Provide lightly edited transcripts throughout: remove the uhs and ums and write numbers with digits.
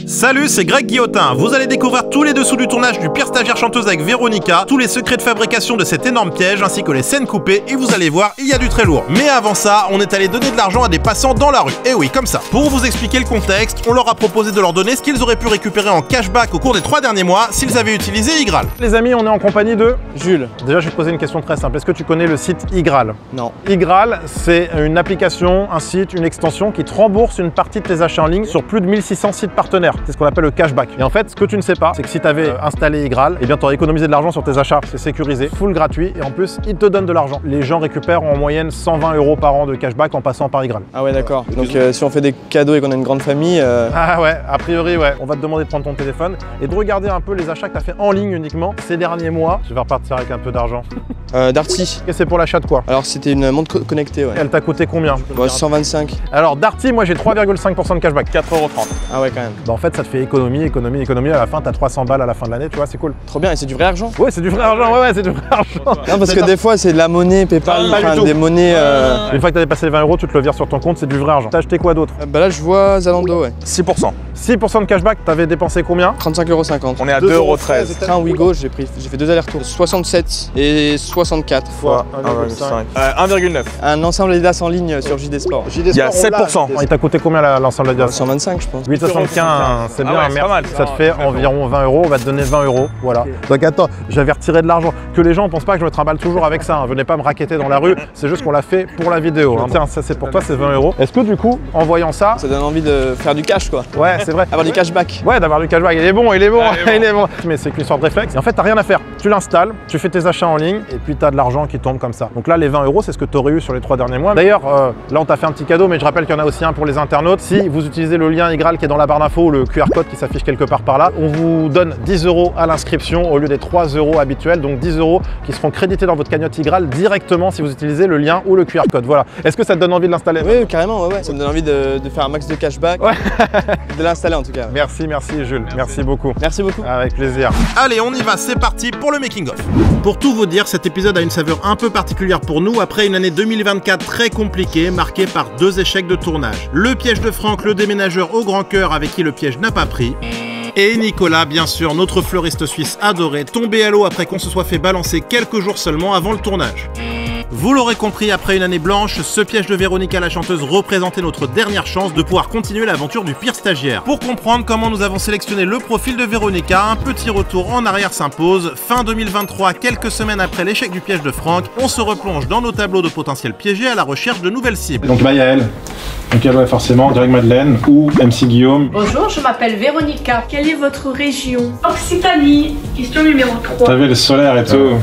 Salut, c'est Greg Guillotin. Vous allez découvrir tous les dessous du tournage du Pire Stagiaire Chanteuse avec Véronica, tous les secrets de fabrication de cet énorme piège, ainsi que les scènes coupées, et vous allez voir, il y a du très lourd. Mais avant ça, on est allé donner de l'argent à des passants dans la rue. Et oui, comme ça. Pour vous expliquer le contexte, on leur a proposé de leur donner ce qu'ils auraient pu récupérer en cashback au cours des 3 derniers mois s'ils avaient utilisé iGraal. Les amis, on est en compagnie de Jules. Déjà, je vais te poser une question très simple. Est-ce que tu connais le site iGraal? Non. iGraal, c'est une application, un site, une extension qui te rembourse une partie de tes achats en ligne sur plus de 1600 sites partenaires. C'est ce qu'on appelle le cashback. Et en fait, ce que tu ne sais pas, c'est que si tu avais installé iGraal, eh bien tu aurais économisé de l'argent sur tes achats. C'est sécurisé, full gratuit, et en plus, ils te donnent de l'argent. Les gens récupèrent en moyenne 120 € par an de cashback en passant par iGraal. Ah ouais, d'accord. Donc si on fait des cadeaux et qu'on a une grande famille... Ah ouais, a priori, ouais. On va te demander de prendre ton téléphone et de regarder un peu les achats que tu as fait en ligne uniquement ces derniers mois. Tu vas repartir avec un peu d'argent. Darty. Et c'est pour l'achat de quoi? Alors c'était une montre connectée, ouais. Elle t'a coûté combien? 125. Alors Darty, moi j'ai 3,5% de cashback. 4,30 €. Ah ouais, quand même. Bah en fait, ça te fait économie. À la fin, t'as 300 balles à la fin de l'année, tu vois, c'est cool. Trop bien, et c'est du vrai argent? Ouais, c'est du vrai argent, ouais, c'est du vrai argent. Non, parce que des fois, c'est de la monnaie, PayPal, enfin, des monnaies... Une fois que t'as dépassé les 20 €, tu te le vires sur ton compte, c'est du vrai argent. T'as acheté quoi d'autre? Bah là, je vois Zalando, ouais. 6%. 6% de cashback, t'avais dépensé combien? 35,50 €. On est à 2,13 €. Train Ouigo, j'ai fait 2 allers-retours. 67 et 64. Fois 1,5. 1,9. Un ensemble Adidas en ligne sur JD Sport. Il y a 7%. Il t'a coûté combien l'ensemble Adidas? 125, je pense. 8,75, c'est bien, ouais, c'est merci. pas mal. Ça te fait environ 20 €, on va te donner 20 €, voilà. Donc attends, j'avais retiré de l'argent. Que les gens ne pensent pas que je me trimballe toujours avec ça, hein. Venez pas me raqueter dans la rue, c'est juste qu'on l'a fait pour la vidéo. Hein. Tiens, ça c'est pour toi, c'est 20 €. Est-ce que du coup, en voyant ça... Ça donne envie de faire du cash, quoi. Ouais, c'est vrai. Avoir du cashback. Ouais, d'avoir du cashback, il est bon, il est bon. Mais c'est qu'une sorte de réflexe. Et en fait, t'as rien à faire. Tu l'installes, tu fais tes achats en ligne, et puis t'as de l'argent qui tombe comme ça. Donc là, les 20 €, c'est ce que t'aurais eu sur les 3 derniers mois. D'ailleurs, là, on t'a fait un petit cadeau, mais je rappelle qu'il y en a aussi un pour les internautes. Si vous utilisez le lien iGraal qui est dans la barre d'infos ou le QR code qui s'affiche quelque part par là, on vous donne 10 € à l'inscription au lieu des 3 € habituels. Donc 10 € qui seront crédités dans votre cagnotte iGraal directement si vous utilisez le lien ou le QR code. Voilà. Est-ce que ça te donne envie de l'installer? Oui, carrément, ouais. Ça me donne envie de faire un max de cashback. Ouais. De l'installer en tout cas. Merci Jules. Merci beaucoup. Merci beaucoup. Avec plaisir. Allez, on y va, c'est parti pour le making of. Pour tout vous dire, cet épisode a une saveur un peu particulière pour nous après une année 2024 très compliquée, marquée par 2 échecs de tournage. Le piège de Franck, le déménageur au grand cœur avec qui le piège n'a pas pris. Et Nicolas, bien sûr, notre fleuriste suisse adoré, tombé à l'eau après qu'on se soit fait balancer quelques jours seulement avant le tournage. Vous l'aurez compris, après une année blanche, ce piège de Véronica la chanteuse représentait notre dernière chance de pouvoir continuer l'aventure du Pire Stagiaire. Pour comprendre comment nous avons sélectionné le profil de Véronica, un petit retour en arrière s'impose. Fin 2023, quelques semaines après l'échec du piège de Franck, on se replonge dans nos tableaux de potentiels piégés à la recherche de nouvelles cibles. Donc Mayaël, donc elle, ouais, forcément, Greg Madeleine ou MC Guillaume. Bonjour, je m'appelle Véronica. Quelle est votre région? Occitanie. Question numéro 3. T'as vu, elle est solaire et tout.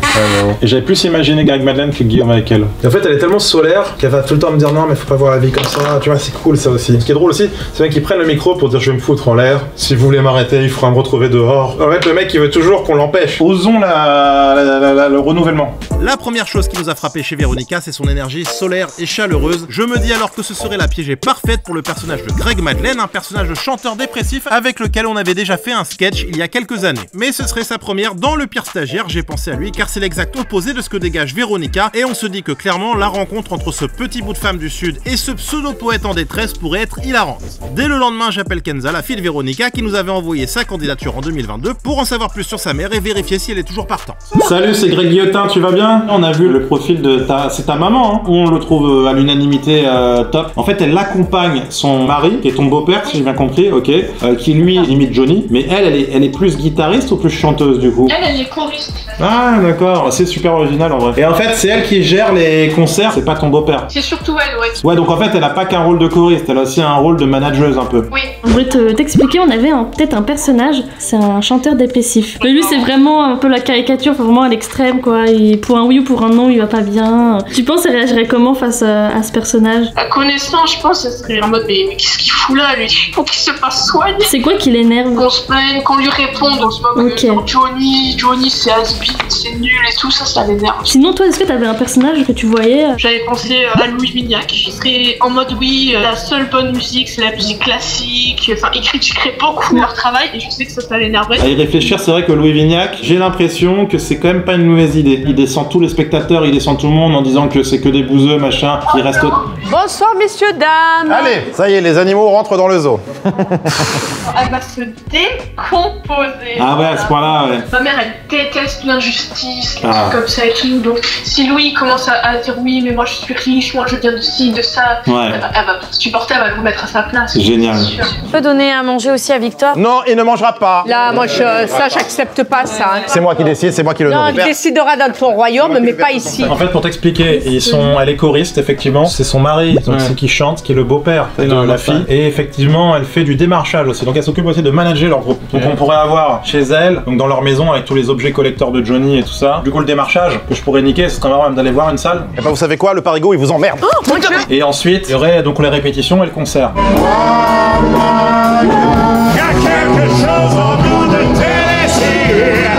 Et j'avais plus imaginé Greg Madeleine que Guillaume avec elle. Et en fait, elle est tellement solaire qu'elle va tout le temps me dire non, mais faut pas voir la vie comme ça. Tu vois, c'est cool ça aussi. Ce qui est drôle aussi, c'est bien qu'ils prennent le micro pour dire je vais me foutre en l'air. Si vous voulez m'arrêter, il faudra me retrouver dehors. En fait, le mec, il veut toujours qu'on l'empêche. Osons le renouvellement. La première chose qui nous a frappé chez Véronica, c'est son énergie solaire et chaleureuse. Je me dis alors que ce serait la piégée parfaite pour le personnage de Greg Madeleine, un personnage de chanteur dépressif avec lequel on avait déjà fait un sketch il y a quelques années. Mais ce serait sa première dans le Pire Stagiaire, j'ai pensé à lui car c'est l'exact opposé de ce que dégage Véronica et on se dit que clairement la rencontre entre ce petit bout de femme du sud et ce pseudo-poète en détresse pourrait être hilarante. Dès le lendemain, j'appelle Kenza, la fille de Véronica, qui nous avait envoyé sa candidature en 2022 pour en savoir plus sur sa mère et vérifier si elle est toujours partante. Salut, c'est Greg Guillotin, tu vas bien? On a vu le profil de c'est ta maman, hein. On le trouve à l'unanimité top. En fait, elle accompagne son mari, qui est ton beau-père, si j'ai bien compris, ok, qui lui imite Johnny, mais elle est plus guitariste ou plus chanteuse du coup? Elle est choriste. Ah d'accord, c'est super original en vrai. Et en fait, c'est elle qui gère les concerts, c'est pas ton beau-père. C'est surtout elle, ouais. Ouais, donc en fait, elle a pas qu'un rôle de choriste, elle a aussi un rôle de manageuse un peu. Oui. Je voulais t'expliquer, on avait peut-être un personnage, c'est un chanteur dépressif. Mais lui, c'est vraiment un peu la caricature, vraiment à l'extrême, quoi. Pour un oui ou pour un non, il va pas bien. Tu penses qu'elle réagirait comment face à ce personnage? La connaissance, je pense, ça serait en mode mais qu'est-ce qu'il fout là, lui? Faut qu'il se fasse soigner. C'est quoi qui l'énerve? Qu'on se plaigne, qu'on lui réponde, on se moque Ok. de Johnny c'est has-been, c'est nul et tout, ça l'énerve. Sinon, toi, est-ce que t'avais un personnage que tu voyais? J'avais pensé à Louis Vignac. Il serait en mode oui, la seule bonne musique, c'est la musique classique. Enfin, il critiquerait beaucoup leur travail et je sais que ça l'énerverait. À y réfléchir, c'est vrai que Louis Vignac, j'ai l'impression que c'est quand même pas une mauvaise idée. Il descend descend tous les spectateurs, il descend tout le monde en disant que c'est que des bouseux, machin, qui restent... Bonsoir, messieurs, dames. Allez, ça y est, les animaux rentrent dans le zoo. Elle va se décomposer. Ah ouais, à ce point-là, ouais. Ma mère, elle déteste l'injustice, des Ah. trucs comme ça et tout. Donc, si Louis commence à dire oui, mais moi je suis riche, moi je viens de ci, de ça, Ouais. elle va pas supporter, elle va vous mettre à sa place. C'est génial. C'est sûr. Je peux donner à manger aussi à Victor? Non, il ne mangera pas. Là, moi, ça, j'accepte pas ça. Hein. C'est moi qui décide, c'est moi qui le Non, nourris. il décidera dans ton royaume, mais pas ici. En fait, pour t'expliquer, elle est choriste, effectivement. C'est son mari, donc c'est qui chante, qui est le beau-père de la fille. Et effectivement, elle fait du démarchage aussi. Donc elle s'occupe aussi de manager leur groupe. Donc on pourrait avoir chez elle, donc dans leur maison, avec tous les objets collecteurs de Johnny et tout ça. Du coup, le démarchage que je pourrais niquer, ce serait marrant même d'aller voir une salle. Et bah vous savez quoi, le parigot il vous emmerde. Oh, mon Dieu. Et ensuite, il y aurait donc les répétitions et le concert.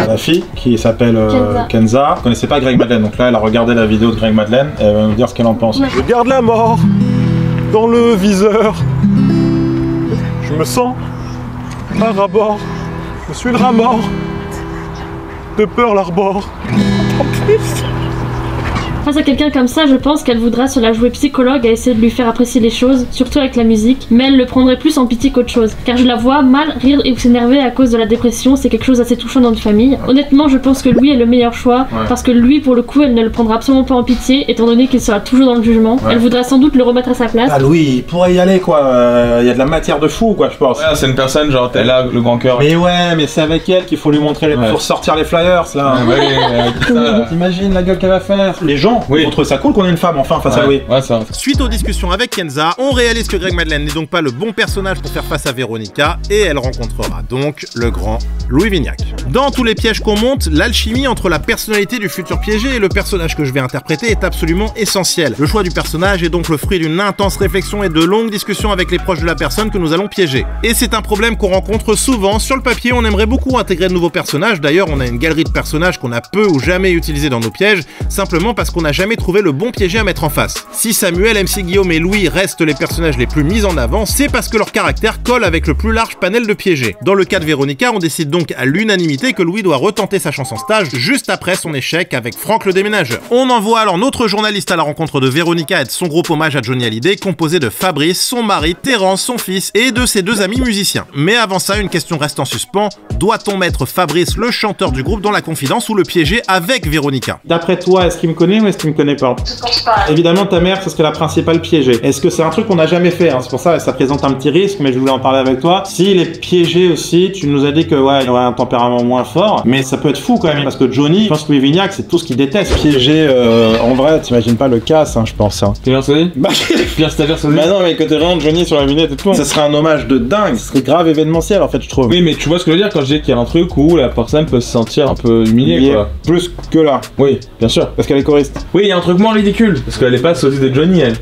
La fille qui s'appelle Kenza. Vous connaissez pas Greg Madeleine, donc là elle a regardé la vidéo de Greg Madeleine et elle va nous dire ce qu'elle en pense. Je garde la mort dans le viseur. Je me sens un rat mort. Je suis le rat mort. De peur l'arbore. Face à quelqu'un comme ça, je pense qu'elle voudra se la jouer psychologue à essayer de lui faire apprécier les choses, surtout avec la musique, mais elle le prendrait plus en pitié qu'autre chose. Car je la vois mal rire et s'énerver à cause de la dépression, c'est quelque chose d'assez touchant dans une famille. Honnêtement, je pense que Louis est le meilleur choix, parce que lui, pour le coup, elle ne le prendra absolument pas en pitié, étant donné qu'il sera toujours dans le jugement. Elle voudra sans doute le remettre à sa place. Ah Louis, il pourrait y aller quoi, il y a de la matière de fou quoi je pense. Ouais, c'est une personne, genre, elle a le grand cœur. Mais ouais, mais c'est avec elle qu'il faut lui montrer, faut sortir les flyers là. T'imagines la gueule qu'elle va faire. Les gens vont trouver ça cool qu'on ait une femme enfin face à Louis. Ouais, ça va. Suite aux discussions avec Kenza, on réalise que Greg Madeleine n'est donc pas le bon personnage pour faire face à Véronica et elle rencontrera donc le grand Louis Vignac. Dans tous les pièges qu'on monte, l'alchimie entre la personnalité du futur piégé et le personnage que je vais interpréter est absolument essentielle. Le choix du personnage est donc le fruit d'une intense réflexion et de longues discussions avec les proches de la personne que nous allons piéger. Et c'est un problème qu'on rencontre souvent. Sur le papier, on aimerait beaucoup intégrer de nouveaux personnages. D'ailleurs, on a une galerie de personnages qu'on a peu ou jamais utilisés dans nos pièges, simplement parce qu'on n'a jamais trouvé le bon piégé à mettre en face. Si Samuel, MC Guillaume et Louis restent les personnages les plus mis en avant, c'est parce que leur caractère colle avec le plus large panel de piégés. Dans le cas de Véronica, on décide donc à l'unanimité que Louis doit retenter sa chance en stage juste après son échec avec Franck le déménageur. On envoie alors notre journaliste à la rencontre de Véronica et de son groupe hommage à Johnny Hallyday, composé de Fabrice, son mari, Terrence, son fils et de ses deux amis musiciens. Mais avant ça, une question reste en suspens. Doit-on mettre Fabrice, le chanteur du groupe, dans la confidence ou le piéger avec Véronica? D'après toi, est-ce qu'il me connaît ou est-ce qu'il me connaît pas? Je pense pas. Évidemment, ta mère, ce serait la principale piégée. Est-ce que c'est un truc qu'on n'a jamais fait hein? C'est pour ça que ça présente un petit risque, mais je voulais en parler avec toi. S'il est piégé aussi, tu nous as dit que ouais, il aurait un tempérament moins fort, mais ça peut être fou quand même, parce que Johnny, je pense que Louis Vignac, c'est tout ce qu'il déteste. Piégé, en vrai, t'imagines pas le casse, hein, je pense. Hein. T'es bien sauvé? Bah, Pierre Staver sauvé? bah non, mais côté vraiment Johnny sur la lunette et tout, ça serait un hommage de dingue, ce serait grave événementiel en fait, je trouve. Oui, mais tu vois ce que je veux dire quand je dis qu'il y a un truc où la personne peut se sentir un peu humiliée, quoi. Plus que là, Oui, bien sûr. parce qu'elle est choriste. Oui, il y a un truc moins ridicule. Parce qu'elle est pas sosie de Johnny, elle.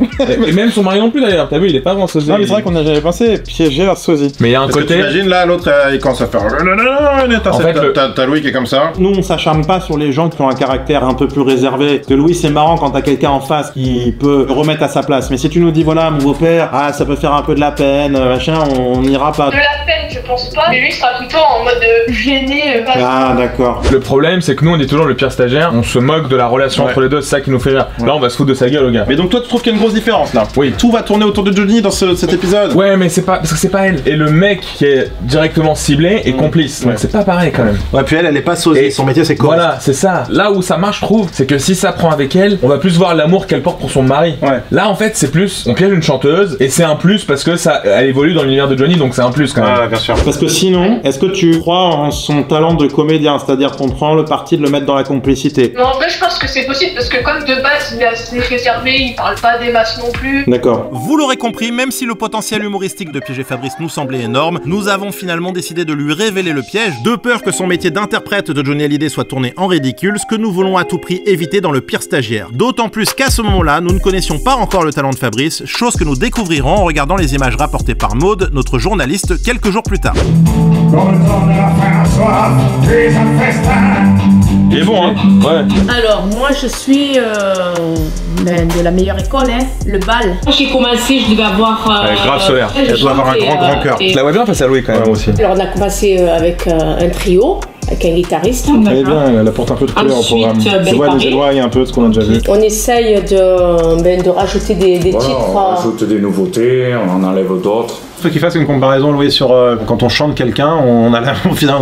Et même son mari non plus d'ailleurs. T'as vu, il est pas vraiment sosie. Non, mais c'est vrai qu'on n'a jamais pensé, piégé à sosie. Mais il y a un Parce que côté. t'imagines là, l'autre il commence à faire. En fait, T'as Louis qui est comme ça. Nous, on s'acharne pas sur les gens qui ont un caractère un peu plus réservé. Parce que Louis, c'est marrant quand t'as quelqu'un en face qui peut le remettre à sa place. Mais si tu nous dis, voilà, mon beau-père, ah, ça peut faire un peu de la peine, machin, on n'ira pas. De la peine, je pense pas. Mais lui sera plutôt en mode gêné. Ah, d'accord. Le problème, c'est que nous, on est toujours le pire stagiaire. On se moque de la relation entre les deux, c'est ça qui nous fait rire. Là, on va se foutre de sa gueule, le gars. Mais donc, toi, tu trouves qu'il y a une grosse différence là? Oui. Tout va tourner autour de Johnny dans cet épisode? Ouais, mais c'est pas. Parce que c'est pas elle. Et le mec qui est directement ciblé est complice. Donc c'est pas pareil quand même. Ouais, puis elle est pas sosie. Et son métier, c'est choriste. Voilà, c'est ça. Là où ça marche, je trouve, c'est que si ça prend avec elle, on va plus voir l'amour qu'elle porte pour son mari. Ouais. Là, en fait, c'est plus. On piège une chanteuse et c'est un plus parce que ça, elle évolue dans l'univers de Johnny, donc c'est un plus quand même. Ah, bien sûr. Parce que sinon, est-ce que tu crois en son talent de comédien? C'est-à-dire qu'on prend le parti de le mettre dans la complicité? Non, en vrai, je pense que c'est possible parce que, comme de base, il est assez réservé, il parle pas des masses non plus. D'accord. Vous l'aurez compris, même si le potentiel humoristique de piéger Fabrice nous semblait énorme, nous avons finalement décidé de lui révéler le piège, de peur que son métier d'interprète de Johnny Hallyday soit tourné en ridicule, ce que nous voulons à tout prix éviter dans le pire stagiaire. D'autant plus qu'à ce moment-là, nous ne connaissions pas encore le talent de Fabrice, chose que nous découvrirons en regardant les images rapportées par Maude, notre journaliste, quelques jours plus tard. Il est bon, hein? Ouais. Alors, moi, je suis de la meilleure école, hein, le bal. Quand j'ai commencé, je devais avoir... Elle est grave solaire. Elle doit avoir un grand cœur. Je la vois bien face à Louis quand même aussi. Alors, on a commencé avec un trio. avec un guitariste. Elle est bien, elle apporte un peu de couleur au programme. Ensuite, Tu vois, nous éloigne un peu de ce qu'on a déjà vu. On essaye de rajouter des titres. On rajoute des nouveautés, on en enlève d'autres. Il faut qu'il fasse une comparaison, Louis, sur quand on chante quelqu'un, on a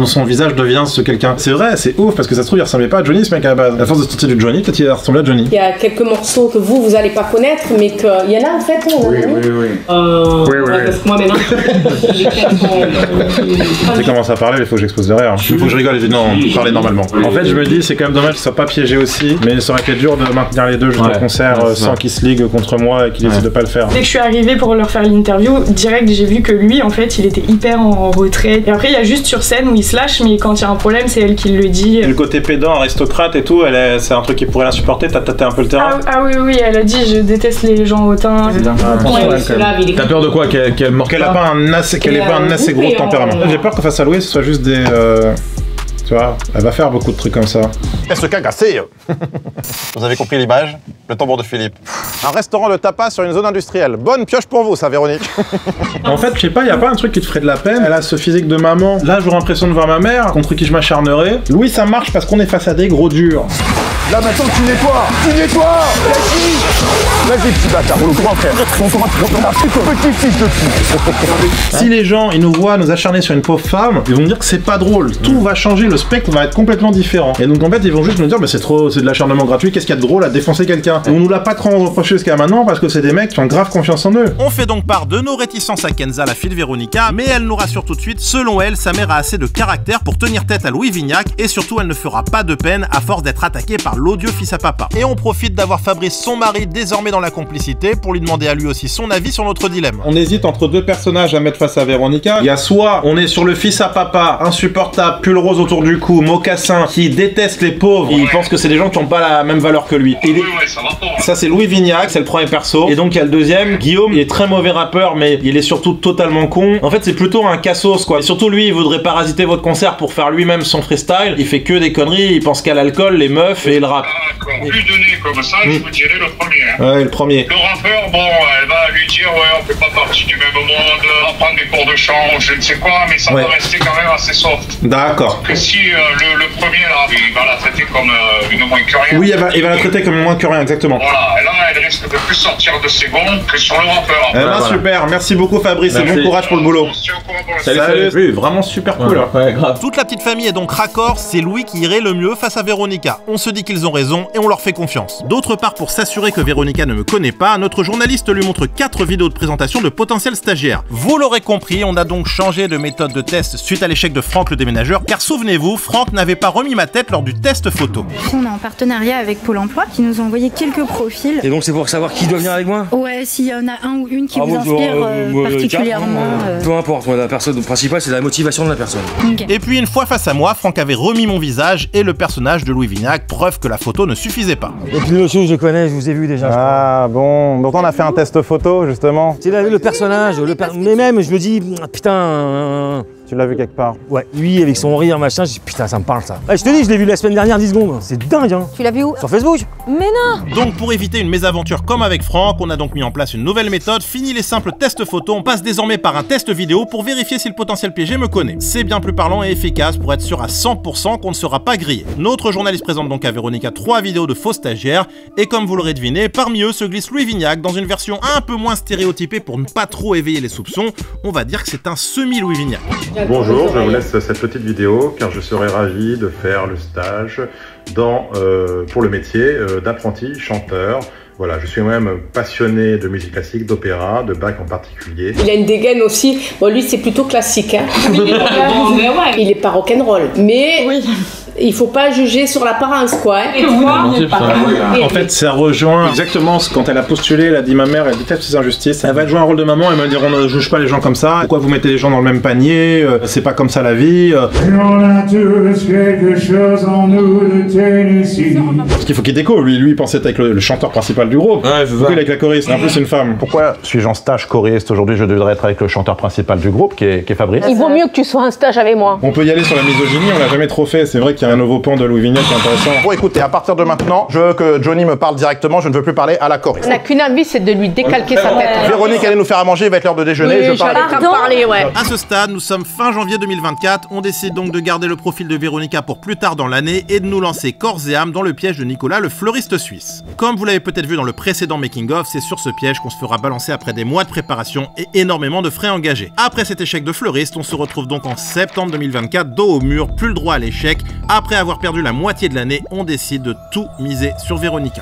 son visage devient ce quelqu'un. C'est vrai, c'est ouf, parce que ça se trouve, il ressemblait pas à Johnny, ce mec à la base. À force de sortir du Johnny, peut-être qu'il ressemblait à Johnny. Il y a quelques morceaux que vous allez pas connaître, mais qu'il y en a en fait. Oui. Parce que moi maintenant, Tu commences à parler, il faut que j'expose derrière. Il faut que je rigole, évidemment, parler normalement. En fait, je me dis, c'est quand même dommage qu'ils soient pas piégés aussi, mais ça aurait été dur de maintenir les deux jusqu'au concert sans qu'ils se liguent contre moi et qu'ils décident de pas le faire. Dès que je suis arrivée pour leur faire l'interview, direct j'ai vu que lui en fait il était hyper en retrait. Et après il y a juste sur scène où il se lâche, mais quand il y a un problème c'est elle qui le dit. Le côté pédant, aristocrate et tout, c'est un truc qui pourrait l'insupporter, t'as tâté un peu le terrain. Ah oui, elle a dit je déteste les gens hautains. T'as peur de quoi? Qu'elle ait pas un assez gros tempérament. J'ai peur que face à Louis ce soit juste des... Tu vois, elle va faire beaucoup de trucs comme ça. Elle se cagassée. Vous avez compris l'image? Le tambour de Philippe. Un restaurant de tapas sur une zone industrielle. Bonne pioche pour vous, ça, Véronique. En fait, je sais pas, y a pas un truc qui te ferait de la peine? Elle a ce physique de maman. Là, j'aurais l'impression de voir ma mère, contre qui je m'acharnerais. Louis, ça marche parce qu'on est face à des gros durs. Là maintenant tu nettoies. Vas-y petit bâtard, le grand frère. Petit fils de pute. Si les gens, ils nous voient nous acharner sur une pauvre femme, ils vont dire que c'est pas drôle. Tout va changer, le spectre va être complètement différent. Et donc en fait, ils vont juste nous dire, mais c'est de l'acharnement gratuit, qu'est-ce qu'il y a de drôle à défoncer quelqu'un? On nous l'a pas trop reproché jusqu'à maintenant parce que c'est des mecs qui ont grave confiance en eux. On fait donc part de nos réticences à Kenza, la fille de Véronica, mais elle nous rassure tout de suite. Selon elle, sa mère a assez de caractère pour tenir tête à Louis Vignac et surtout, elle ne fera pas de peine à force d'être attaquée par l'odieux fils à papa. Et on profite d'avoir Fabrice, son mari, désormais dans la complicité pour lui demander à lui aussi son avis sur notre dilemme. On hésite entre deux personnages à mettre face à Véronica. Il y a soit on est sur le fils à papa, insupportable, pull rose autour du cou, mocassin, qui déteste les pauvres. Il pense que c'est des gens qui n'ont pas la même valeur que lui. Ça c'est Louis Vignac, c'est le premier perso. Et donc il y a le deuxième, Guillaume, il est très mauvais rappeur, mais il est surtout totalement con. En fait c'est plutôt un cassos quoi. Et surtout lui, il voudrait parasiter votre concert pour faire lui-même son freestyle. Il fait que des conneries, il pense qu'à l'alcool, les meufs et le rap. Plus donné comme ça, je vous dirais le premier. Ouais, le premier. Le rappeur, bon, elle va lui dire, ouais, on fait pas partie du même monde, on va prendre des cours de chant, je ne sais quoi, mais ça va rester quand même assez soft. D'accord. Que si le premier, là, il va la traiter comme une moins que rien. Oui, il va la traiter comme moins que rien, exactement. Voilà, et là, elle risque de plus sortir de ses gonds que sur le rappeur. Eh ben, super, merci beaucoup Fabrice, et bon courage pour le boulot. Salut. Oui, vraiment super cool. Ouais, grave. Toute la petite famille est donc raccord, c'est Louis qui irait le mieux face à Véronica. On se dit qu'ils ont raison et on leur fait confiance. D'autre part, pour s'assurer que Véronica ne me connaît pas, notre journaliste lui montre 4 vidéos de présentation de potentiels stagiaires. Vous l'aurez compris, on a donc changé de méthode de test suite à l'échec de Franck le déménageur, car souvenez-vous, Franck n'avait pas remis ma tête lors du test photo. On est en partenariat avec Pôle emploi qui nous ont envoyé quelques profils. Et donc c'est pour savoir qui doit venir avec moi? Ouais, s'il y en a un ou une qui vous inspire particulièrement. Peu importe, moi, la personne principale c'est la motivation de la personne. Okay. Et puis une fois face à moi, Franck avait remis mon visage et le personnage de Louis Vignac, preuve que la photo ne suffisait pas. Et puis le monsieur, je connais, je vous ai vu déjà. Ah bon, pourtant on a fait un test photo justement. C'est le personnage, mais même je me dis, putain... Tu l'as vu quelque part? Ouais, lui avec son rire machin, je dis putain ça me parle ça. Je te dis, je l'ai vu la semaine dernière 10 secondes, c'est dingue hein. Tu l'as vu où? Sur Facebook. Mais non. Donc pour éviter une mésaventure comme avec Franck, on a donc mis en place une nouvelle méthode, fini les simples tests photos, on passe désormais par un test vidéo pour vérifier si le potentiel piégé me connaît. C'est bien plus parlant et efficace pour être sûr à 100% qu'on ne sera pas grillé. Notre journaliste présente donc à Véronica 3 vidéos de faux stagiaires, et comme vous l'aurez deviné, parmi eux se glisse Louis Vignac dans une version un peu moins stéréotypée pour ne pas trop éveiller les soupçons. On va dire que c'est un semi-Louis Vignac. Bonjour, je vous laisse cette petite vidéo car je serais ravi de faire le stage pour le métier d'apprenti chanteur. Voilà, je suis moi-même passionné de musique classique, d'opéra, de Bach en particulier. Il a une dégaine aussi. Bon, lui, c'est plutôt classique. Hein. Il est pas rock'n'roll. Mais il faut pas juger sur l'apparence, quoi. Hein. En fait, ça rejoint exactement ce quand elle a postulé, elle a dit ma mère, elle déteste ces injustices. Elle va jouer un rôle de maman, elle me dire on ne juge pas les gens comme ça. Pourquoi vous mettez les gens dans le même panier? C'est pas comme ça la vie. On a tous quelque chose en nous de Tennessee. Parce qu'il faut qu'il déco. Lui, il pensait être avec le chanteur principal du groupe. Ouais, c'est ça. Avec la choriste. En plus, c'est une femme. Pourquoi suis-je en stage choriste? Aujourd'hui, je devrais être avec le chanteur principal du groupe qui est Fabrice. Il vaut mieux que tu sois en stage avec moi. On peut y aller sur la misogynie, on l'a jamais trop fait. C'est vrai qu'il qu'il y a un nouveau pan de Louis Vignac qui est intéressant. Bon, écoutez, à partir de maintenant, je veux que Johnny me parle directement, je ne veux plus parler à la choriste. On n'a qu'une envie, c'est de lui décalquer sa tête. Véronique allait nous faire à manger, il va être l'heure de déjeuner. Oui, j'allais t'en parler, ouais. À ce stade, nous sommes fin janvier 2024, on décide donc de garder le profil de Véronica pour plus tard dans l'année et de nous lancer corps et âme dans le piège de Nicolas, le fleuriste suisse. Comme vous l'avez peut-être vu dans le précédent making-of, c'est sur ce piège qu'on se fera balancer après des mois de préparation et énormément de frais engagés. Après cet échec de fleuriste, on se retrouve donc en septembre 2024, dos au mur, plus le droit à l'échec. Après avoir perdu la moitié de l'année, on décide de tout miser sur Véronica.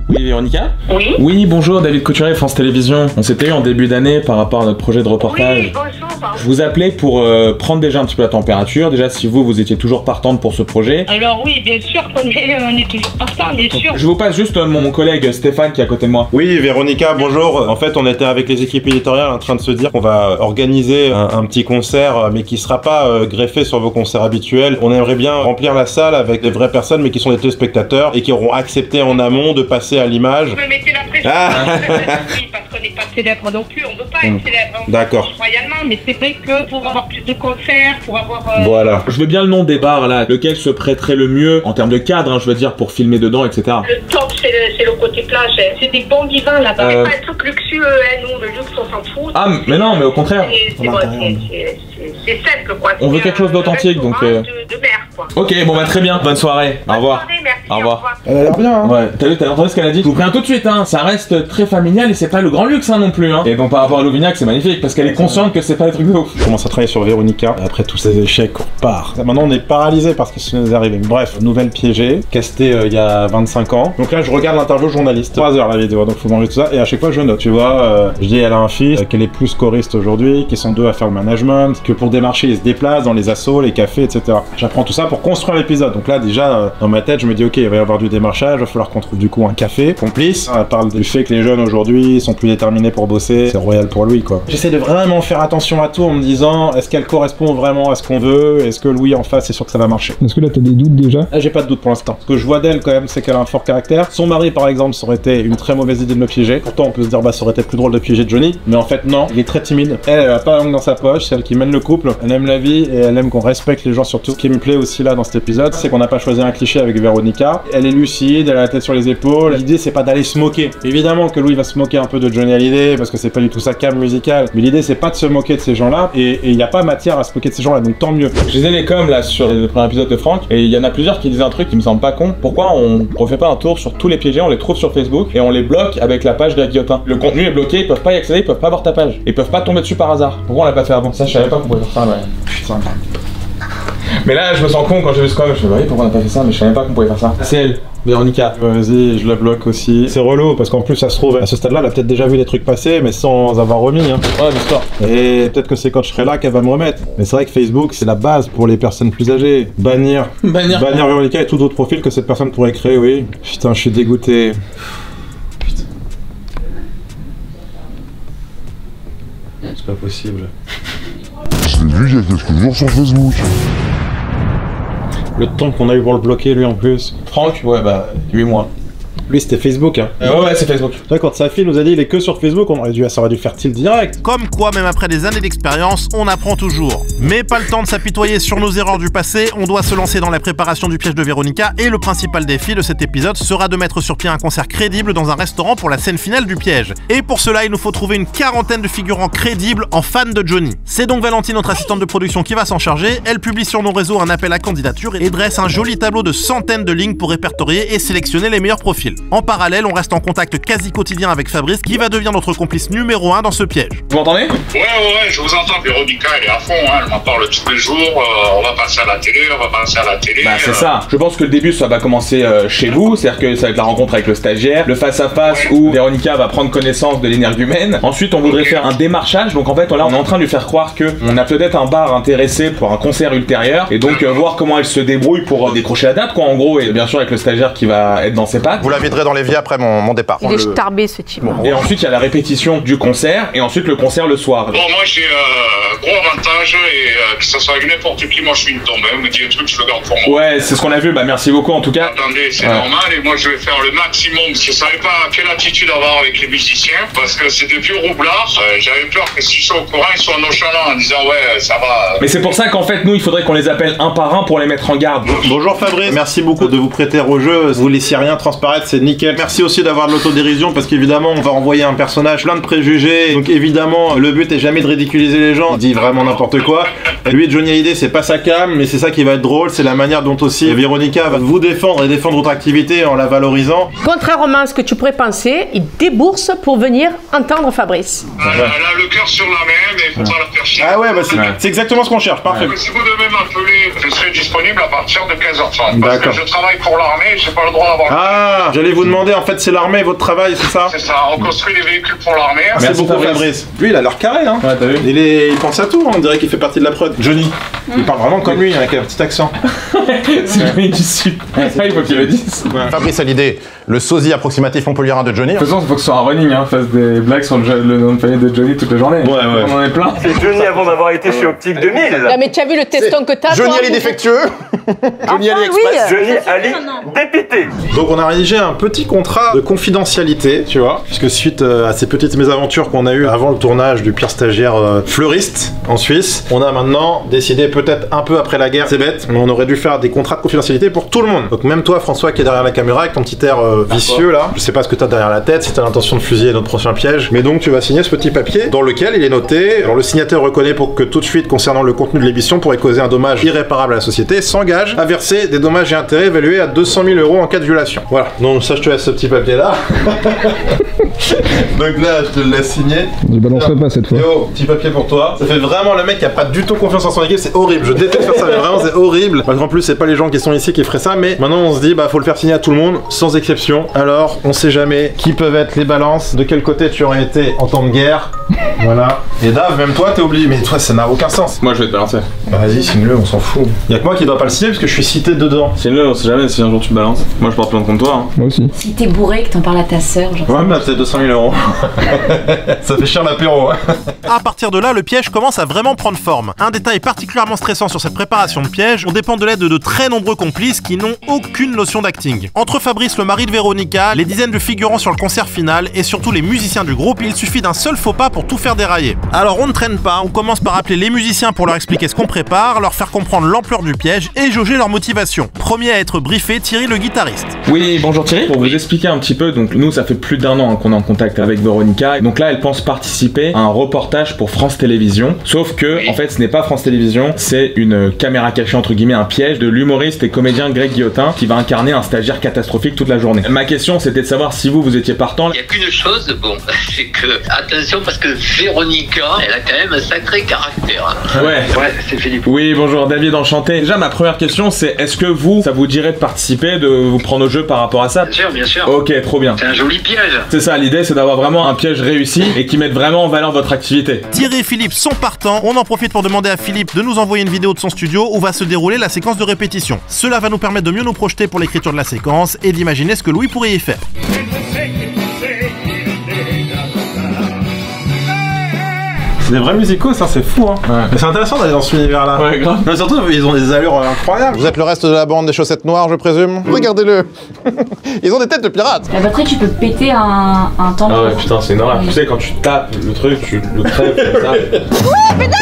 Oui, Véronica? Oui. Oui, bonjour, David Couturier, France Télévisions. On s'était eu en début d'année par rapport à notre projet de reportage. Oui, bonjour. Je vous appelais pour prendre déjà un petit peu la température. Déjà, si vous étiez toujours partante pour ce projet. Alors oui, bien sûr qu'on est toujours partant, bien sûr. Je vous passe juste mon collègue Stéphane qui est à côté de moi. Oui, Véronica, bonjour. En fait, on était avec les équipes éditoriales en train de se dire qu'on va organiser un petit concert, mais qui sera pas greffé sur vos concerts habituels. On aimerait bien remplir la salle avec des vraies personnes, mais qui sont des téléspectateurs et qui auront accepté en amont de passer à l'image. Vous me mettez la pression. Oui, parce qu'on n'est pas célèbre non plus, on ne veut pas être célèbre. D'accord. Royalement, mais c'est vrai que pour avoir plus de concerts, pour avoir... Voilà. Je veux bien le nom des bars là, lequel se prêterait le mieux en termes de cadre, hein, je veux dire, pour filmer dedans, etc. Le top, c'est le côté plage. C'est des bons vivants là-bas. C'est pas un truc luxueux, hein, nous, le luxe, on s'en fout. Ah, mais non, mais au contraire. C'est simple, quoi. On veut quelque chose d'authentique, donc... de mer, quoi. Ok, bon bah très bien, bonne soirée. Au revoir. Au revoir. Elle a l'air bien, hein. Ouais, t'as entendu ce qu'elle a dit? Je vous préviens tout de suite, hein, ça reste très familial et c'est pas le grand luxe, hein, non plus, hein. Et donc par rapport à Louvignac, c'est magnifique parce qu'elle est consciente que c'est pas des trucs de ouf. Je commence à travailler sur Véronica. Après tous ces échecs, on repart. Maintenant, on est paralysé parce que ce qui nous est arrivé. Bref, nouvelle piégée, castée il y a 25 ans. Donc là, je regarde l'interview journaliste. 3 heures la vidéo, donc faut manger tout ça. Et à chaque fois, je note. Tu vois, je dis, elle a un fils, qu'elle est plus choriste aujourd'hui, qu'ils sont deux à faire le management, que pour démarcher, ils se déplacent dans les assos, les cafés, etc. J'apprends tout ça pour construire l'épisode. Donc là, déjà, dans ma tête, je me dis, ok, il va y avoir du démarchage, il va falloir qu'on trouve du coup un café complice. Elle parle du fait que les jeunes aujourd'hui sont plus déterminés pour bosser. C'est royal pour lui, quoi. J'essaie de vraiment faire attention à tout en me disant, est-ce qu'elle correspond vraiment à ce qu'on veut? Est-ce que Louis en face, c'est sûr que ça va marcher? Est-ce que là, t'as des doutes déjà? Là, j'ai pas de doute pour l'instant. Ce que je vois d'elle, quand même, c'est qu'elle a un fort caractère. Son mari, par exemple, ça aurait été une très mauvaise idée de le piéger. Pourtant, on peut se dire, bah, ça aurait été plus drôle de piéger Johnny. Mais en fait, non, il est très timide. Elle a pas la langue dans sa poche, c'est elle qui mène le couple. Elle aime la vie et elle aime qu'on respecte les gens surtout. Ce qui me plaît aussi là dans cet épisode, c'est qu'on n'a pas choisi un cliché avec Véronica. Elle est lucide, elle a la tête sur les épaules. L'idée, c'est pas d'aller se moquer. Évidemment que Louis va se moquer un peu de Johnny Hallyday parce que c'est pas du tout sa cam musicale. Mais l'idée, c'est pas de se moquer de ces gens-là et il n'y a pas matière à se moquer de ces gens-là. Donc tant mieux. Je disais les coms là sur le premier épisode de Franck et il y en a plusieurs qui disaient un truc qui me semble pas con. Pourquoi on refait pas un tour sur tous les piégés, on les trouve sur Facebook et on les bloque avec la page de la guillotin? Le contenu est bloqué, ils peuvent pas y accéder, ils peuvent pas voir ta page. Ils peuvent pas tomber dessus par hasard. Pourquoi on l'a pas fait avant? Ça, je savais pas qu'on pouvait faire ça, ouais. Putain. Mais là, je me sens con quand j'ai vu ce com. Je me dis, oui, pourquoi on a pas fait ça? Mais je savais pas qu'on pouvait faire ça. C'est elle, Véronica. Vas-y, je la bloque aussi. C'est relou parce qu'en plus, ça se trouve, à ce stade-là, elle a peut-être déjà vu des trucs passer, mais sans avoir remis. Hein. Ouais, l'histoire. Et peut-être que c'est quand je serai là qu'elle va me remettre. Mais c'est vrai que Facebook, c'est la base pour les personnes plus âgées. Bannir Véronica et tout autre profil que cette personne pourrait créer, oui. Putain, je suis dégoûté. Putain. C'est pas possible. Je l'ai vu il y a quelques jours sur Facebook. Le temps qu'on a eu pour le bloquer, lui en plus. Franck, ouais, bah, 8 mois. Lui, c'était Facebook, hein. Ouais, c'est Facebook. Toi, quand sa fille nous a dit il est que sur Facebook, ça aurait dû faire tilt direct. Comme quoi, même après des années d'expérience, on apprend toujours. Mais pas le temps de s'apitoyer sur nos erreurs du passé, on doit se lancer dans la préparation du piège de Véronica et le principal défi de cet épisode sera de mettre sur pied un concert crédible dans un restaurant pour la scène finale du piège. Et pour cela, il nous faut trouver une quarantaine de figurants crédibles en fans de Johnny. C'est donc Valentine, notre assistante de production, qui va s'en charger. Elle publie sur nos réseaux un appel à candidature et dresse un joli tableau de centaines de lignes pour répertorier et sélectionner les meilleurs profils. En parallèle, on reste en contact quasi quotidien avec Fabrice qui va devenir notre complice numéro 1 dans ce piège. Vous m'entendez? Ouais, je vous entends. Véronica, elle est à fond, hein, elle m'en parle tous les jours. On va passer à la télé, Bah, c'est ça. Je pense que le début, ça va commencer chez vous. C'est-à-dire que ça va être la rencontre avec le stagiaire, le face-à-face où Véronica va prendre connaissance de l'énergumène. Ensuite, on voudrait faire un démarchage. Donc en fait, là, on est en train de lui faire croire qu'on a peut-être un bar intéressé pour un concert ultérieur. Et donc, voir comment elle se débrouille pour décrocher la date, quoi, en gros. Et bien sûr, avec le stagiaire qui va être dans ses pattes. Vous l'avez j'inviterai dans l'évier après mon départ. Il est starbé ce type. Bon. Et ensuite, il y a la répétition du concert et ensuite le concert le soir. Bon, moi j'ai gros avantage et que ça soit avec n'importe qui, moi je suis une tombe. Hein. Me dit un truc, je le garde pour moi. Ouais, c'est ce qu'on a vu. Bah merci beaucoup en tout cas. Attendez, c'est normal et moi je vais faire le maximum parce que je savais pas quelle attitude avoir avec les musiciens parce que c'est des vieux roublards. J'avais peur que s'ils sont au courant, ils soient nonchalants en disant ouais, ça va. Mais c'est pour ça qu'en fait, nous, il faudrait qu'on les appelle un par un pour les mettre en garde. Bonjour Fabrice, merci beaucoup de vous prêter au jeu. Vous laissiez rien transparaître, c'est nickel. Merci aussi d'avoir de l'autodérision parce qu'évidemment, on va envoyer un personnage plein de préjugés. Donc évidemment, le but est jamais de ridiculiser les gens. Il dit vraiment n'importe quoi. Lui, Johnny Hallyday, c'est pas sa cam, mais c'est ça qui va être drôle. C'est la manière dont aussi Véronica va vous défendre et défendre votre activité en la valorisant. Contrairement à ce que tu pourrais penser, il débourse pour venir entendre Fabrice. Elle a le cœur sur la main, mais il faut pas la faire chier. Ah ouais, bah c'est exactement ce qu'on cherche, parfait. Si vous devez m'appeler, je serai disponible à partir de 15h30. Parce D'accord. que je travaille pour l'armée, j'ai pas le droit d'avoir. Ah, j'allais vous demander, en fait, c'est l'armée, votre travail, c'est ça? C'est ça, on construit des véhicules pour l'armée. Merci beaucoup Fabrice. Lui, il a l'air carré, hein. Ouais, t'as vu? Il pense à tout, hein. On dirait qu'il fait partie de la prod. Johnny, il parle vraiment comme lui, avec un petit accent. C'est Johnny du Sud. Ça, il faut qu'il le dise. Ouais. Fabrice Hallyday, le sosie approximatif montpelliérain de Johnny. De toute façon, il faut que ce soit un running, hein, fasse des blagues sur le nom de famille de Johnny toute la journée. Ouais, ouais. On en est plein. C'est Johnny avant d'avoir été chez Optique 2000. Non mais tu as vu le teston que t'as? Johnny Ali défectueux. Johnny Ali Express. Johnny Ali dépité. Donc on a rédigé un petit contrat de confidentialité, tu vois, puisque suite à ces petites mésaventures qu'on a eues avant le tournage du pire stagiaire fleuriste en Suisse, on a maintenant décidé, peut-être un peu après la guerre, c'est bête, mais on aurait dû faire des contrats de confidentialité pour tout le monde. Donc même toi François qui est derrière la caméra avec ton petit air vicieux là, je sais pas ce que t'as derrière la tête, si t'as l'intention de fusiller notre prochain piège, mais donc tu vas signer ce petit papier dans lequel il est noté, alors le signataire reconnaît pour que toute fuite concernant le contenu de l'émission pourrait causer un dommage irréparable à la société, s'engage à verser des dommages et intérêts évalués à 200 000 € en cas de violation. Voilà, donc ça je te laisse ce petit papier là. Donc là je te le laisse signer. Je balancerai pas cette fois. Yo, petit papier pour toi. Ça fait vraiment le mec qui a pas du tout confiance en son équipe, c'est horrible, je déteste faire ça, mais vraiment c'est horrible. Parce qu'en plus c'est pas les gens qui sont ici qui feraient ça, mais maintenant on se dit bah faut le faire signer à tout le monde, sans exception. Alors on sait jamais qui peuvent être les balances, de quel côté tu aurais été en temps de guerre. Voilà. Et Dave, même toi t'es obligé, mais toi ça n'a aucun sens. Moi je vais te balancer. Bah vas-y, signe-le, on s'en fout. Y'a que moi qui doit pas le signer parce que je suis cité dedans. Signe-le, on sait jamais si un jour tu me balances. Moi je porte plainte contre toi. Hein. Moi aussi. Si t'es bourré et que t'en parles à ta sœur, genre. Ouais, bah c'est 200 000 €. Ça fait cher l'apéro. À partir de là, le piège commence à vraiment prendre forme. Un détail particulièrement stressant sur cette préparation de piège, on dépend de l'aide de très nombreux complices qui n'ont aucune notion d'acting. Entre Fabrice, le mari de Véronica, les dizaines de figurants sur le concert final et surtout les musiciens du groupe, il suffit d'un seul faux pas pour tout faire dérailler. Alors on ne traîne pas, on commence par appeler les musiciens pour leur expliquer ce qu'on prépare, leur faire comprendre l'ampleur du piège et jauger leur motivation. Premier à être briefé, Thierry le guitariste. Oui, bonjour Thierry. Pour vous expliquer un petit peu, donc nous ça fait plus d'1 an qu'on est en contact avec Véronica. Donc là elle pense participer à un reportage pour France Télévisions. Sauf que en fait ce n'est pas France Télévisions, c'est une caméra cachée entre guillemets, un piège de l'humoriste et comédien Greg Guillotin qui va incarner un stagiaire catastrophique toute la journée. Ma question c'était de savoir si vous étiez partant. Il n'y a qu'une chose, bon, c'est que attention parce que Véronica, elle a quand même un sacré caractère. Ouais, c'est Philippe. Oui, bonjour David, enchanté. Déjà ma première question c'est est-ce que vous, ça vous dirait de participer, de vous prendre au jeu par rapport à ça? Bien sûr, bien sûr. Ok, trop bien. C'est un joli piège. C'est ça, l'idée c'est d'avoir vraiment un piège réussi et qui mette vraiment en valeur votre activité. Thierry et Philippe sont partants, on en profite pour demander à Philippe de nous envoyer une vidéo de son studio où va se dérouler la séquence de répétition. Cela va nous permettre de mieux nous projeter pour l'écriture de la séquence et d'imaginer ce que Louis pourrait y faire. C'est des vrais musicaux, ça c'est fou hein. Ouais. Mais c'est intéressant d'aller dans cet univers là. Ouais, grave. Mais surtout ils ont des allures incroyables. Vous êtes le reste de la bande des chaussettes noires, je présume. Regardez-le. Ils ont des têtes de pirates. Après tu peux péter un tambour. Ah ouais putain c'est une horreur. Tu sais quand tu tapes le truc, tu le crèves comme ça. Ouais putain.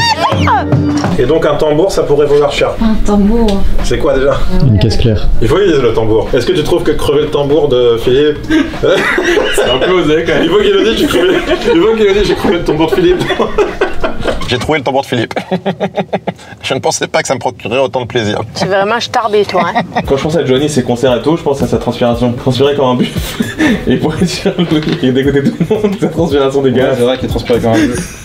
Et donc un tambour ça pourrait valoir cher. Un tambour. C'est quoi déjà? Une caisse claire. Il faut qu'il dise le tambour. Est-ce que tu trouves que crever le tambour de Philippe c'est un peu osé quand même. Il faut qu'il le dise, j'ai crevé le tambour de Philippe. J'ai trouvé le tambour de Philippe. Je ne pensais pas que ça me procurerait autant de plaisir. C'est vraiment starbé toi. Hein. Quand je pense à Johnny, ses concerts et tout, je pense à sa transpiration. Transpirer comme un buff. Et pour être sûr qu'il dégoûtait tout le monde, sa transpiration dégueulasse. Ouais, c'est vrai qu'il transpirait comme un buff.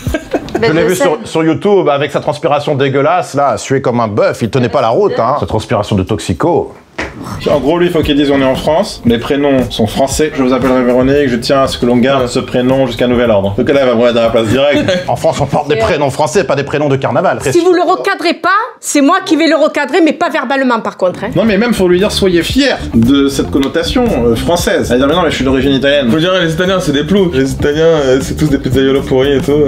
Je l'ai vu sur YouTube avec sa transpiration dégueulasse, là, sué comme un bœuf, il tenait pas la route, hein. Sa transpiration de toxico. En gros, lui, il faut qu'il dise on est en France. Les prénoms sont français. Je vous appellerai Véronique. Je tiens à ce que l'on garde ce prénom jusqu'à nouvel ordre. Donc là, elle va me mettre dans la place directe. En France, on porte des prénoms français, pas des prénoms de carnaval. Si vous le recadrez pas, c'est moi qui vais le recadrer, mais pas verbalement par contre. Hein. Non, mais même, faut lui dire soyez fiers de cette connotation française. Elle va dire mais non, mais je suis d'origine italienne. Faut dire les Italiens, c'est des plous. Les Italiens, c'est tous des pizzaiolos pourris et tout.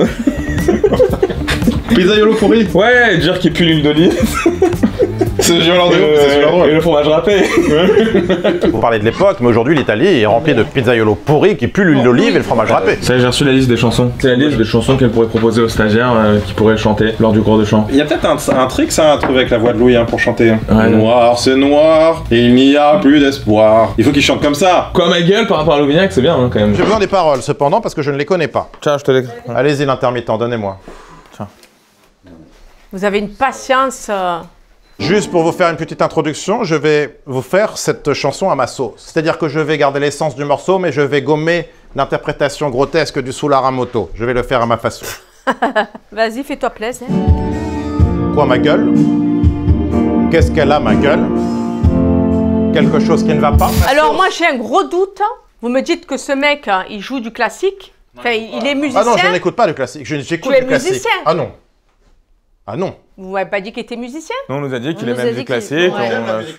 Pizzaiolo pourri? Ouais, dire qu'il pue l'huile d'olive. C'est violent de ouf, c'est super drôle. Et le fromage râpé. Vous parlez de l'époque, mais aujourd'hui l'Italie est remplie de pizzaiolo pourris qui puent l'huile d'olive et le fromage râpé. Ça, j'ai reçu la liste des chansons. C'est la liste des chansons qu'elle pourrait proposer aux stagiaires qui pourraient chanter lors du cours de chant. Il y a peut-être un trick ça à trouver avec la voix de Louis pour chanter. Ouais, noir, c'est noir, et il n'y a plus d'espoir. Il faut qu'il chante comme ça. Quoi ma gueule par rapport à Louvignac, c'est bien quand même. J'ai besoin des paroles cependant parce que je ne les connais pas. Tiens, je te les. Allez-y l'intermittent, donnez-moi. Tiens. Vous avez une patience. Juste pour vous faire une petite introduction, je vais vous faire cette chanson à ma sauce. C'est-à-dire que je vais garder l'essence du morceau, mais je vais gommer l'interprétation grotesque du Soularamoto. Je vais le faire à ma façon. Vas-y, fais-toi plaisir. Quoi ma gueule? Qu'est-ce qu'elle a ma gueule? Quelque chose qui ne va pas? Alors moi j'ai un gros doute. Vous me dites que ce mec, il joue du classique. Enfin, il est musicien. Ah non, je n'écoute pas du classique. J'écoute du classique. Musicien. Ah non. Ah non. Vous m'avez pas dit qu'il était musicien? Non, on nous a dit qu'il aimait la musique classique.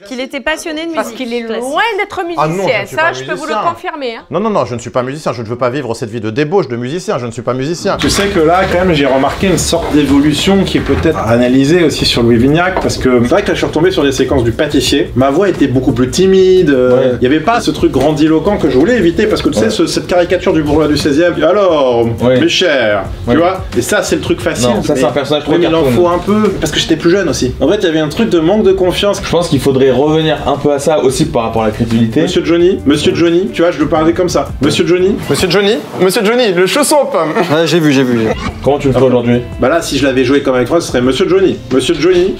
Qu'il était passionné de musique. Parce qu'il est loin d'être musicien. Ah non, ça, je peux vous le confirmer. Hein. Non, non, non, je ne suis pas musicien. Je ne veux pas vivre cette vie de débauche de musicien. Je ne suis pas musicien. Tu sais que là, quand même, j'ai remarqué une sorte d'évolution qui est peut-être analysée aussi sur Louis Vignac, parce que c'est vrai que là, je suis retombé sur des séquences du pâtissier. Ma voix était beaucoup plus timide. Il n'y avait pas ce truc grandiloquent que je voulais éviter, parce que tu sais, cette caricature du bourgeois du 16e. Alors, mes chers, tu vois. Et ça, c'est le truc facile. Non, ça, c'est un personnage trop il en faut un peu, parce que j'étais plus jeune aussi. En fait, il y avait un truc de manque de confiance. Je pense qu'il faudrait revenir un peu à ça aussi par rapport à la crédibilité. Monsieur Johnny, tu vois, je le parlais comme ça. Monsieur Johnny, le chausson aux pommes. Ouais, j'ai vu. Comment tu le fais aujourd'hui? Bah là, si je l'avais joué comme avec toi, ce serait Monsieur Johnny.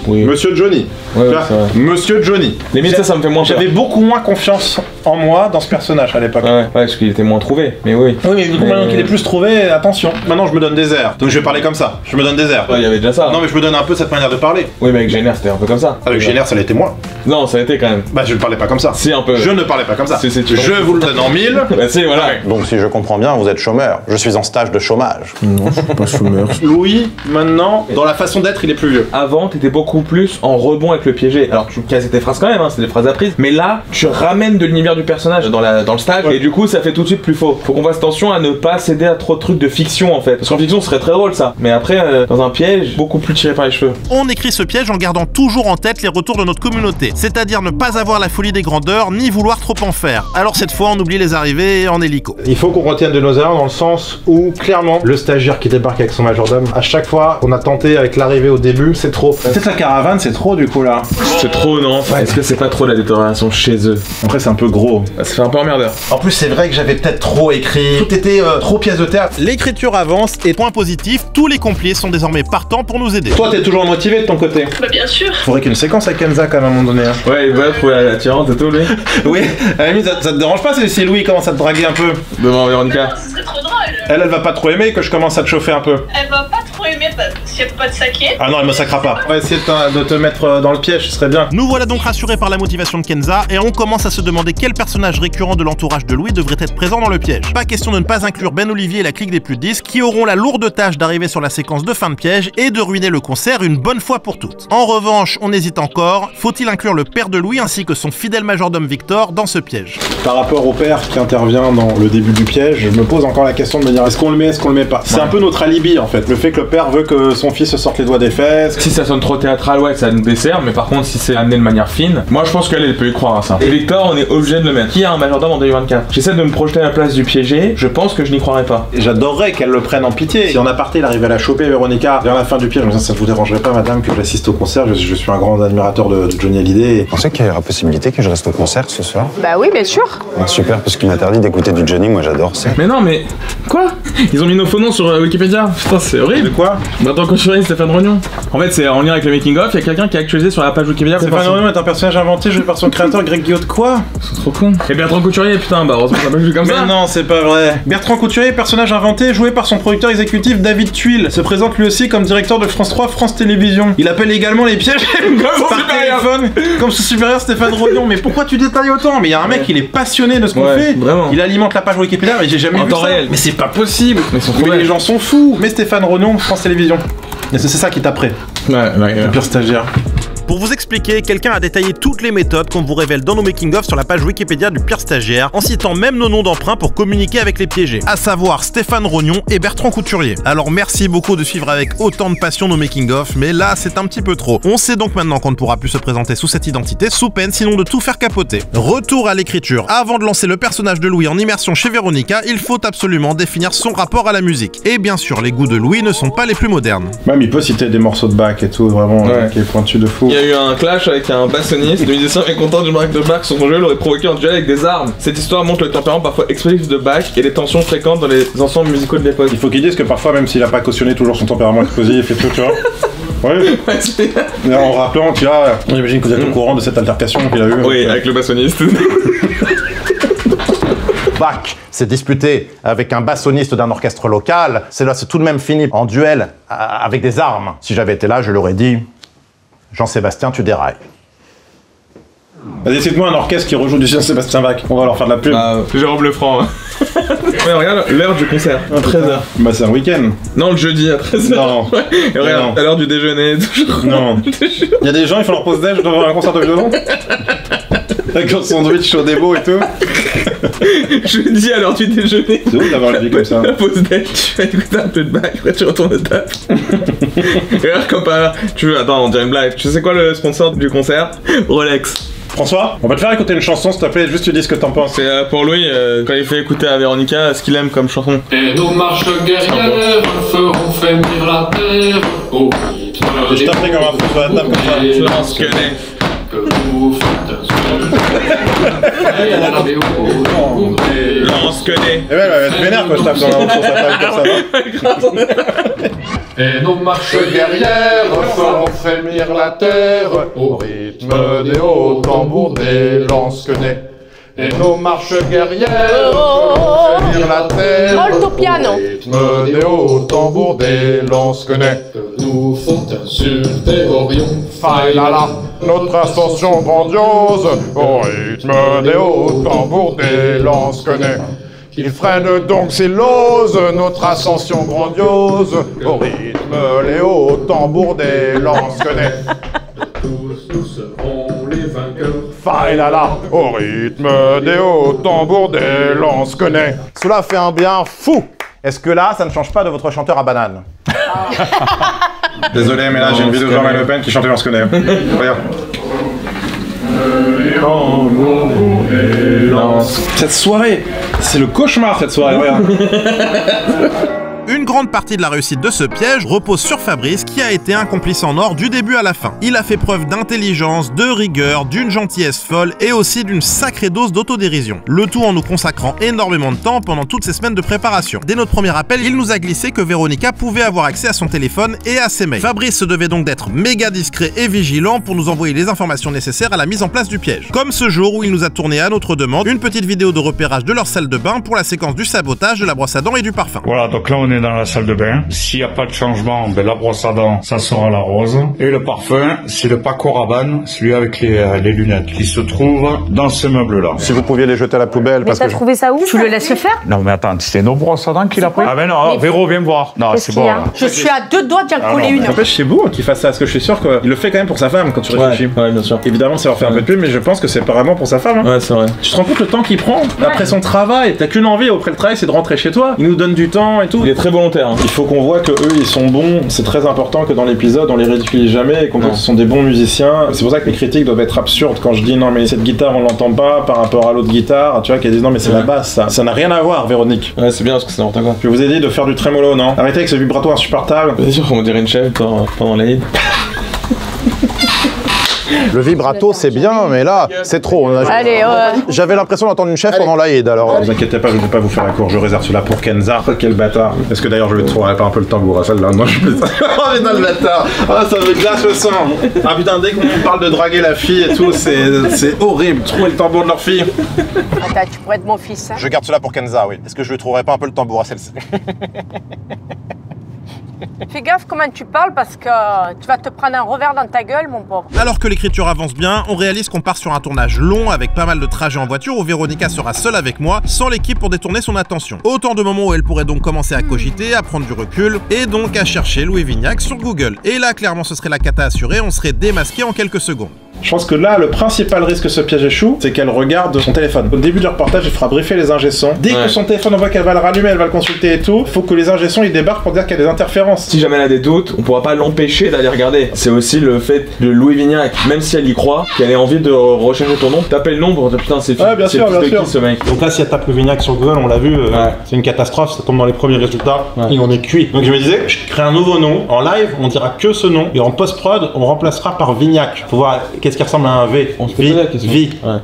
Oui. Monsieur Johnny. Ouais, Monsieur Johnny. Limite, ça me fait moins peur. J'avais beaucoup moins confiance en moi dans ce personnage à l'époque. Ouais, parce qu'il était moins trouvé, mais oui. Oui, mais du coup, maintenant qu'il est plus trouvé, attention. Maintenant, je me donne des airs. Donc je vais parler comme ça. Je me donne des airs. Ouais, il y avait déjà ça. Non, mais je me donne un peu cette manière de parler. Oui, mais avec Géner, c'était un peu comme ça. Avec Géner, ça l'était moi. Non, ça a été quand même. Bah, je ne parlais pas comme ça. Si, un peu. Je ne parlais pas comme ça. Si, je vous le donne en 1000. Bah, si, voilà. Donc, si je comprends bien, vous êtes chômeur. Je suis en stage de chômage. Non, je suis pas chômeur. Louis, maintenant, dans la façon d'être, il est plus vieux. Avant, t'étais beaucoup plus en rebond avec le piégé. Alors, tu casses tes phrases quand même, hein, c'est des phrases apprises. Mais là, tu ramènes de l'univers du personnage dans le stage. Ouais. Et du coup, ça fait tout de suite plus faux. Faut qu'on fasse attention à ne pas céder à trop de trucs de fiction en fait. Parce qu'en fiction, ce serait très drôle ça. Mais après, dans un piège, beaucoup plus tiré par les cheveux. On écrit ce piège en gardant toujours en tête les retours de notre communauté. C'est-à-dire ne pas avoir la folie des grandeurs, ni vouloir trop en faire. Alors cette fois, on oublie les arrivées en hélico. Il faut qu'on retienne de nos erreurs dans le sens où, clairement, le stagiaire qui débarque avec son majordome, à chaque fois, on a tenté avec l'arrivée au début, c'est trop. Peut-être la caravane, c'est trop du coup là. C'est trop, non? Est-ce que c'est pas trop la détérioration chez eux? Après, c'est un peu gros. Ça fait un peu emmerdeur. En plus, c'est vrai que j'avais peut-être trop écrit. Tout était trop pièce de théâtre. L'écriture avance et point positif, tous les complices sont désormais partants pour nous aider. Toi, t'es toujours motivé de ton côté? Bah bien sûr. Faudrait qu'il y ait une séquence avec Kenza quand même à un moment donné. Hein. Ouais, il va trouver l'attirante et tout, lui. Oui, à la limite, ça te dérange pas si Louis commence à te draguer un peu? Devant Véronica. Ce serait trop drôle. Elle va pas trop aimer que je commence à te chauffer un peu. Elle va pas trop aimer si elle peut pas te saquer. Ah non, elle me saquera pas. On va essayer de te mettre dans le piège, ce serait bien. Nous voilà donc rassurés par la motivation de Kenza et on commence à se demander quel personnage récurrent de l'entourage de Louis devrait être présent dans le piège. Pas question de ne pas inclure Ben Olivier et la clique des plus 10 qui auront la lourde tâche d'arriver sur la séquence de fin de piège et de ruiner le concert une bonne fois pour toutes. En revanche, on hésite encore, faut-il inclure le père de Louis ainsi que son fidèle majordome Victor dans ce piège? Par rapport au père qui intervient dans le début du piège, je me pose encore la question de me dire est-ce qu'on le met, est-ce qu'on le met pas? C'est un peu notre alibi en fait, le fait que le père veut que son fils se sorte les doigts des fesses. Si ça sonne trop théâtral, ouais, ça nous dessert, mais par contre, si c'est amené de manière fine, moi je pense qu'elle peut y croire à ça. Et Victor, on est obligé de le mettre. Qui a un majordome en 2024? J'essaie de me projeter à la place du piégé, je pense que je n'y croirais pas. J'adorerais qu'elle le prenne en pitié. Si en aparté, il arrive à la choper, Véronica, vers la fin du piège, ça vous dérangerait pas, madame, que j'assiste au concert? Je suis un grand admirateur de Johnny Hallyday. Vous pensez qu'il y aura possibilité que je reste au concert ce soir? Bah oui, bien sûr. Ah, super, parce qu'il m'interdit d'écouter du Johnny, moi j'adore ça. Mais non, mais quoi? Ils ont mis nos faux noms sur Wikipédia? Putain, c'est horrible. Quoi? quoi? Bertrand Couturier, Stéphane Rognon. En fait, c'est en lien avec le making-of, il y a quelqu'un qui a actualisé sur la page Wikipédia. Stéphane Rognon est un personnage inventé joué par son créateur Greg Guillaume. Quoi? C'est trop con. Et Bertrand Couturier, putain, bah heureusement ça m'a vu comme ça. Mais non, c'est pas vrai. Bertrand Couturier, personnage inventé joué par son producteur exécutif David Tuile, se présente lui aussi comme directeur de France 3, France Télévisions. Il appelle également les pièges par téléphone comme son supérieur Stéphane Rognon. Mais pourquoi tu détailles autant? Mais il y a un mec, il est passionné de ce qu'on fait. Vraiment. Il alimente la page Wikipédia, mais j'ai jamais vu temps ça. réel. Mais c'est pas possible. Mais les gens sont fous. Mais Stéphane Rognon, France Télévisions. Et c'est ça qui t'apprête. Ouais. Le pire stagiaire. Pour vous expliquer, quelqu'un a détaillé toutes les méthodes qu'on vous révèle dans nos making-of sur la page Wikipédia du pire stagiaire, en citant même nos noms d'emprunt pour communiquer avec les piégés, à savoir Stéphane Rognon et Bertrand Couturier. Alors merci beaucoup de suivre avec autant de passion nos making-of, mais là c'est un petit peu trop. On sait donc maintenant qu'on ne pourra plus se présenter sous cette identité, sous peine sinon de tout faire capoter. Retour à l'écriture. Avant de lancer le personnage de Louis en immersion chez Véronica, il faut absolument définir son rapport à la musique. Et bien sûr, les goûts de Louis ne sont pas les plus modernes. Même il peut citer des morceaux de Bach et tout, vraiment, qui est pointu de fou. Il y a eu un clash avec un bassoniste, le musicien mécontent du marque de Bach sur son jeu l'aurait provoqué un duel avec des armes. Cette histoire montre le tempérament parfois explosif de Bach et les tensions fréquentes dans les ensembles musicaux de l'époque. Il faut qu'il dise que parfois, même s'il a pas cautionné toujours son tempérament explosif et tout, tu vois. Oui. Mais en rappelant, tu vois, j'imagine que vous êtes au courant de cette altercation qu'il a eue. Oui, avec le bassoniste. Bach s'est disputé avec un bassoniste d'un orchestre local. C'est tout de même fini en duel avec des armes. Si j'avais été là, je leur ai dit Jean-Sébastien, tu dérailles. Vas-y, cite-moi un orchestre qui rejoue du Jean-Sébastien Bach. On va leur faire de la pub. Jérôme Lefranc. Ouais, regarde l'heure du concert, à 13h. Bah, c'est un week-end. Non, le jeudi à 13h. Non. Ouais. Et regarde, à l'heure du déjeuner, toujours. Non. Il y a des gens, ils font leur pause déj devant un concert de violon. Avec leur sandwich chaud et beau et tout. Jeudi à l'heure du déjeuner. C'est ouf d'avoir une vie comme ça. La pause déj, tu vas écouter un peu de Bach, après tu retournes au taf. Regarde comme par là. Attends, on dirait une blague. Tu sais quoi le sponsor du concert? Rolex. François, on va te faire écouter une chanson s'il te plaît, juste tu dis ce que t'en penses. C'est pour Louis, quand il fait écouter à Véronica ce qu'il aime comme chanson. Et nos marches guerrières feront frémir la terre au rythme. Je taperai comme un fou sur la table comme ça. Florence Quenet. Laurence Quenet. Eh ouais, elle va être vénère quand je tape sur sa table comme ça. Et nos marches guerrières feront frémir la terre au rythme des hauts tambours des lances quenets. Et nos marches guerrières feront frémir la terre Molto piano. au rythme des hauts tambours des lances quenets. Nous font insulter Orion. Faille là là, notre ascension grandiose au rythme des hauts tambours des lances quenets. Il freine donc ses loses, notre ascension grandiose, au rythme les hauts tambours des lances quenets. Tous nous serons les vainqueurs. Faille là là, au rythme des hauts tambours des lances quenets. Cela fait un bien fou. Est-ce que là, ça ne change pas de votre chanteur à banane? Désolé, mais là j'ai une vidéo de Jean-Marie Le Pen qui chante Lance Quenet. Regarde. Cette soirée, c'est le cauchemar cette soirée, regarde. Une grande partie de la réussite de ce piège repose sur Fabrice qui a été un complice en or du début à la fin. Il a fait preuve d'intelligence, de rigueur, d'une gentillesse folle et aussi d'une sacrée dose d'autodérision. Le tout en nous consacrant énormément de temps pendant toutes ces semaines de préparation. Dès notre premier appel, il nous a glissé que Véronica pouvait avoir accès à son téléphone et à ses mails. Fabrice se devait donc d'être méga discret et vigilant pour nous envoyer les informations nécessaires à la mise en place du piège. Comme ce jour où il nous a tourné à notre demande une petite vidéo de repérage de leur salle de bain pour la séquence du sabotage, de la brosse à dents et du parfum. Voilà, donc là on est dans la salle de bain. S'il n'y a pas de changement, ben la brosse à dents, ça sera la rose. Et le parfum, c'est le Paco Rabanne, celui avec les lunettes, qui se trouve dans ce meuble-là. Si vous pouviez les jeter à la poubelle, Mais parce t'as que... trouvé ça où? Tu le laisses le faire? Non mais attends, c'est nos brosses à dents qu'il a pris? Ah ben non, Véro, viens me voir. Non, c'est bon. Là. Je suis à 2 doigts d'en coller une. N'empêche, c'est beau qu'il fasse ça, parce que je suis sûr qu'il le fait quand même pour sa femme quand tu réfléchis. Ouais, bien sûr. Évidemment, ça leur fait un peu de pub, mais je pense que c'est vraiment pour sa femme. Hein. Ouais, c'est vrai. Tu te rends compte le temps qu'il prend après son travail? T'as qu'une envie après le travail, c'est de rentrer chez toi. Il nous donne du temps et tout. Il est très volontaire. Hein. Il faut qu'on voit que eux ils sont bons. C'est très important que dans l'épisode on les ridiculise jamais et qu'on voit que ce sont des bons musiciens. C'est pour ça que les critiques doivent être absurdes quand je dis non mais cette guitare on l'entend pas par rapport à l'autre guitare. Tu vois qu'elles disent non mais c'est la basse ça n'a rien à voir Véronique. Ouais c'est bien parce que c'est n'importe quoi. Je vous ai dit de faire du trémolo non? Arrêtez avec ce vibrato insupportable. Bien sûr on dirait une chèvre pendant l'Aïd. Le vibrato, c'est bien, mais là, c'est trop. Allez, J'avais l'impression d'entendre une chef pendant l'Aïd, alors. Ne vous inquiétez pas, je ne vais pas vous faire la cour, je réserve cela pour Kenza. Oh, quel bâtard. Est-ce que d'ailleurs je vais trouver pas un peu le tambour à celle-là? Non, je vais. Oh putain, le bâtard. Ah, ça me glace le sang. Ah putain, dès qu'on parle de draguer la fille et tout, c'est horrible. Trouver le tambour de leur fille. Attends, tu pourrais être mon fils. Hein. Je garde cela pour Kenza, oui. Est-ce que je lui trouverai pas un peu le tambour à celle-ci? Fais gaffe comment tu parles parce que tu vas te prendre un revers dans ta gueule, mon pauvre. Alors que l'écriture avance bien, on réalise qu'on part sur un tournage long avec pas mal de trajets en voiture où Véronica sera seule avec moi, sans l'équipe pour détourner son attention. Autant de moments où elle pourrait donc commencer à cogiter, à prendre du recul et donc à chercher Louis Vignac sur Google. Et là, clairement, ce serait la cata assurée, on serait démasqué en quelques secondes. Je pense que là, le principal risque que ce piège échoue, c'est qu'elle regarde son téléphone. Au début du reportage, il fera briefer les ingé-sons. Dès que son téléphone, on voit qu'elle va le rallumer, elle va le consulter et tout, faut que les ingé-sons ils débarquent pour dire qu'il y a des interférences. Si jamais elle a des doutes, on pourra pas l'empêcher d'aller regarder. C'est aussi le fait de Louis Vignac, même si elle y croit, qu'elle ait envie de rechanger ton nom, taper le nom pour dire putain, c'est bien sûr. qui ce mec. Donc là, si elle tape Louis Vignac sur Google, on l'a vu, c'est une catastrophe, ça tombe dans les premiers résultats, et on est cuit. Donc je me disais, je crée un nouveau nom, en live, on dira que ce nom, et en post-prod, on remplacera par Vignac. Faut voir qu'est-ce qui ressemble à un V. On se pose la question.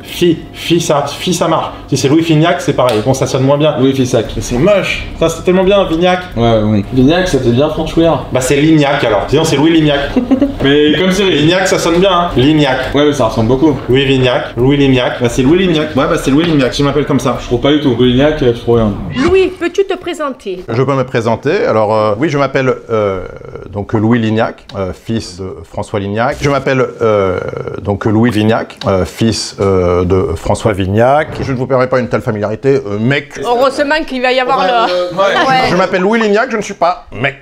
Fi, ça marche. Si c'est Louis Vignac, c'est pareil. Bon, ça sonne moins bien. Louis Fissac. C'est moche. Ça, c'est tellement bien, Vignac. Ouais. Vignac, ça fait bien franchouillard. Bah, c'est Lignac alors. Sinon, c'est Louis Lignac. Mais comme c'est Lignac, ça sonne bien, hein. Lignac. Ouais, mais ça ressemble beaucoup. Louis Vignac. Louis Lignac. Bah, c'est Louis Lignac. Ouais, bah, c'est Louis Lignac. Je m'appelle comme ça. Je trouve pas du tout. Louis Lignac, je trouve rien. Louis, peux-tu te présenter? Je peux me présenter. Alors, oui, je m'appelle donc Louis Lignac, fils de François Lignac. Je m'appelle donc Louis Vignac, fils de François Vignac. Je ne vous permets pas une telle familiarité, mec. Heureusement qu'il va y avoir le... Je m'appelle Louis Lignac, je ne suis pas mec.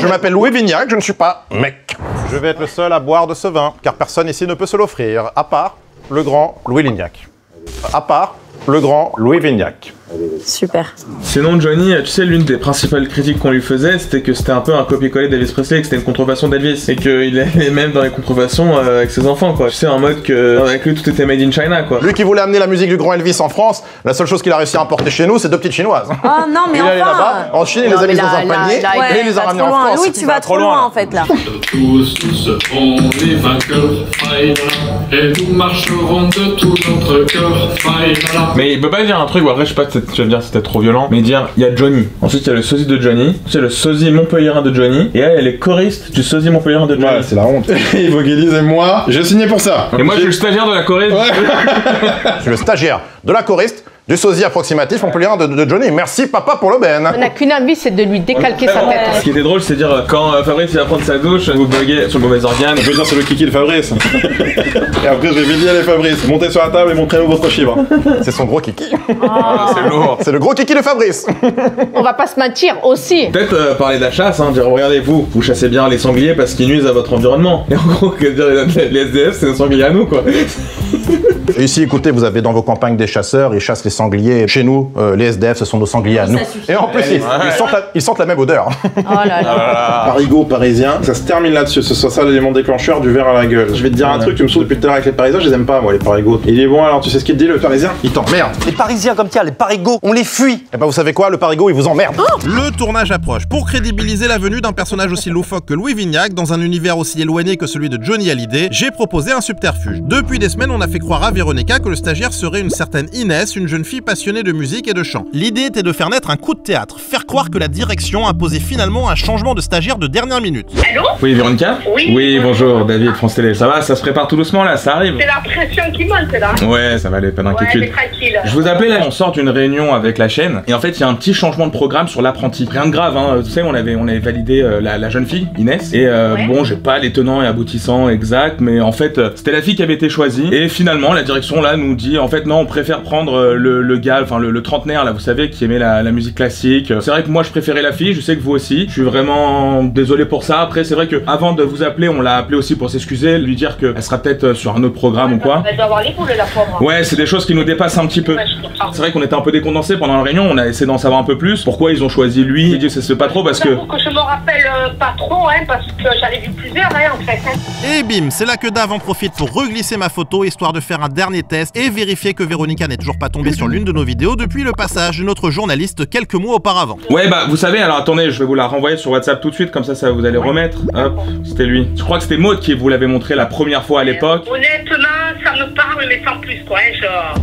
Je m'appelle Louis Vignac, je ne suis pas mec. Je vais être le seul à boire de ce vin, car personne ici ne peut se l'offrir, à part le grand Louis Lignac. À part le grand Louis Vignac. Super. Sinon, Johnny, tu sais, l'une des principales critiques qu'on lui faisait, c'était que c'était un peu un copier-coller d'Elvis Presley, que c'était une contrefaçon d'Elvis, et qu'il allait même dans les contrefaçons avec ses enfants, quoi. Tu sais, en mode que avec lui tout était made in China, quoi. Lui qui voulait amener la musique du grand Elvis en France, la seule chose qu'il a réussi à importer chez nous, c'est 2 petites chinoises. Oh non, mais il est allé là-bas, en Chine, il les a mis dans un panier, et il les a ramenés en France. Oui, tu vas trop loin en fait là. Tous seront les vainqueurs, et nous marcherons de tout notre cœur, Mais il peut pas dire un truc, ou après je sais pas, tu vas me dire c'était trop violent, mais dire il y a Johnny, ensuite il y a le sosie de Johnny, c'est le sosie montpelliérain de Johnny, et là il y a les choristes du sosie montpelliérain de Johnny. Ouais, c'est la honte. Il faut qu'ils disent, et moi, j'ai signé pour ça. Et moi je suis le stagiaire de la choriste. Je suis le stagiaire de la choriste du sosie approximatif montpelliérain de Johnny. Merci papa pour l'aubaine. On n'a qu'une envie, c'est de lui décalquer sa tête. Ce qui était drôle, c'est dire quand Fabrice il va prendre sa douche, vous buguez sur le mauvais organe. Je veux dire, c'est le kiki de Fabrice. Et après, je vais dire allez Fabrice, montez sur la table et montrez-nous votre chiffre. C'est son gros kiki. C'est lourd. C'est le gros kiki de Fabrice. On va pas se mentir aussi. Peut-être parler de la chasse, hein, dire regardez vous chassez bien les sangliers parce qu'ils nuisent à votre environnement. Et en gros, que dire les SDF, c'est nos sangliers à nous, quoi. Et ici, écoutez, vous avez dans vos campagnes des chasseurs, ils chassent les sangliers. Chez nous, les SDF, ce sont nos sangliers à nous. Et en plus, ils sentent la même odeur. Oh là là. Parigot parisien, ça se termine là-dessus. Ce soit ça l'élément déclencheur du verre à la gueule. Je vais te dire un truc, tu me saoules depuis tout à l'heure avec les Parisiens, je les aime pas, moi, les parigots. Il est bon, alors tu sais ce qu'il te dit, le Parisien? Il t'emmerde. Les Parisiens comme tiens, les parigots, on les fuit. Et bah, vous savez quoi, le parigot, il vous emmerde. Le tournage approche. Pour crédibiliser la venue d'un personnage aussi loufoque que Louis Vignac, dans un univers aussi éloigné que celui de Johnny Hallyday, j'ai proposé un subterfuge. Depuis des semaines, on a fait croire à Véronica que le stagiaire serait une certaine Inès, une jeune fille passionnée de musique et de chant. L'idée était de faire naître un coup de théâtre, faire croire que la direction imposait finalement un changement de stagiaire de dernière minute. Allô? Oui, Véronica? Oui, bonjour, David, France Télé. Ça va, ça se prépare tout doucement là, ça arrive. C'est la pression qui monte là. Ouais, ça va aller, pas d'inquiétude. Ouais, tranquille. Je vous appelais là, on sort d'une réunion avec la chaîne, et en fait, il y a un petit changement de programme sur l'apprenti. Rien de grave, hein. Tu sais, on avait validé la jeune fille, Inès, et bon, j'ai pas les tenants et aboutissants exacts, mais en fait, c'était la fille qui avait été choisie, et finalement, la direction là nous dit, en fait, non, on préfère prendre le gars, enfin le trentenaire là, vous savez, qui aimait la musique classique. C'est vrai que moi je préférais la fille, je sais que vous aussi. Je suis vraiment désolé pour ça. Après c'est vrai que avant de vous appeler, on l'a appelé aussi pour s'excuser, lui dire qu'elle sera peut-être sur un autre programme ou quoi. Elle doit avoir les boules la pauvre. Ouais, c'est des choses qui nous dépassent un petit peu. Ouais, c'est vrai qu'on était un peu décondensé pendant la réunion, on a essayé d'en savoir un peu plus. Pourquoi ils ont choisi lui? Il dit que c'est pas trop parce que... Je me rappelle pas trop, hein, parce que j'en ai vu plusieurs, hein, en fait. Et bim, c'est là que Dave en profite pour reglisser ma photo, histoire de faire un dernier test et vérifier que Véronica n'est toujours pas tombée sur sur l'une de nos vidéos depuis le passage de notre journaliste quelques mois auparavant. Ouais bah vous savez, alors attendez, je vais vous la renvoyer sur WhatsApp tout de suite, comme ça vous allez remettre. Hop, c'était lui. Je crois que c'était Maud qui vous l'avait montré la première fois à l'époque. Honnêtement, ça me parle mais sans plus quoi, genre...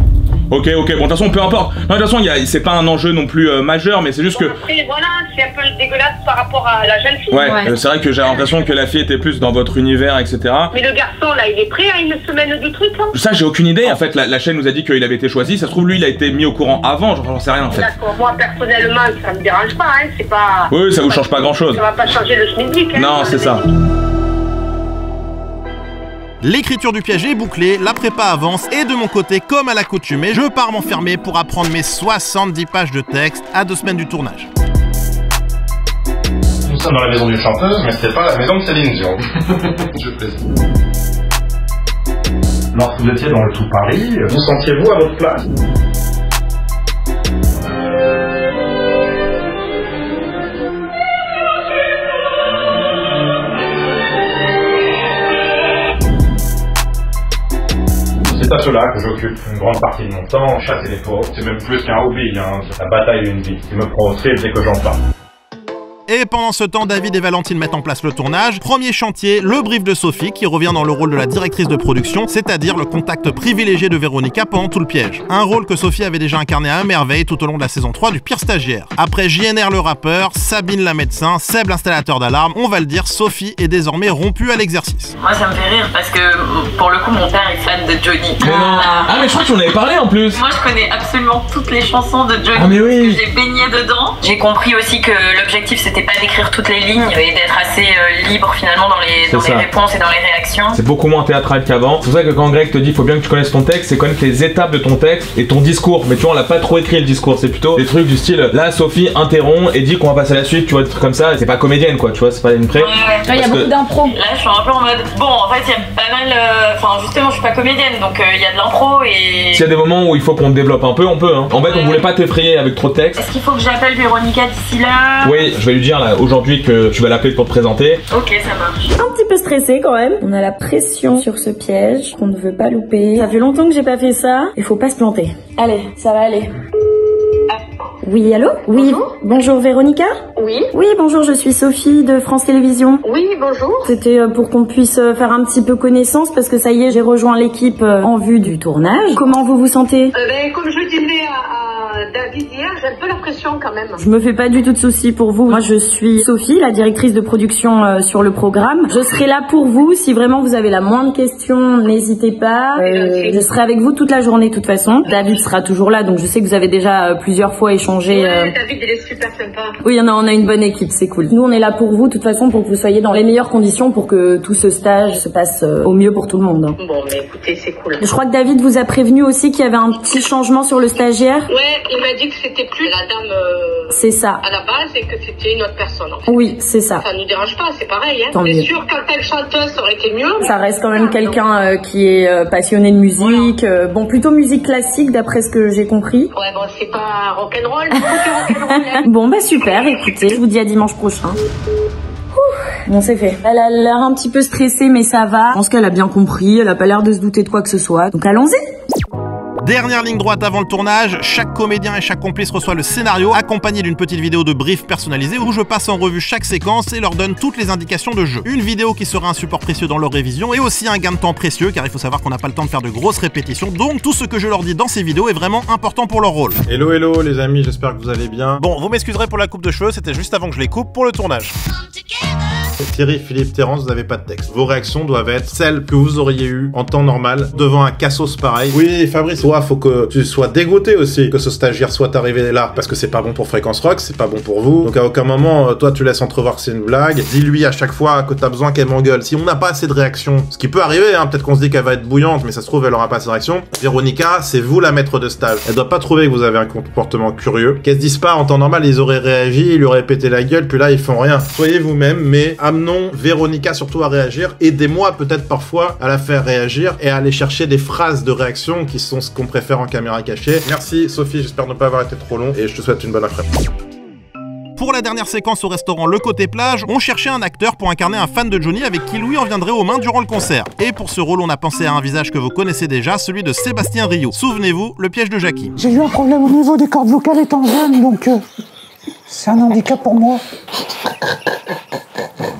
Ok, bon de toute façon peu importe. Non, de toute façon c'est pas un enjeu non plus majeur, mais c'est juste que... Après voilà, c'est un peu dégueulasse par rapport à la jeune fille. Ouais. C'est vrai que j'ai l'impression que la fille était plus dans votre univers, etc. Mais le garçon là, il est prêt à une semaine du truc là? Ça j'ai aucune idée, en fait la chaîne nous a dit qu'il avait été choisi, ça se trouve lui il a été mis au courant avant, j'en sais rien en fait. D'accord, moi personnellement ça me dérange pas, hein, c'est pas... Oui, ça vous change pas grand chose. Ça va pas changer le schmilblick, hein. Non, c'est ça. L'écriture du piège est bouclée, la prépa avance et de mon côté, comme à l'accoutumée, je pars m'enfermer pour apprendre mes 70 pages de texte à 2 semaines du tournage. Nous sommes dans la maison d'une chanteuse, mais c'est pas la maison de Céline Dion. Je plaisante. Lorsque vous étiez dans le tout Paris, vous sentiez-vous à votre place? C'est à cela que j'occupe une grande partie de mon temps, chasser les pauvres. C'est même plus qu'un hobby, hein. C'est la bataille d'une vie qui me prend au trip dès que j'en parle. Et pendant ce temps, David et Valentine mettent en place le tournage. Premier chantier, le brief de Sophie, qui revient dans le rôle de la directrice de production, c'est-à-dire le contact privilégié de Véronica pendant tout le piège. Un rôle que Sophie avait déjà incarné à merveille tout au long de la saison 3 du Pire Stagiaire. Après JNR le rappeur, Sabine la médecin, Seb l'installateur d'alarme, on va le dire, Sophie est désormais rompue à l'exercice. Moi ça me fait rire parce que pour le coup mon père est fan de Johnny. Mais non. Ah mais je crois que tu en avais parlé en plus. Moi je connais absolument toutes les chansons de Johnny. Ah mais oui. J'ai baigné dedans. J'ai compris aussi que l'objectif c'était pas d'écrire toutes les lignes et d'être assez libre finalement dans les réponses et dans les réactions. C'est beaucoup moins théâtral qu'avant. C'est pour ça que quand Greg te dit faut bien que tu connaisses ton texte, c'est quand même les étapes de ton texte et ton discours. Mais tu vois on l'a pas trop écrit le discours, c'est plutôt des trucs du style là Sophie interrompt et dit qu'on va passer à la suite, tu vois des trucs comme ça. C'est pas comédienne quoi, tu vois, c'est pas une pré. Il y a beaucoup d'impro. Là je suis un peu en mode bon en fait il y a pas mal, enfin justement je suis pas comédienne donc il y a de l'impro et... S'il y a des moments où il faut qu'on développe un peu, on peut hein. En fait on voulait pas t'effrayer avec trop de texte. Est-ce qu'il faut que j'appelle Véronica d'ici là? Oui, je vais lui dire là aujourd'hui que tu vas l'appeler pour te présenter. Ok, ça marche. Un petit peu stressé quand même. On a la pression sur ce piège qu'on ne veut pas louper. Ça fait longtemps que j'ai pas fait ça. Il faut pas se planter. Allez, ça va aller. Oui, allô? Oui, bonjour Véronica? Oui. Oui, bonjour, je suis Sophie de France Télévisions. Oui, bonjour. C'était pour qu'on puisse faire un petit peu connaissance parce que ça y est, j'ai rejoint l'équipe en vue du tournage. Comment vous vous sentez? Comme je disais à David hier, j'ai un peu la pression quand même. Je me fais pas du tout de soucis pour vous. Moi, je suis Sophie, la directrice de production sur le programme. Je serai là pour vous. Si vraiment vous avez la moindre question, n'hésitez pas. Je serai avec vous toute la journée de toute façon. David sera toujours là, donc je sais que vous avez déjà plusieurs fois échangé. Ouais, David, il est super sympa. Oui, on a une bonne équipe, c'est cool. Nous, on est là pour vous, de toute façon, pour que vous soyez dans les meilleures conditions pour que tout ce stage se passe au mieux pour tout le monde. Bon, mais écoutez, c'est cool. Je crois que David vous a prévenu aussi qu'il y avait un petit changement sur le stagiaire. Ouais, il m'a dit que c'était plus la dame c'est ça. À la base et que c'était une autre personne en fait. Oui, c'est ça. Ça nous dérange pas, c'est pareil. Hein. Tant C'est mieux. sûr qu'en tant que chanteuse, ça aurait été mieux. Ça reste quand même quelqu'un qui est passionné de musique. Bon, plutôt musique classique d'après ce que j'ai compris. Ouais, bon, c'est pas rock'n'roll, c'est rock'n'roll. Hein. Bon, bah super, écoutez, je vous dis à dimanche prochain. Bon, c'est fait. Elle a l'air un petit peu stressée, mais ça va. Je pense qu'elle a bien compris, elle a pas l'air de se douter de quoi que ce soit. Donc allons-y. Dernière ligne droite avant le tournage, chaque comédien et chaque complice reçoit le scénario accompagné d'une petite vidéo de brief personnalisé où je passe en revue chaque séquence et leur donne toutes les indications de jeu. Une vidéo qui sera un support précieux dans leur révision et aussi un gain de temps précieux car il faut savoir qu'on n'a pas le temps de faire de grosses répétitions, donc tout ce que je leur dis dans ces vidéos est vraiment important pour leur rôle. Hello hello les amis, j'espère que vous allez bien. Bon, vous m'excuserez pour la coupe de cheveux, c'était juste avant que je les coupe pour le tournage. Thierry, Philippe, Terence, vous n'avez pas de texte. Vos réactions doivent être celles que vous auriez eues en temps normal devant un cassos pareil. Oui, Fabrice, toi, faut que tu sois dégoûté aussi que ce stagiaire soit arrivé là parce que c'est pas bon pour Fréquence Rock, c'est pas bon pour vous. Donc à aucun moment, toi, tu laisses entrevoir que c'est une blague. Dis-lui à chaque fois que t'as besoin qu'elle m'engueule. Si on n'a pas assez de réactions, ce qui peut arriver, hein, peut-être qu'on se dit qu'elle va être bouillante, mais ça se trouve, elle aura pas assez de réactions. Véronica, c'est vous la maître de stage. Elle doit pas trouver que vous avez un comportement curieux. Qu'elle se dise pas en temps normal, ils auraient réagi, ils lui auraient pété la gueule, puis là, ils font rien. Soyez vous-même, mais amenons Véronica surtout à réagir. Aidez-moi peut-être parfois à la faire réagir et à aller chercher des phrases de réaction qui sont ce qu'on préfère en caméra cachée. Merci Sophie, j'espère ne pas avoir été trop long et je te souhaite une bonne après-midi. Pour la dernière séquence au restaurant Le Côté Plage, on cherchait un acteur pour incarner un fan de Johnny avec qui Louis en viendrait aux mains durant le concert. Et pour ce rôle, on a pensé à un visage que vous connaissez déjà, celui de Sébastien Rio. Souvenez-vous, le piège de Jackie. J'ai eu un problème au niveau des cordes vocales étant jeune, donc c'est un handicap pour moi.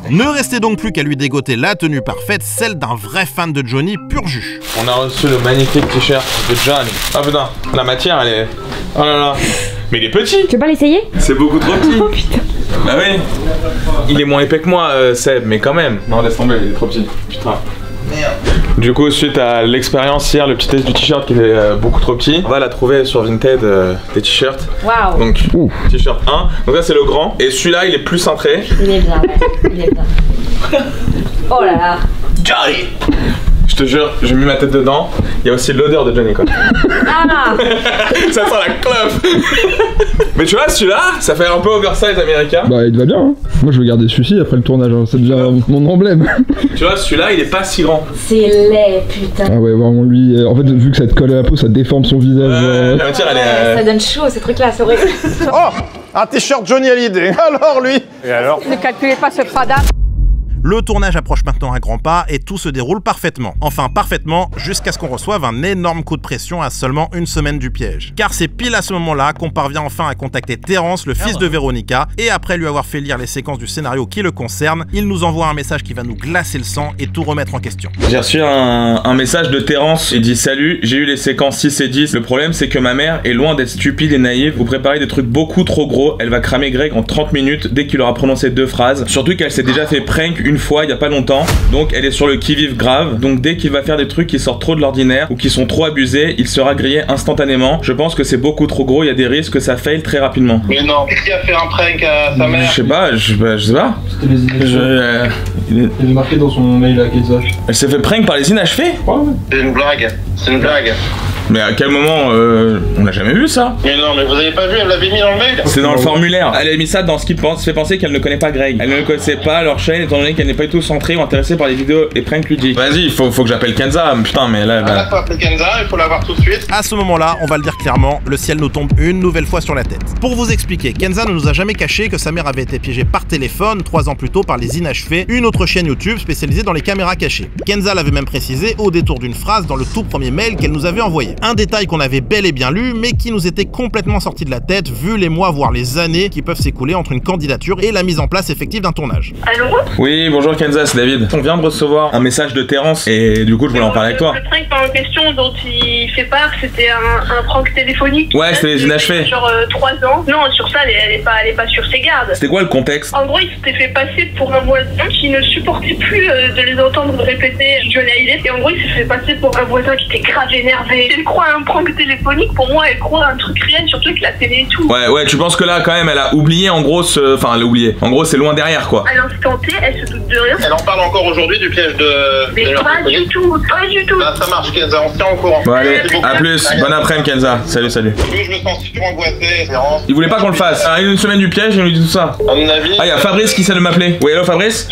Ne restait donc plus qu'à lui dégoter la tenue parfaite, celle d'un vrai fan de Johnny pur jus. On a reçu le magnifique t-shirt de Johnny. Ah putain, la matière elle est... Oh là là. Mais il est petit. Tu veux pas l'essayer? C'est beaucoup trop petit. Oh putain. Bah oui. Il est moins épais que moi, Seb, mais quand même. Non, laisse tomber, il est trop petit. Putain. Merde. Du coup, suite à l'expérience hier, le petit test du t-shirt qui était beaucoup trop petit, on va la trouver sur Vinted des t-shirts. Waouh. Donc, t-shirt 1. Donc là, c'est le grand. Et celui-là, il est plus cintré. Il est bien, ouais. Il est bien. Oh là là. Johnny. Je te jure, j'ai mis ma tête dedans. Il y a aussi l'odeur de Johnny, quoi. Ah. Ça sent la clope. Mais tu vois, celui-là, ça fait un peu oversize américain. Bah, il te va bien, hein. Moi, je vais garder celui-ci après le tournage, hein. Ça devient mon emblème. Tu vois, celui-là, il est pas si grand. C'est laid, putain. Ah ouais, vraiment, lui, en fait, vu que ça te colle à la peau, ça déforme son visage. La matière, elle est... Ça donne chaud, ces trucs-là, c'est horrible. Oh, un t-shirt Johnny Hallyday. Alors, lui. Et alors? Ne calculez pas ce fada. Le tournage approche maintenant à grands pas et tout se déroule parfaitement. Enfin parfaitement, jusqu'à ce qu'on reçoive un énorme coup de pression à seulement une semaine du piège. Car c'est pile à ce moment-là qu'on parvient enfin à contacter Terence, le fils de Véronica, et après lui avoir fait lire les séquences du scénario qui le concerne, il nous envoie un message qui va nous glacer le sang et tout remettre en question. J'ai reçu un message de Terence, il dit: salut, j'ai eu les séquences 6 et 10, le problème c'est que ma mère est loin d'être stupide et naïve, vous préparez des trucs beaucoup trop gros, elle va cramer Greg en 30 minutes dès qu'il aura prononcé 2 phrases, surtout qu'elle s'est déjà fait prank une fois il y a pas longtemps, donc elle est sur le qui-vive grave, donc dès qu'il va faire des trucs qui sortent trop de l'ordinaire ou qui sont trop abusés, il sera grillé instantanément. Je pense que c'est beaucoup trop gros, il y a des risques que ça faille très rapidement. Mais non, qui a fait un prank à sa mère? Je sais pas, je sais pas. C'était les inachevés. Il est marqué dans son mail à Kenza. Elle s'est fait prank par les inachevés? C'est une blague, c'est une blague. Mais à quel moment on l'a jamais vu ça? Mais non, mais vous avez pas vu, elle l'avait mis dans le mail. C'est dans le formulaire. Elle a mis ça dans ce qui fait penser qu'elle ne connaît pas Greg. Elle ne connaissait pas leur chaîne étant donné qu'elle n'est pas du tout centrée ou intéressée par les vidéos et pranks ludiques. Vas-y, il faut que j'appelle Kenza. Putain, mais là. Il faut appeler Kenza, il faut l'avoir tout de suite. À ce moment-là, on va le dire clairement, le ciel nous tombe une nouvelle fois sur la tête. Pour vous expliquer, Kenza ne nous a jamais caché que sa mère avait été piégée par téléphone 3 ans plus tôt par les Inachevés, une autre chaîne YouTube spécialisée dans les caméras cachées. Kenza l'avait même précisé au détour d'une phrase dans le tout premier mail qu'elle nous avait envoyé. Un détail qu'on avait bel et bien lu, mais qui nous était complètement sorti de la tête vu les mois voire les années qui peuvent s'écouler entre une candidature et la mise en place effective d'un tournage. Allô? Oui, bonjour Kenza, c'est David. On vient de recevoir un message de Terence et du coup je voulais en parler avec toi. Le prank en question dont il fait part, c'était un prank téléphonique. Ouais, c'était les inachevés. Sur 3 ans. Non, sur ça, elle est pas sur ses gardes. C'était quoi le contexte? En gros, il s'était fait passer pour un voisin qui ne supportait plus de les entendre répéter Johnny Hallyday. Et en gros, il s'est fait passer pour un voisin qui était grave énervé. Elle croit à un prank téléphonique, pour moi, elle croit à un truc réel, surtout avec la télé et tout. Ouais, tu penses que là, quand même, elle a oublié en gros Enfin, elle a oublié. En gros, c'est loin derrière, quoi. À l'instant T, elle se doute de rien. Elle en parle encore aujourd'hui du piège de... Mais pas du tout, pas du tout. Bah, ça marche, Kenza, on se tient au courant. Bon, allez, à plus. Bon après-midi, Kenza. Salut. Plus je me sens si angoissé, Il voulait pas qu'on le fasse. À une semaine du piège, il nous dit tout ça. À mon avis... Ah, il y a Fabrice qui essaie de m'appeler. Oui, hello Fabrice?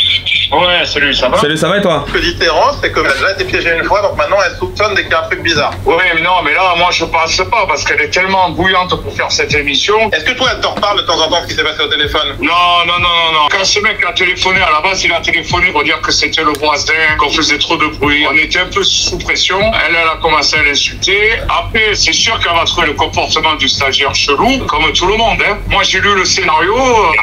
Ouais, salut, ça va? Salut, ça va et toi? Ce que dit Terence, c'est qu'elle a déjà été piégée une fois, donc maintenant elle soupçonne dès qu'il y a un truc bizarre. Oui, mais non, mais là, moi je pense pas, parce qu'elle est tellement bouillante pour faire cette émission. Est-ce que toi, elle te reparle de temps en temps ce qui s'est passé au téléphone? Non. Quand ce mec a téléphoné, à la base, il a téléphoné pour dire que c'était le voisin, qu'on faisait trop de bruit. On était un peu sous pression. Elle a commencé à l'insulter. Après, c'est sûr qu'elle va trouver le comportement du stagiaire chelou, comme tout le monde, hein. Moi, j'ai lu le scénario,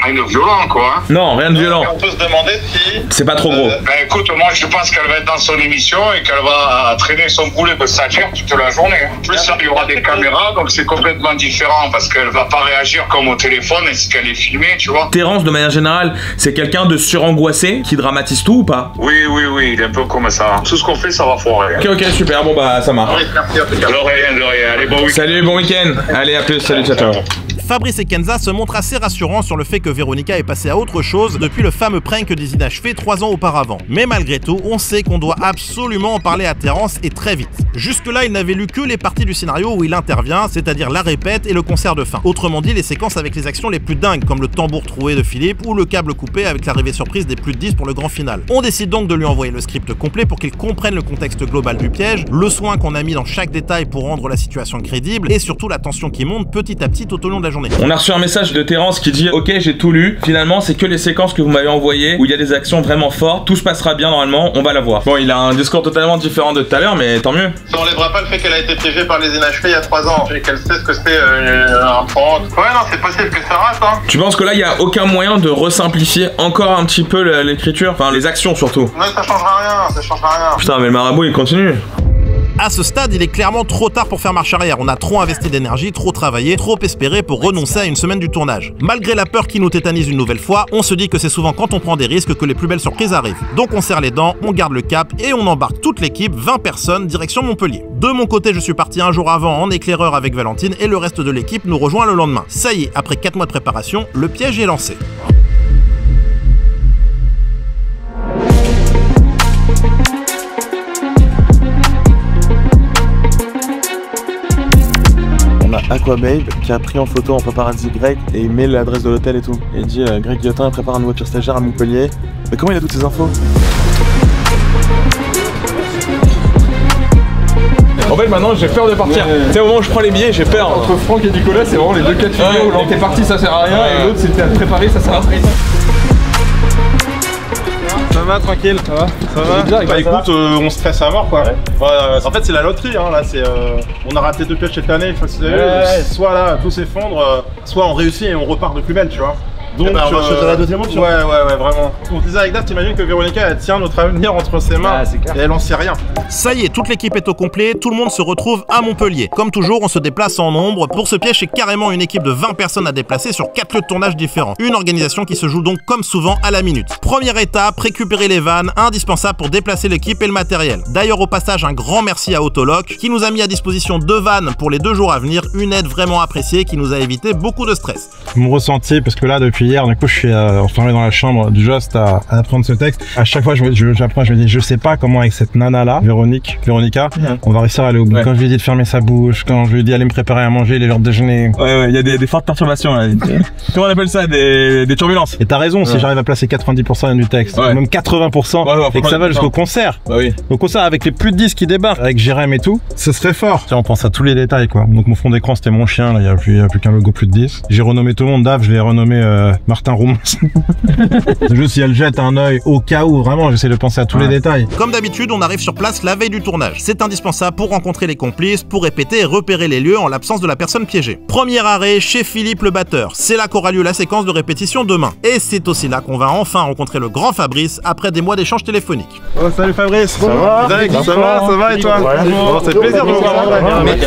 rien de violent, quoi. Hein. Non, rien de violent. On peut se demander si... C'est pas trop gros. Ben écoute, moi, je pense qu'elle va être dans son émission et qu'elle va traîner son boulet de stagiaire toute la journée. En plus, il y aura des caméras, donc c'est complètement différent, parce qu'elle va pas réagir comme au téléphone, est-ce qu'elle est filmée, tu vois. Terence, de manière générale, c'est quelqu'un de surangoissé qui dramatise tout ou pas? Oui, il est un peu comme ça. Tout ce qu'on fait, ça va foirer. Ok, super, bon bah ça marche. Oui, merci, en tout cas. De rien, allez, bon week-end. Salut, bon week-end. Allez, à plus, salut, ciao. Fabrice et Kenza se montrent assez rassurants sur le fait que Véronica est passée à autre chose depuis le fameux prank des Inachevés 3 ans auparavant. Mais malgré tout, on sait qu'on doit absolument en parler à Terence et très vite. Jusque-là, il n'avait lu que les parties du scénario où il intervient, c'est-à-dire la répète et le concert de fin. Autrement dit, les séquences avec les actions les plus dingues, comme le tambour troué de Philippe ou le câble coupé avec l'arrivée surprise des plus de 10 pour le grand final. On décide donc de lui envoyer le script complet pour qu'il comprenne le contexte global du piège, le soin qu'on a mis dans chaque détail pour rendre la situation crédible et surtout la tension qui monte petit à petit tout au long de la journée. On a reçu un message de Terence qui dit ok, j'ai tout lu, finalement c'est que les séquences que vous m'avez envoyées où il y a des actions vraiment fortes, tout se passera bien normalement, on va la voir. Bon, il a un discours totalement différent de tout à l'heure, mais tant mieux. Ça enlèvera pas le fait qu'elle a été piégée par les NHP il y a 3 ans et qu'elle sait ce que c'est un prod. Ouais, non, c'est possible que ça rate, hein. Tu penses que là il y a aucun moyen de resimplifier encore un petit peu l'écriture, enfin les actions surtout? Ouais, ça changera rien, ça changera rien. Putain, mais le marabout il continue. À ce stade, il est clairement trop tard pour faire marche arrière. On a trop investi d'énergie, trop travaillé, trop espéré pour renoncer à une semaine du tournage. Malgré la peur qui nous tétanise une nouvelle fois, on se dit que c'est souvent quand on prend des risques que les plus belles surprises arrivent. Donc on serre les dents, on garde le cap et on embarque toute l'équipe, 20 personnes, direction Montpellier. De mon côté, je suis parti un jour avant en éclaireur avec Valentine et le reste de l'équipe nous rejoint le lendemain. Ça y est, après 4 mois de préparation, le piège est lancé. Aquababe qui a pris en photo en paparazzi Greg et il met l'adresse de l'hôtel et tout. Et il dit Greg Guillotin prépare un nouveau pire stagiaire à Montpellier. Mais comment il a toutes ces infos? En fait maintenant j'ai peur de partir. Tu sais au moment où je prends les billets j'ai peur. Entre Franck et Nicolas c'est vraiment les deux cas de figure où l'un t'es parti ça sert à rien et l'autre c'était à te préparer ça sert à rien. Ça va, tranquille? Ça va? Ça va? Bah écoute, on stresse à mort quoi. Ouais. En fait c'est la loterie, hein, là c'est... on a raté 2 pièges cette année, il faut se soit là tout s'effondre, soit on réussit et on repart de plus belle, tu vois. Donc, bah, on va sauter la deuxième option. Ouais, vraiment. On disait avec Dave, t'imagines que Véronica, elle tient notre avenir entre ses mains et elle en sait rien. Ça y est, toute l'équipe est au complet, tout le monde se retrouve à Montpellier. Comme toujours, on se déplace en nombre. Pour ce piège, c'est carrément une équipe de 20 personnes à déplacer sur 4 lieux de tournage différents. Une organisation qui se joue donc comme souvent à la minute. Première étape, récupérer les vannes, indispensable pour déplacer l'équipe et le matériel. D'ailleurs, au passage, un grand merci à Autoloc qui nous a mis à disposition 2 vannes pour les 2 jours à venir. Une aide vraiment appréciée qui nous a évité beaucoup de stress. Mon ressenti, parce que là, depuis hier, du coup, je suis enfermé dans la chambre du Just à apprendre ce texte. À chaque fois, j'apprends, je me dis, je sais pas comment avec cette nana-là, Véronica, on va réussir à aller au bout. Quand je lui dis de fermer sa bouche, quand je lui dis d'aller me préparer à manger, les heures de déjeuner. Ouais, il y a des fortes perturbations là. Comment on appelle ça? Des turbulences. Et t'as raison, si j'arrive à placer 90% du texte, même 80%, et que ça va jusqu'au concert. Au concert avec les plus de 10 qui débarquent, avec Jérém et tout, ce serait fort. On pense à tous les détails quoi. Donc mon fond d'écran c'était mon chien, là, il y a plus qu'un logo plus de 10. J'ai renommé tout le monde, Dave, je l'ai renommé Martin Roum. C'est juste si elle jette un œil au cas où, vraiment j'essaie de penser à tous les détails. Comme d'habitude, on arrive sur place la veille du tournage. C'est indispensable pour rencontrer les complices, pour répéter et repérer les lieux en l'absence de la personne piégée. Premier arrêt chez Philippe le batteur. C'est là qu'aura lieu la séquence de répétition demain. Et c'est aussi là qu'on va enfin rencontrer le grand Fabrice après des mois d'échanges téléphoniques. Oh, salut Fabrice. Ça va? Ça va et toi? Bon, c'est plaisir de vous voir.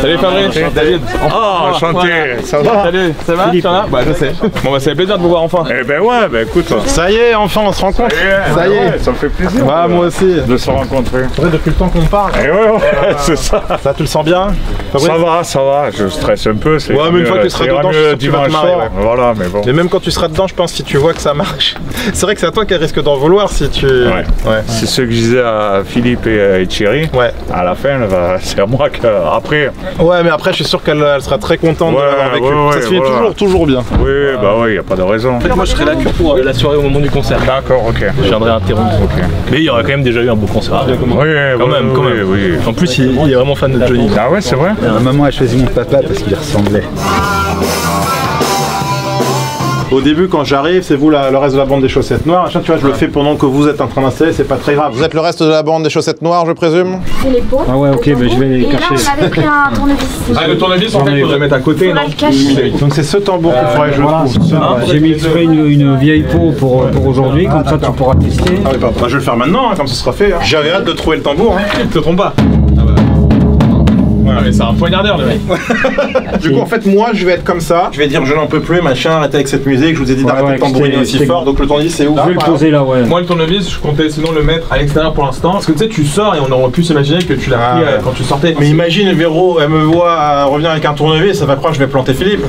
Salut Fabrice. David. Oh, enchanté. Ça va? Salut, ça va? Tu en as? Bah je sais. Bon bah c'est plaisir de vous voir enfin. Eh ben ouais, bah écoute. Ça y est, enfin on se rencontre. Ça y est. Ça me fait plaisir. Ouais, moi aussi. De se rencontrer. C'est vrai, depuis le temps qu'on parle. Eh ouais, c'est ça. Ça, tu le sens bien? Ça va, je stresse un peu. Ouais, mais une fois que tu seras dedans, je suis sûr que tu vas te marrer. Voilà, mais bon. Mais même quand tu seras dedans, je pense si tu vois que ça marche. C'est vrai que c'est à toi qui risque d'en vouloir si tu... Ouais. C'est ce que je disais à Philippe et Thierry. Ouais. À la fin, c'est à moi qu'après. Ouais, mais après, je suis sûr qu'elle sera très contente de l'avoir vécu. Ça se finit toujours bien. Oui, bah ouais, y a pas de raison. En fait, moi, je serai là que pour la soirée au moment du concert. D'accord, ok. Je viendrai interrompre. Ok. Mais il y aura quand même déjà eu un beau concert. Oui, quand même. Oui. En plus, il est vraiment fan de Johnny. Ah ouais, c'est vrai. Maman a choisi mon papa parce qu'il ressemblait. Au début, quand j'arrive, c'est vous le reste de la bande des chaussettes noires. Tu vois, je le fais pendant que vous êtes en train d'installer, c'est pas très grave. Vous êtes le reste de la bande des chaussettes noires, je présume? C'est les pots. Ah ouais, ok, bah je vais les cacher. Et là, on avait pris un tournevis. Ah, le tournevis, en fait, il faudrait le mettre à côté, non? Donc c'est ce tambour qu'il faudrait que je trouve. J'ai mis exprès une vieille peau pour aujourd'hui, comme ça tu pourras tester. Ah oui, bah, je vais le faire maintenant, comme ce sera fait. J'avais hâte de trouver le tambour. Ne te trompe pas. Ouais, mais c'est un poignardeur le mec. Du coup en fait moi je vais être comme ça, je vais dire je n'en peux plus, machin, arrêtez avec cette musique, je vous ai dit d'arrêter de tambouriner aussi fort, donc le tournevis c'est où? Je vais le poser là, ouais. Moi le tournevis je comptais sinon le mettre à l'extérieur pour l'instant, parce que tu sais tu sors et on aurait pu s'imaginer que tu l'as pris quand tu sortais. Mais imagine Véro, elle me voit revenir avec un tournevis, ça va croire que je vais planter Philippe.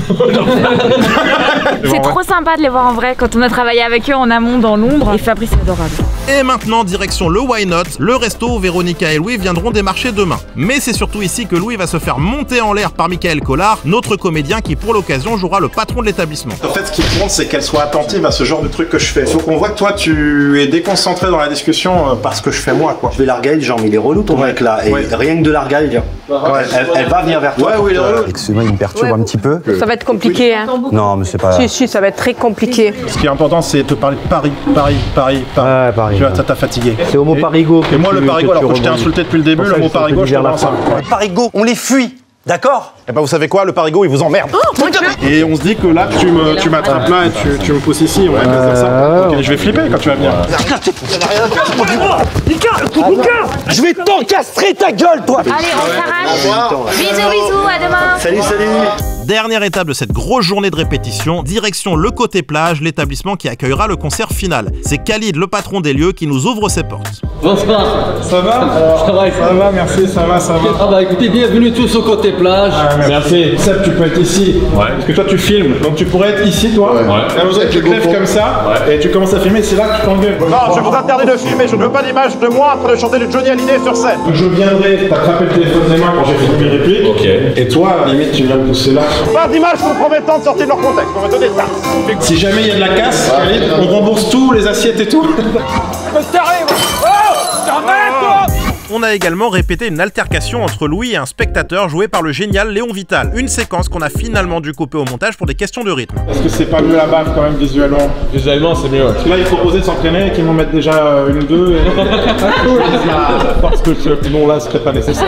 C'est trop sympa de les voir en vrai quand on a travaillé avec eux en amont dans l'ombre, et Fabrice est adorable. Et maintenant direction le Why Not, le resto où Véronica et Louis viendront démarcher demain. Mais c'est surtout ici que Louis Louis va se faire monter en l'air par Michael Collard, notre comédien qui pour l'occasion jouera le patron de l'établissement. En fait, ce qui compte, c'est qu'elle soit attentive à ce genre de truc que je fais. Faut qu'on voit que toi, tu es déconcentré dans la discussion parce que je fais moi, quoi. Je vais la regarder, genre, mais il est relou ton mec là. Et rien que de la regarder, dire. Elle va venir vers toi. Ouais, oui, il est relou. Excuse-moi, il me perturbe un petit peu. Ça va être compliqué, hein. Non, mais c'est pas. Si, ça va être très compliqué. Ce qui est important, c'est de te parler de Paris. Ouais, Paris. Tu vois, ça t'a fatigué. C'est au mot parigo. Et moi, le parigo, alors que je t'ai insulté depuis le début, le mot parigo, je te vois ça. Parigo, on les fuit. D'accord? Et bah vous savez quoi, le parigo il vous emmerde. Et on se dit que là tu m'attrapes là et tu me pousses ici, on va faire ça. Ok, je vais flipper quand tu vas venir. Nika, je vais t'encastrer ta gueule toi. Allez, on s'arrache. Bisous, à demain. Salut. Dernière étape de cette grosse journée de répétition, direction le côté plage, l'établissement qui accueillera le concert final. C'est Khalid, le patron des lieux, qui nous ouvre ses portes. Bonsoir. Ça va? Je travaille. Ça va, merci, ça va. Ah bah écoutez, bienvenue tous au côté plage. Merci. Seb, tu peux être ici. Ouais. Parce que toi tu filmes, donc tu pourrais être ici toi. Ouais. Là vous êtes lèves comme ça, et tu commences à filmer, c'est là que tu t'engueules. Non, je vous interdis de filmer, je ne veux pas d'image de moi en train de chanter du Johnny Hallyday sur scène. Je viendrai t'attraper le téléphone des mains quand j'ai fini mes répliques. Ok. Et toi, limite, tu viens me pousser là. Pas d'image compromettante sortie de leur contexte, on va donner ça. Si jamais il y a de la casse, Khalid, on rembourse tout, les assiettes et tout. On a également répété une altercation entre Louis et un spectateur joué par le génial Léon Vital. Une séquence qu'on a finalement dû couper au montage pour des questions de rythme. Est-ce que c'est pas mieux la baffe quand même visuellement? Visuellement, c'est mieux. Là, ils proposaient de s'entraîner et qu'ils m'en mettent déjà une ou deux. Parce que non, là, ce serait pas nécessaire.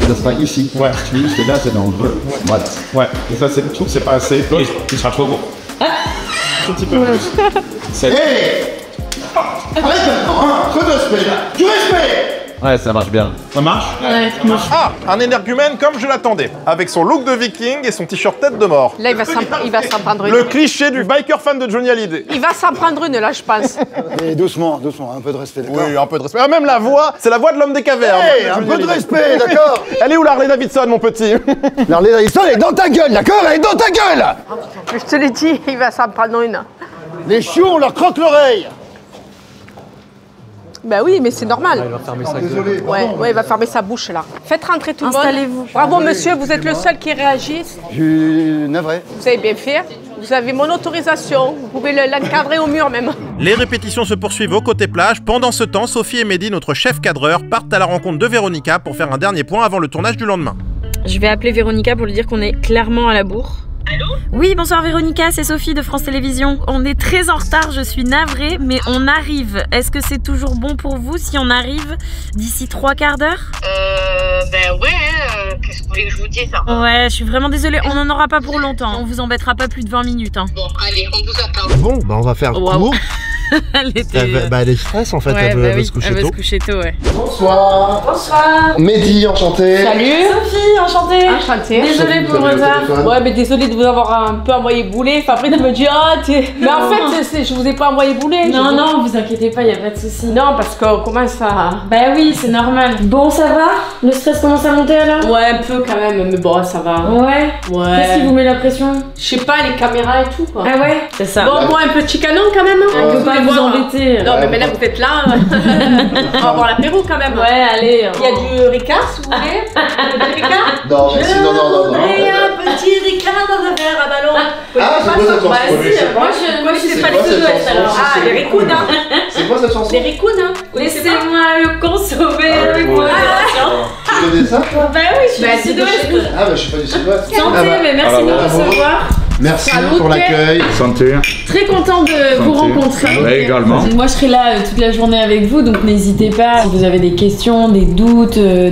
Ça sera ici. Ouais. C'est là, c'est dans le bleu. Voilà. Ouais, et ça, c'est tout, c'est pas assez. Oui, il sera trop beau. Un petit peu plus. Hey! Arrête maintenant, peu de respect là! Du respect! Ouais, ça marche bien. Ça marche? Ouais, ça marche. Ah, un énergumène comme je l'attendais, avec son look de viking et son t-shirt tête de mort. Là, il va s'en prendre une. Le cliché du biker fan de Johnny Hallyday. Il va s'en prendre une, là, je pense. Et doucement, un peu de respect, d'accord? Oui, un peu de respect. Ah, même la voix, c'est la voix de l'homme des cavernes. Hey, un peu de respect, d'accord? Elle est où la Harley Davidson, mon petit? La Harley Davidson, elle est dans ta gueule, d'accord? Elle est dans ta gueule! Je te l'ai dit, il va s'en prendre une. Les chiots, on leur croque l'oreille! Bah oui, mais c'est normal. Il va fermer sa gueule. Ouais, il va fermer sa bouche là. Faites rentrer tout le monde. Installez-vous. Bravo monsieur, vous êtes le seul qui réagit. Je suis navré. Vous avez bien fait. Vous avez mon autorisation. Vous pouvez l'encadrer au mur même. Les répétitions se poursuivent au côté plage. Pendant ce temps, Sophie et Mehdi, notre chef cadreur, partent à la rencontre de Véronica pour faire un dernier point avant le tournage du lendemain. Je vais appeler Véronica pour lui dire qu'on est clairement à la bourre. Allô? Oui, bonsoir Véronica, c'est Sophie de France Télévisions. On est très en retard, je suis navrée, mais on arrive. Est-ce que c'est toujours bon pour vous si on arrive d'ici 3/4 d'heure? Ben ouais, qu'est-ce que vous voulez que je vous dise ça? Ouais, je suis vraiment désolée, on n'en aura pas pour longtemps. On vous embêtera pas plus de 20 minutes. Hein. Bon, allez, on vous attend. Bon, bah on va faire court. Elle était... elle est stress en fait, ouais, elle veut se coucher elle tôt. veut se coucher tôt, ouais. Bonsoir. Bonsoir. Mehdi, enchanté. Salut. Sophie, enchantée. Enchantée. Désolée pour le retard. Ouais, mais désolée de vous avoir un peu envoyé bouler. Fabrice me dit, ah, mais en fait, je vous ai pas envoyé bouler. Non, vous inquiétez pas, y a pas de souci. Non, parce qu'on commence à... Bah oui, c'est normal. Bon, ça va? Le stress commence à monter alors? Ouais, un peu quand même, mais bon, ça va. Ouais. Qu'est-ce qui vous met la pression? Je sais pas, les caméras et tout, quoi. Ah ouais? C'est ça. Bon, moi, un petit canon quand même. On peut pas vous embêter. Non, mais là, vous êtes là. On va voir l'apéro quand même. Ouais, allez. Il y a du Ricard, si vous voulez. Du Ricard? Non, merci, non. Et un petit Ricard dans un verre à ballon. Ah, c'est quoi cette chanson? Moi, je sais pas les deux alors. Ah, les ricounes, hein. C'est quoi cette chanson? Les ricounes, hein. Laissez-moi le consommer avec modération. Tu connais ça? Bah oui, je suis du sud-ouest. Ah, bah je suis pas du sud-ouest. Santé, mais merci de nous recevoir. Merci pour l'accueil. Santé. Très content de vous rencontrer. Ouais, également. Moi, je serai là toute la journée avec vous, donc n'hésitez pas si vous avez des questions, des doutes. Ouais,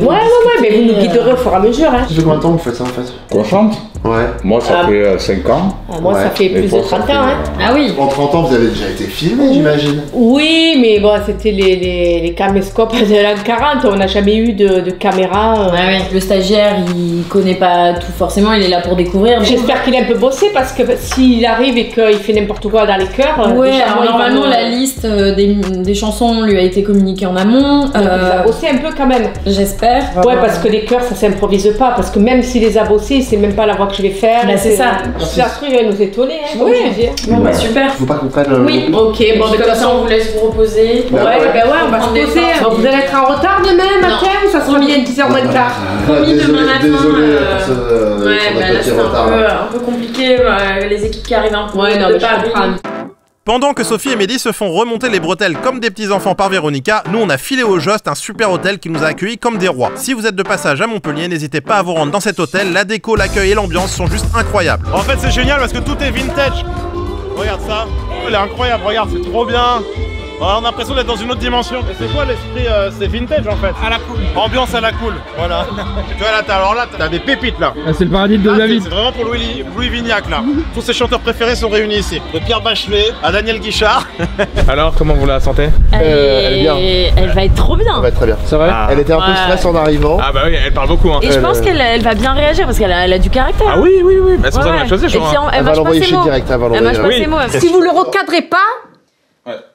mais vous nous guiderez au fur et à mesure. Hein. Ça fait combien de temps que vous faites ça en fait? Qu'on chante? Ouais. Moi, ça fait 5 ans. Moi, ça fait plus de 30 ans. Hein. Ah oui. En 30 ans, vous avez déjà été filmé, j'imagine. Oui, mais bon, c'était les caméscopes de l'an 40. On n'a jamais eu de caméra. Ah oui. Le stagiaire, il connaît pas tout forcément, il est là pour découvrir. J'espère qu'il a un peu bossé parce que s'il arrive et qu'il fait n'importe quoi dans les chœurs. Ouais, alors normalement, la liste des chansons lui a été communiquée en amont. Il a bossé un peu quand même. J'espère. Ouais, parce que les chœurs, ça s'improvise pas. Parce que même s'il les a bossés, c'est même pas la voix que je vais faire. Bah, c'est ça. Si ça se trouve, il va nous étonner, hein, comme je dis. Bon, bah super. Faut pas qu'on prenne. Oui, ok, bon, de toute façon, on vous laisse vous reposer. Ouais, on va se poser. Vous allez être en retard demain matin ou ça sera bien 10h moins de quart? Promis, demain matin. Désolé pour ce. Ouais, bah là, c'est un peu compliqué. Les équipes qui arrivent un peu. Ouais, non, mais je comprends. Pendant que Sophie et Mehdi se font remonter les bretelles comme des petits enfants par Véronica, nous on a filé au Jost, un super hôtel qui nous a accueillis comme des rois. Si vous êtes de passage à Montpellier, n'hésitez pas à vous rendre dans cet hôtel, la déco, l'accueil et l'ambiance sont juste incroyables. En fait c'est génial parce que tout est vintage. Regarde ça, elle est incroyable, regarde, c'est trop bien. On a l'impression d'être dans une autre dimension. Et c'est quoi l'esprit? C'est vintage en fait. À la cool. Ambiance à la cool, voilà. Tu vois là, t'as des pépites là. Ah, c'est le paradis de David. C'est vraiment pour Louis Vignac là. Tous ses chanteurs préférés sont réunis ici. De Pierre Bachelet à Daniel Guichard. Alors, comment vous la sentez? Elle est bien. Elle va être trop bien. Elle va être très bien. C'est vrai? Elle était un peu stress en arrivant. Ah bah oui, elle parle beaucoup. Hein. Et je pense qu'elle va bien réagir parce qu'elle a du caractère. Ah oui. Bah, c'est pour ça qu'on l'a choisi, je crois. Elle va l'envoyer chez direct. Si vous le recadrez pas,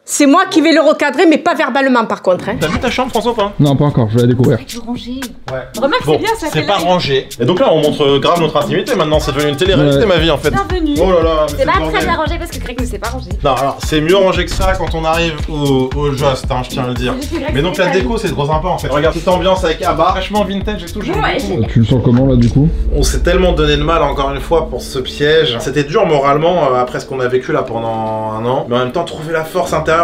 c'est moi qui vais le recadrer, mais pas verbalement par contre. Hein. T'as vu ta chambre, François, ou pas? Non, pas encore, je vais la découvrir. Tu ranger. Ouais. Remarque, bon, c'est bien ça. C'est pas rangé. Et donc là, on montre grave notre intimité maintenant, c'est devenu une télé-réalité ma vie en fait. Bienvenue. Oh là là, C'est pas très bien rangé parce que Greg ne s'est pas rangé. Non, alors c'est mieux rangé que ça quand on arrive au Jost, hein, je tiens à le dire. Mais donc la déco, c'est trop sympa en fait. Regarde cette ambiance avec Abba, vachement vintage et tout. Tu le sens comment là du coup? On s'est tellement donné de mal encore une fois pour ce piège. C'était dur moralement après ce qu'on a vécu là pendant un an. Mais en même temps, trouver la force intérieure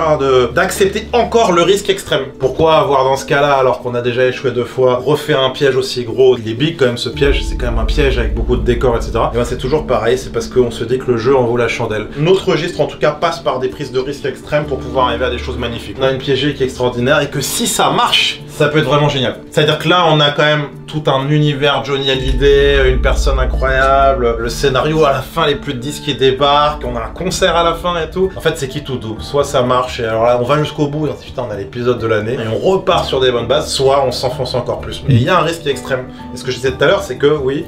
d'accepter encore le risque extrême. Pourquoi avoir dans ce cas-là, alors qu'on a déjà échoué 2 fois, refait un piège aussi gros? Il est big quand même ce piège, c'est quand même un piège avec beaucoup de décors, etc. Et ben c'est toujours pareil, c'est parce qu'on se dit que le jeu en vaut la chandelle. Notre registre en tout cas passe par des prises de risque extrêmes pour pouvoir arriver à des choses magnifiques. On a une piégée qui est extraordinaire et que si ça marche, ça peut être vraiment génial. C'est-à-dire que là, on a quand même tout un univers Johnny Hallyday, une personne incroyable, le scénario à la fin, les plus de 10 qui débarquent, on a un concert à la fin et tout. En fait, c'est qui tout doux. Soit ça marche et alors là, on va jusqu'au bout et on se dit putain, on a l'épisode de l'année et on repart sur des bonnes bases, soit on s'enfonce encore plus. Mais il y a un risque extrême. Et ce que je disais tout à l'heure, c'est que oui,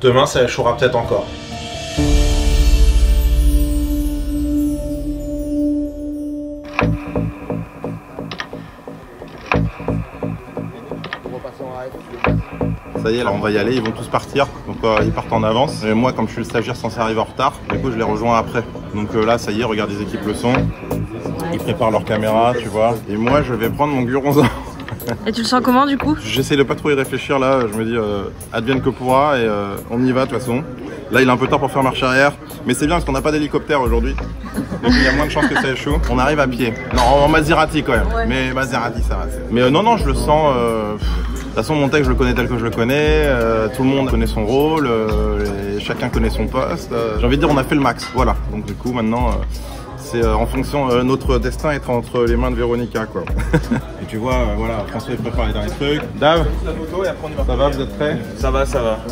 demain, ça échouera peut-être encore. Ça y est, alors on va y aller, ils vont tous partir, donc ils partent en avance. Et moi, comme je suis le stagiaire censé arriver en retard, du coup je les rejoins après. Donc là, ça y est, regarde, ils équipent le son, ils préparent leur caméra, tu vois. Et moi, je vais prendre mon guronzan. Et tu le sens comment du coup? J'essaie de pas trop y réfléchir là, je me dis advienne que pourra et on y va de toute façon. Là, il a un peu tard pour faire marche arrière, mais c'est bien parce qu'on n'a pas d'hélicoptère aujourd'hui. Donc il y a moins de chances que ça échoue. On arrive à pied. Non, en Maserati quand même. Ouais. Mais Maserati, ça va. Mais non, je le sens. De toute façon, mon texte, je le connais tel que je le connais. Tout le monde connaît son rôle. Et chacun connaît son poste. J'ai envie de dire, on a fait le max. Voilà. Donc du coup, maintenant, c'est en fonction. Notre destin est entre les mains de Véronica, quoi. Et tu vois, voilà, François il prépare les derniers trucs. Dave, la photo et après on y va. Ça va, vous êtes prêts? Ça va.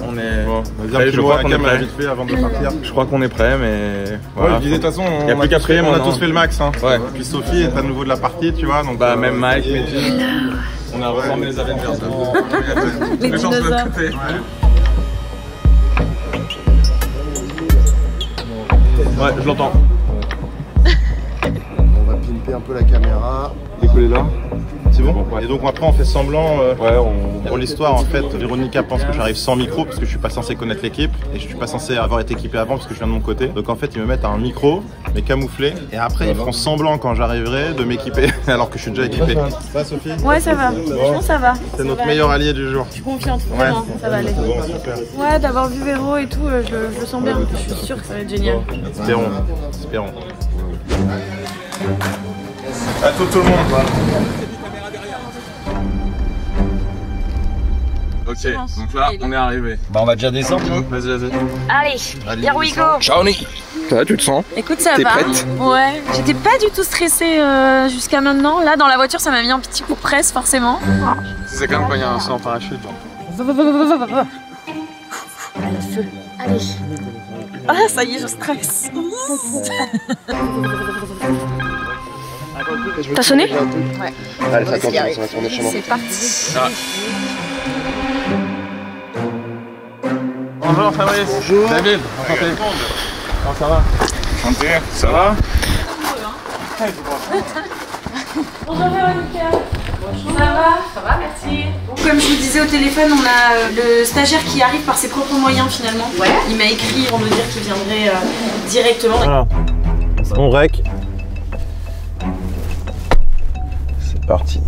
On est. Bon, vas-y, je crois qu'on est prêt. Vite fait avant de partir. Je crois qu'on est prêt, mais. Voilà. Ouais, je disais de toute façon, on a tous fait le max. Hein. Ouais. Puis Sophie est à nouveau de la partie, tu vois. Donc, bah, même Mike, Mehdi. On a reformé les Avengers. Les dinosaures. Ouais, je l'entends. On va pimper un peu la caméra. Décoller là. C'est bon? Et donc après on fait semblant, pour l'histoire en fait, Véronica pense que j'arrive sans micro parce que je suis pas censé connaître l'équipe et je suis pas censé avoir été équipé avant parce que je viens de mon côté. Donc en fait ils me mettent un micro mais camouflé et après ils feront semblant quand j'arriverai de m'équiper alors que je suis déjà équipé. Ça va Sophie? Ouais ça va, franchement ça va. C'est notre meilleur allié du jour. Je suis confiante, vraiment, ça va aller. Bon, super. Ouais, d'avoir vu Véro et tout, je le sens bien, je suis sûre que ça va être génial. Espérons. À tout le monde. Ok, donc là on est arrivé. Bah on va déjà descendre. Vas-y. Allez, here we go. Ciao Nick. Ça va, tu te sens? Écoute, ça va. T'es prête? Ouais, j'étais pas du tout stressée jusqu'à maintenant. Là dans la voiture ça m'a mis un petit coup de presse forcément. C'est quand même quand il y a un saut en parachute. Va. Allez, feu. Allez. Ah ça y est, je stresse. T'as sonné? Ouais. Allez, ça va tourner chez moi. C'est parti. Ah. Bonjour Fabrice. Bonjour. David. Enchanté. Comment ça va? Enchanté. Ça va? Bonjour Véronica. Ça va, merci. Comme je vous disais au téléphone, on a le stagiaire qui arrive par ses propres moyens finalement. Ouais. Il m'a écrit pour me dire qu'il viendrait directement. Voilà. On rec. C'est parti.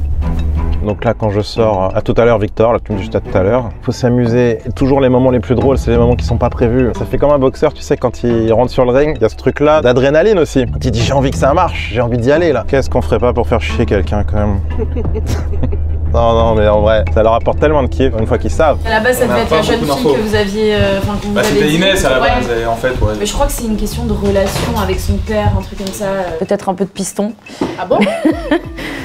Donc là, quand je sors, à tout à l'heure, Victor, là tu me dis juste à tout à l'heure, faut s'amuser. Toujours les moments les plus drôles, c'est les moments qui sont pas prévus. Ça fait comme un boxeur, tu sais, quand il rentre sur le ring, il y a ce truc-là d'adrénaline aussi. Quand il dit j'ai envie que ça marche, j'ai envie d'y aller là. Qu'est-ce qu'on ferait pas pour faire chier quelqu'un quand même? Non, mais en vrai, ça leur apporte tellement de kiff une fois qu'ils savent. À la base, ça devait être la jeune fille que vous aviez. C'était Inès à la base, en fait. Ouais. Mais je crois que c'est une question de relation avec son père, un truc comme ça. Peut-être un peu de piston. Ah bon?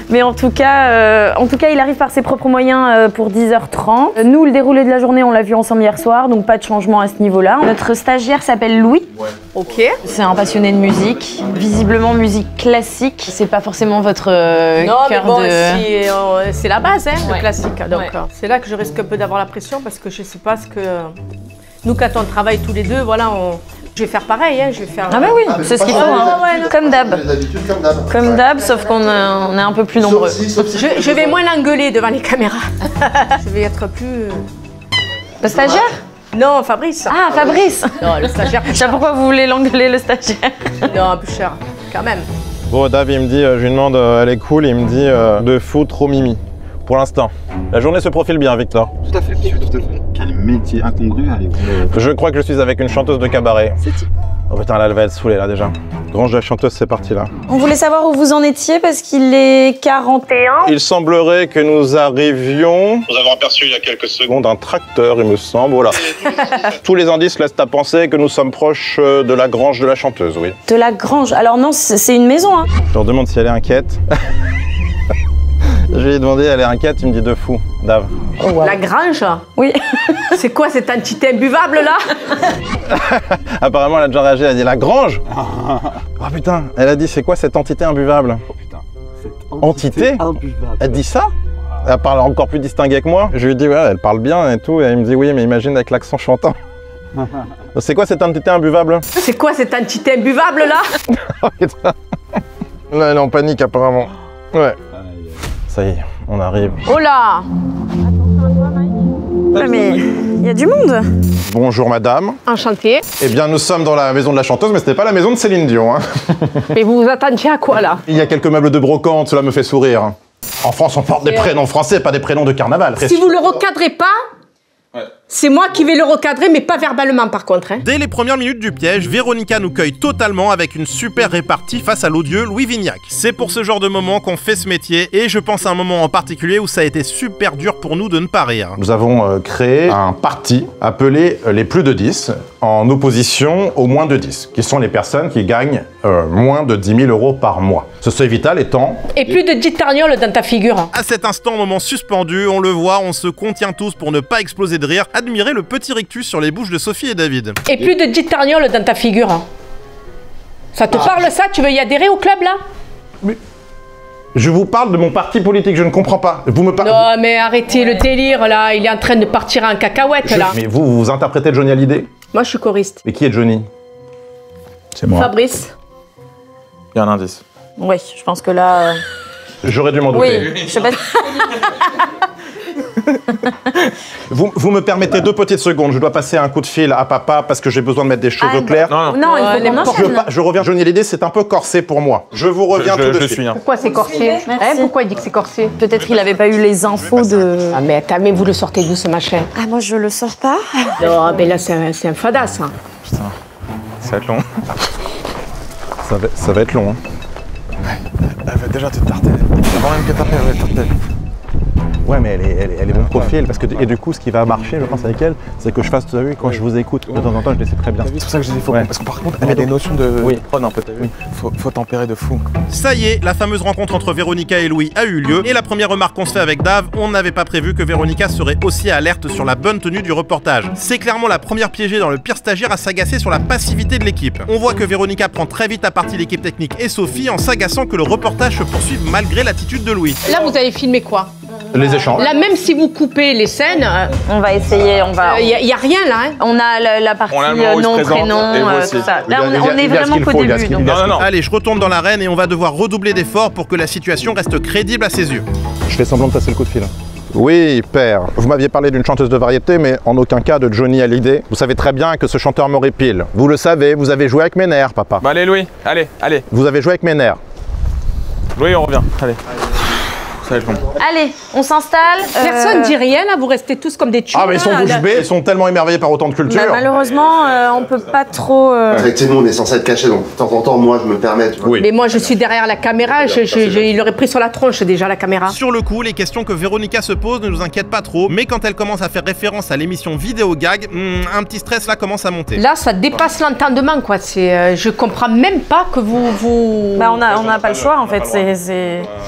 Mais en tout cas, il arrive par ses propres moyens pour 10h30. Nous, le déroulé de la journée, on l'a vu ensemble hier soir, donc pas de changement à ce niveau-là. Notre stagiaire s'appelle Louis. Ouais. Ok. C'est un passionné de musique, visiblement musique classique. C'est pas forcément votre cœur de... c'est la base, hein, le classique. Donc Ouais. c'est là que je risque un peu d'avoir la pression parce que je sais pas ce que... Nous, quand on travaille tous les deux, voilà, je vais faire pareil, hein, je vais faire... Ah bah oui, c'est ce qu'il faut, hein. Comme d'hab. Comme d'hab, sauf qu'on est un peu plus nombreux. Je vais moins l'engueuler devant les caméras. Je vais être plus... Le stagiaire? Non, Fabrice. Ah, Fabrice. Non, le stagiaire. Je sais pas pourquoi vous voulez l'engueuler, le stagiaire. Non, plus cher, quand même. Bon, Dave, il me dit, je lui demande, elle est cool, il me dit, de fou, trop mimi. Pour l'instant. La journée se profile bien, Victor. Tout à fait, monsieur, tout à fait. Quel métier incongru avec vous. Je crois que je suis avec une chanteuse de cabaret. Oh putain, là, elle va être saoulée, là, déjà. Grange de la chanteuse, c'est parti, là. On voulait savoir où vous en étiez parce qu'il est 41. Il semblerait que nous arrivions... Nous avons aperçu il y a quelques secondes un tracteur, il me semble, voilà. Tous les indices laissent à penser que nous sommes proches de la grange de la chanteuse, oui. De la grange. Alors non, c'est une maison, hein. Je leur demande si elle est inquiète. Je lui ai demandé, elle est inquiète, il me dit de fou, Dave. Oh, wow. La grange? Oui. C'est quoi cette entité imbuvable là? Apparemment, elle a déjà réagi, elle a dit la grange. Oh putain, elle a dit c'est quoi cette entité imbuvable? Oh putain, cette entité imbuvable. Elle dit ça? Elle parle encore plus distinguée que moi. Je lui dis ouais, elle parle bien et tout, et elle me dit oui, mais imagine avec l'accent chantant. C'est quoi cette entité imbuvable? C'est quoi cette entité imbuvable là? Oh putain. Là, elle est en panique apparemment. Ouais. Ça y est, on arrive. Oh là! Ouais, mais il y a du monde. Bonjour madame. Enchanté. Eh bien nous sommes dans la maison de la chanteuse, mais c'était pas la maison de Céline Dion. Hein. Mais vous vous attendiez à quoi là? Il y a quelques meubles de brocante, cela me fait sourire. En France, on porte des prénoms français, pas des prénoms de carnaval. Si vous le recadrez pas, c'est moi qui vais le recadrer, mais pas verbalement par contre. Hein. Dès les premières minutes du piège, Véronica nous cueille totalement avec une super répartie face à l'odieux Louis Vignac. C'est pour ce genre de moment qu'on fait ce métier, et je pense à un moment en particulier où ça a été super dur pour nous de ne pas rire. Nous avons créé un parti appelé les plus de 10, en opposition aux moins de 10, qui sont les personnes qui gagnent moins de 10 000 € par mois. Ce seuil vital étant... Et plus de 10 tarnioles dans ta figure. À cet instant, moment suspendu, on le voit, on se contient tous pour ne pas exploser de rire. Admirez le petit rictus sur les bouches de Sophie et David. Et plus de 10 tarnioles dans ta figure. Ça te parle ça? Tu veux y adhérer au club là? Mais... Je vous parle de mon parti politique, je ne comprends pas. Vous me parlez... Non mais arrêtez le délire là, il est en train de partir en cacahuète là. Mais vous interprétez Johnny Hallyday? Moi je suis choriste. Mais qui est Johnny? C'est moi. Fabrice. Il y a un indice. Oui, je pense que là... J'aurais dû m'en douter. Oui, je sais pas... Vous me permettez 2 petites secondes, je dois passer un coup de fil à papa parce que j'ai besoin de mettre des choses au clair. Non, il faut qu'on enchaîne. Je reviens, Johnny Hallyday, c'est un peu corsé pour moi. Je vous reviens tout de suite. Pourquoi c'est corsé? Hein, pourquoi il dit que c'est corsé? Peut-être qu'il avait pas eu les infos de... Ah mais attends, mais vous le sortez d'où ce machin? Ah moi je le sors pas. Non mais là c'est un fadasse. Hein. Putain, ça va être long. Ça va être long. Hein. Elle va déjà te tarter. Avant même que t'appelles, elle va te tarter. Ouais, mais elle est bon profil. Parce que, et du coup, ce qui va marcher, je pense, avec elle, c'est que je fasse, tu as vu, quand je vous écoute, de temps en temps, je le sais très bien. C'est pour ça que je dis, parce que par contre, elle a des notions de... Oui. Oh non, peut-être, oui. Faut tempérer de fou. Ça y est, la fameuse rencontre entre Véronica et Louis a eu lieu. Et la première remarque qu'on se fait avec Dave, on n'avait pas prévu que Véronica serait aussi alerte sur la bonne tenue du reportage. C'est clairement la première piégée dans le pire stagiaire à s'agacer sur la passivité de l'équipe. On voit que Véronica prend très vite à partie l'équipe technique et Sophie en s'agaçant que le reportage se poursuive malgré l'attitude de Louis. Là, vous avez filmé quoi? Les échanges. Là, même si vous coupez les scènes, on va essayer, on va... y a rien là, hein. On a la partie nom, prénom, tout ça. Là, on est vraiment qu'au début. Allez, je retourne dans l'arène et on va devoir redoubler d'efforts pour que la situation reste crédible à ses yeux. Je fais semblant de passer le coup de fil. Oui, père. Vous m'aviez parlé d'une chanteuse de variété, mais en aucun cas de Johnny Hallyday. Vous savez très bien que ce chanteur m'horripile. Vous le savez, vous avez joué avec mes nerfs, papa. Bah allez Louis, allez. Vous avez joué avec mes nerfs. Louis, on revient, allez. Ça va être long. Allez, on s'installe. Personne ne dit rien là, vous restez tous comme des tueurs. Ah mais ils sont bouche bée, ils sont tellement émerveillés par autant de culture. Bah, malheureusement, on peut pas trop... Avec nous, on est censé être cachés, donc de temps en temps, moi, je me permets. Tu vois. Oui. Mais moi, je suis derrière la caméra, il aurait pris sur la tronche déjà la caméra. Sur le coup, les questions que Véronica se pose ne nous inquiètent pas trop, mais quand elle commence à faire référence à l'émission Vidéo Gag, un petit stress là commence à monter. Là, ça dépasse l'entendement, quoi. Je comprends même pas que vous... Bah, on n'a pas le choix, en fait.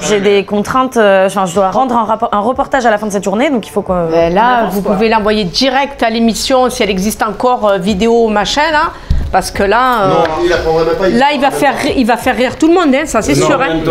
J'ai des contraintes, je dois rendre un reportage à la fin de cette journée, donc il faut que... Là, vous pouvez l'envoyer direct à l'émission, si elle existe encore, vidéo, machin, là. Parce que là, non, il apprendrait même pas. Là, il va faire rire tout le monde, hein, ça c'est sûr. Hein.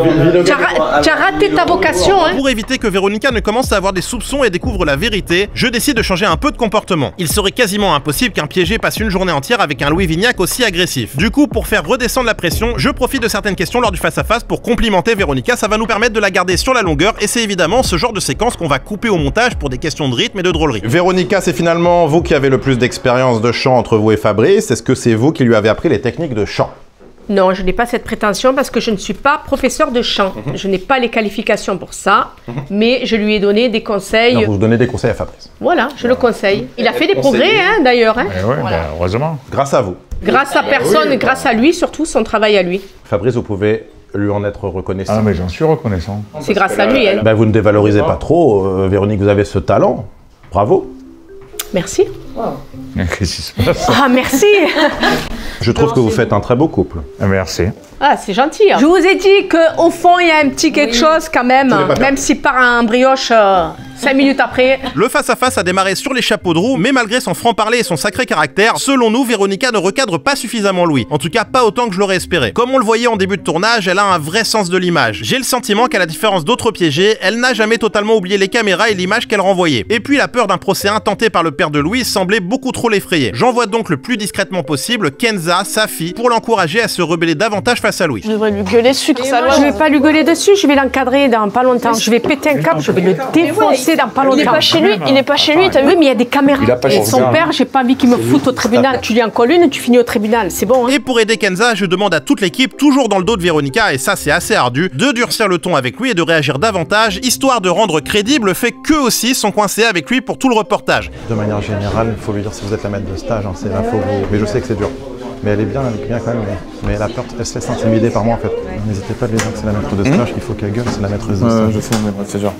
Tu as raté ta vocation. Hein. Pour éviter que Véronica ne commence à avoir des soupçons et découvre la vérité, je décide de changer un peu de comportement. Il serait quasiment impossible qu'un piégé passe une journée entière avec un Louis Vignac aussi agressif. Du coup, pour faire redescendre la pression, je profite de certaines questions lors du face-à-face pour complimenter Véronica. Ça va nous permettre de la garder sur la longueur et c'est évidemment ce genre de séquence qu'on va couper au montage pour des questions de rythme et de drôlerie. Véronica, c'est finalement vous qui avez le plus d'expérience de chant entre vous et Fabrice. Est-ce que c'est vous qui lui avez appris les techniques de chant? Non, je n'ai pas cette prétention parce que je ne suis pas professeur de chant. Je n'ai pas les qualifications pour ça, mais je lui ai donné des conseils. Non, vous donnez des conseils à Fabrice. Voilà, je le conseille. Il a fait des progrès, hein, d'ailleurs. Hein. Ouais, voilà. Heureusement. Grâce à vous. Grâce à personne, oui, grâce à lui, surtout son travail à lui. Fabrice, vous pouvez lui en être reconnaissant. Ah, mais j'en suis reconnaissant. C'est grâce à lui, hein. Ben, vous ne dévalorisez pas trop. Véronique, vous avez ce talent. Bravo. Merci. Qu'est-ce qui se passe? Ah, merci. Je trouve que vous faites un très beau couple. Merci. Ah, c'est gentil. Hein. Je vous ai dit qu'au fond, il y a un petit quelque chose quand même. Même s'il part un brioche 5 minutes après. Le face-à-face a démarré sur les chapeaux de roue, mais malgré son franc-parler et son sacré caractère, selon nous, Véronica ne recadre pas suffisamment Louis. En tout cas, pas autant que je l'aurais espéré. Comme on le voyait en début de tournage, elle a un vrai sens de l'image. J'ai le sentiment qu'à la différence d'autres piégés, elle n'a jamais totalement oublié les caméras et l'image qu'elle renvoyait. Et puis la peur d'un procès intenté par le père de Louis semblait beaucoup trop l'effrayer. J'envoie donc le plus discrètement possible Kenza, sa fille, pour l'encourager à se rebeller davantage face à Louis. Je devrais lui gueuler dessus, que ça. Je vais pas lui gueuler dessus, je vais l'encadrer dans pas longtemps. Je vais péter un câble, je vais le défoncer dans pas longtemps. Il est pas chez lui, il est pas chez lui, t'as vu? Oui, mais il y a des caméras. Et son père, j'ai pas envie qu'il me foute au tribunal. Tu lui en colles une, tu finis au tribunal, c'est bon. Hein. Et pour aider Kenza, je demande à toute l'équipe, toujours dans le dos de Véronica, et ça c'est assez ardu, de durcir le ton avec lui et de réagir davantage, histoire de rendre crédible le fait qu'eux aussi sont coincés avec lui pour tout le reportage. De manière générale, il faut lui dire si vous êtes la maître de stage, hein, c'est l'info. Mais je sais que c'est dur. Mais elle est bien quand même. Mais elle a peur, elle se laisse intimider par moi en fait. N'hésitez pas à lui dire que c'est la maître de stage, il faut qu'elle gueule, c'est la maîtresse de stage. Je sais, mais c'est dur.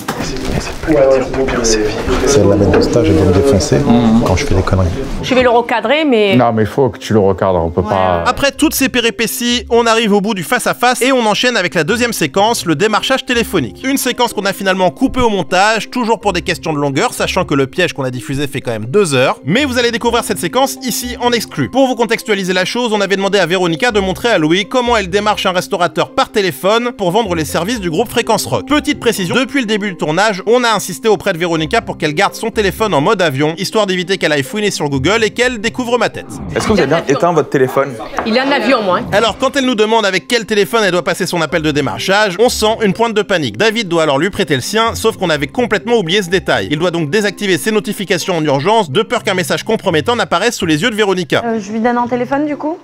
C'est la maître de stage, elle doit me défoncer quand je fais des conneries. Je vais le recadrer, mais... Non, mais il faut que tu le recadres, on peut pas... Après toutes ces péripéties, on arrive au bout du face-à-face et on enchaîne avec la deuxième séquence, le démarchage téléphonique. Une séquence qu'on a finalement coupée au montage, toujours pour des questions de longueur, sachant que le piège qu'on a diffusé fait quand même 2 heures. Mais vous allez découvrir cette séquence ici en exclu. Pour vous contextualiser la chose, on avait demandé à Véronica de montrer à Louis comment elle démarche un restaurateur par téléphone pour vendre les services du groupe Fréquence Rock. Petite précision, depuis le début du tournage, on a insisté auprès de Véronica pour qu'elle garde son téléphone en mode avion, histoire d'éviter qu'elle aille fouiner sur Google et qu'elle découvre ma tête. Est-ce que vous avez bien éteint votre téléphone? Il est en avion, moi. Hein. Alors, quand elle nous demande avec quel téléphone elle doit passer son appel de démarchage, on sent une pointe de panique. David doit alors lui prêter le sien, sauf qu'on avait complètement oublié ce détail. Il doit donc désactiver ses notifications en urgence, de peur qu'un message compromettant n'apparaisse sous les yeux de Véronica. Je lui donne un téléphone, du coup?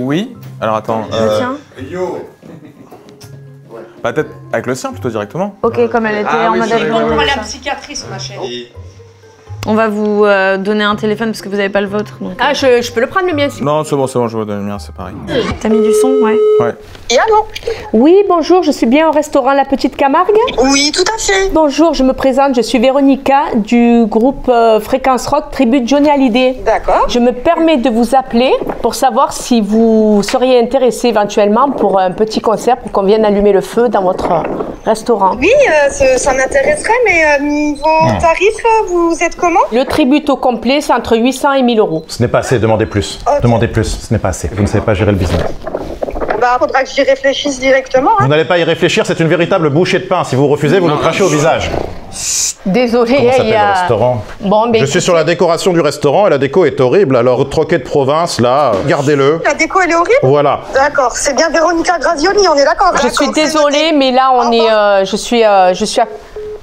Oui. Alors attends. Le tien? Bah peut-être avec le sien plutôt directement. Ok, comme elle était en mode avion. On va aller à la psychiatrice, ma chérie. On va vous donner un téléphone parce que vous n'avez pas le vôtre. Donc, ah, je peux le prendre le mien si. Non, c'est bon, je vais vous donner le mien, c'est pareil. T'as mis du son, ouais? Ouais. Et allô? Oui, bonjour, je suis bien au restaurant La Petite Camargue? Oui, tout à fait. Bonjour, je me présente, je suis Véronica du groupe Fréquence Rock, tribu de Johnny Hallyday. D'accord. Je me permets de vous appeler pour savoir si vous seriez intéressé éventuellement pour un petit concert pour qu'on vienne allumer le feu dans votre restaurant. Oui, ça m'intéresserait, mais niveau tarif, vous êtes comment? Le tribut au complet, c'est entre 800 et 1000 euros. Ce n'est pas assez, demandez plus. Okay. Demandez plus, ce n'est pas assez. Vous ne savez pas gérer le business. Bah, faudra que j'y réfléchisse directement. Hein. Vous n'allez pas y réfléchir, c'est une véritable bouchée de pain. Si vous refusez, vous nous crachez au visage. Désolée, Comment il y s'appelle a... le restaurant? Bon, mais Je suis sur la décoration du restaurant et la déco est horrible. Alors, votre troquet de province, là, gardez-le. La déco, elle est horrible? Voilà. D'accord, c'est bien Véronica Grazioli, on est d'accord? Je suis désolée, mais là, on est... je suis à...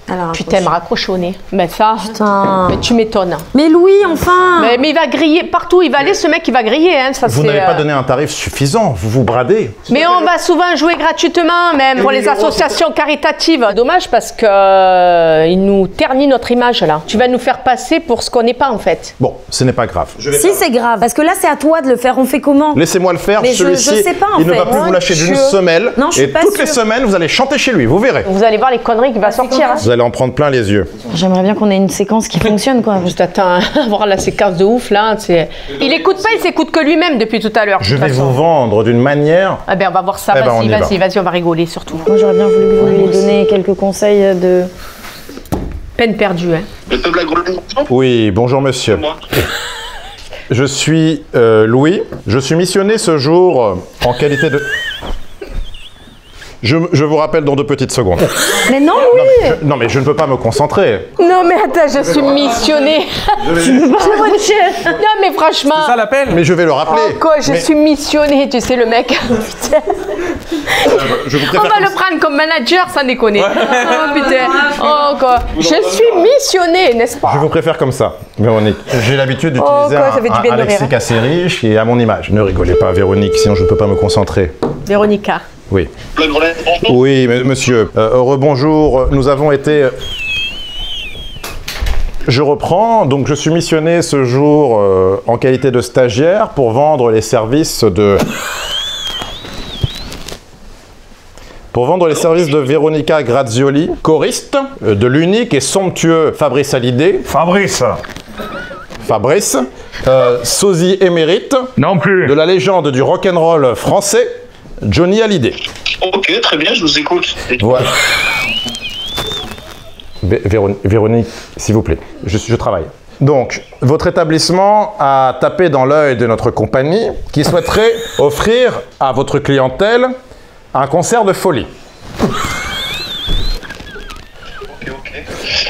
Alors, putain, me raccroche au nez. Mais ça, putain. Mais tu m'étonnes. Mais Louis, enfin. Mais il va griller partout. Il va aller, ce mec, il va griller. Hein, ça, Vous n'avez pas donné un tarif suffisant, vous vous bradez. Mais on va souvent jouer gratuitement, même pour les associations caritatives. Dommage parce que il nous ternit notre image là. Tu vas nous faire passer pour ce qu'on n'est pas en fait. Bon, ce n'est pas grave. Si, c'est grave, parce que là, c'est à toi de le faire. On fait comment? Laissez-moi le faire. Mais je celui-ci, sais pas, en il ne fait. va plus vous lâcher d'une semelle. Non, je suis et pas toutes les sûre. semaines, vous allez chanter chez lui, vous verrez. Vous allez voir les conneries qu'il va sortir. Hein. Vous allez en prendre plein les yeux. J'aimerais bien qu'on ait une séquence qui fonctionne, quoi. Juste attends, voir la séquence de ouf là. Il écoute pas, il s'écoute que lui-même depuis tout à l'heure. Je vais vous vendre d'une manière. Ah ben on va voir ça. Eh ben, on y Vas-y, on va rigoler surtout. Moi, j'aurais bien voulu que vous lui donner quelques conseils de... Peine perdue, hein. Le peuple agroalimentaire. Oui, bonjour monsieur. Je suis Louis. Je suis missionné ce jour en qualité de... Je vous rappelle dans 2 petites secondes. Mais non, Louis. Non mais je ne peux pas me concentrer. Non mais attends, je suis missionnée. Non mais franchement. C'est ça l'appel? Mais je vais le rappeler. Oh quoi, je suis missionnée, tu sais le mec. Putain. Je vous On préfère va le prendre comme manager sans déconner. Oh putain. Oh quoi. Je suis missionnée, n'est-ce pas? Je vous préfère comme ça, Véronique. J'ai l'habitude d'utiliser quoi, ça fait du bien un de rire. lexique assez riche et à mon image. Ne rigolez pas, Véronique, sinon je ne peux pas me concentrer. Véronica. Oui. Oui, monsieur. Rebonjour. Nous avons été... Je reprends. Donc, je suis missionné ce jour en qualité de stagiaire pour vendre les services de... Véronica Grazioli, choriste, de l'unique et somptueux Fabrice Hallyday. Fabrice. Sosie émérite. Non plus. De la légende du rock'n'roll français, Johnny Hallyday. Ok, très bien, je vous écoute. Voilà. Véronique, s'il vous plaît, je travaille. Donc, votre établissement a tapé dans l'œil de notre compagnie qui souhaiterait offrir à votre clientèle un concert de folie.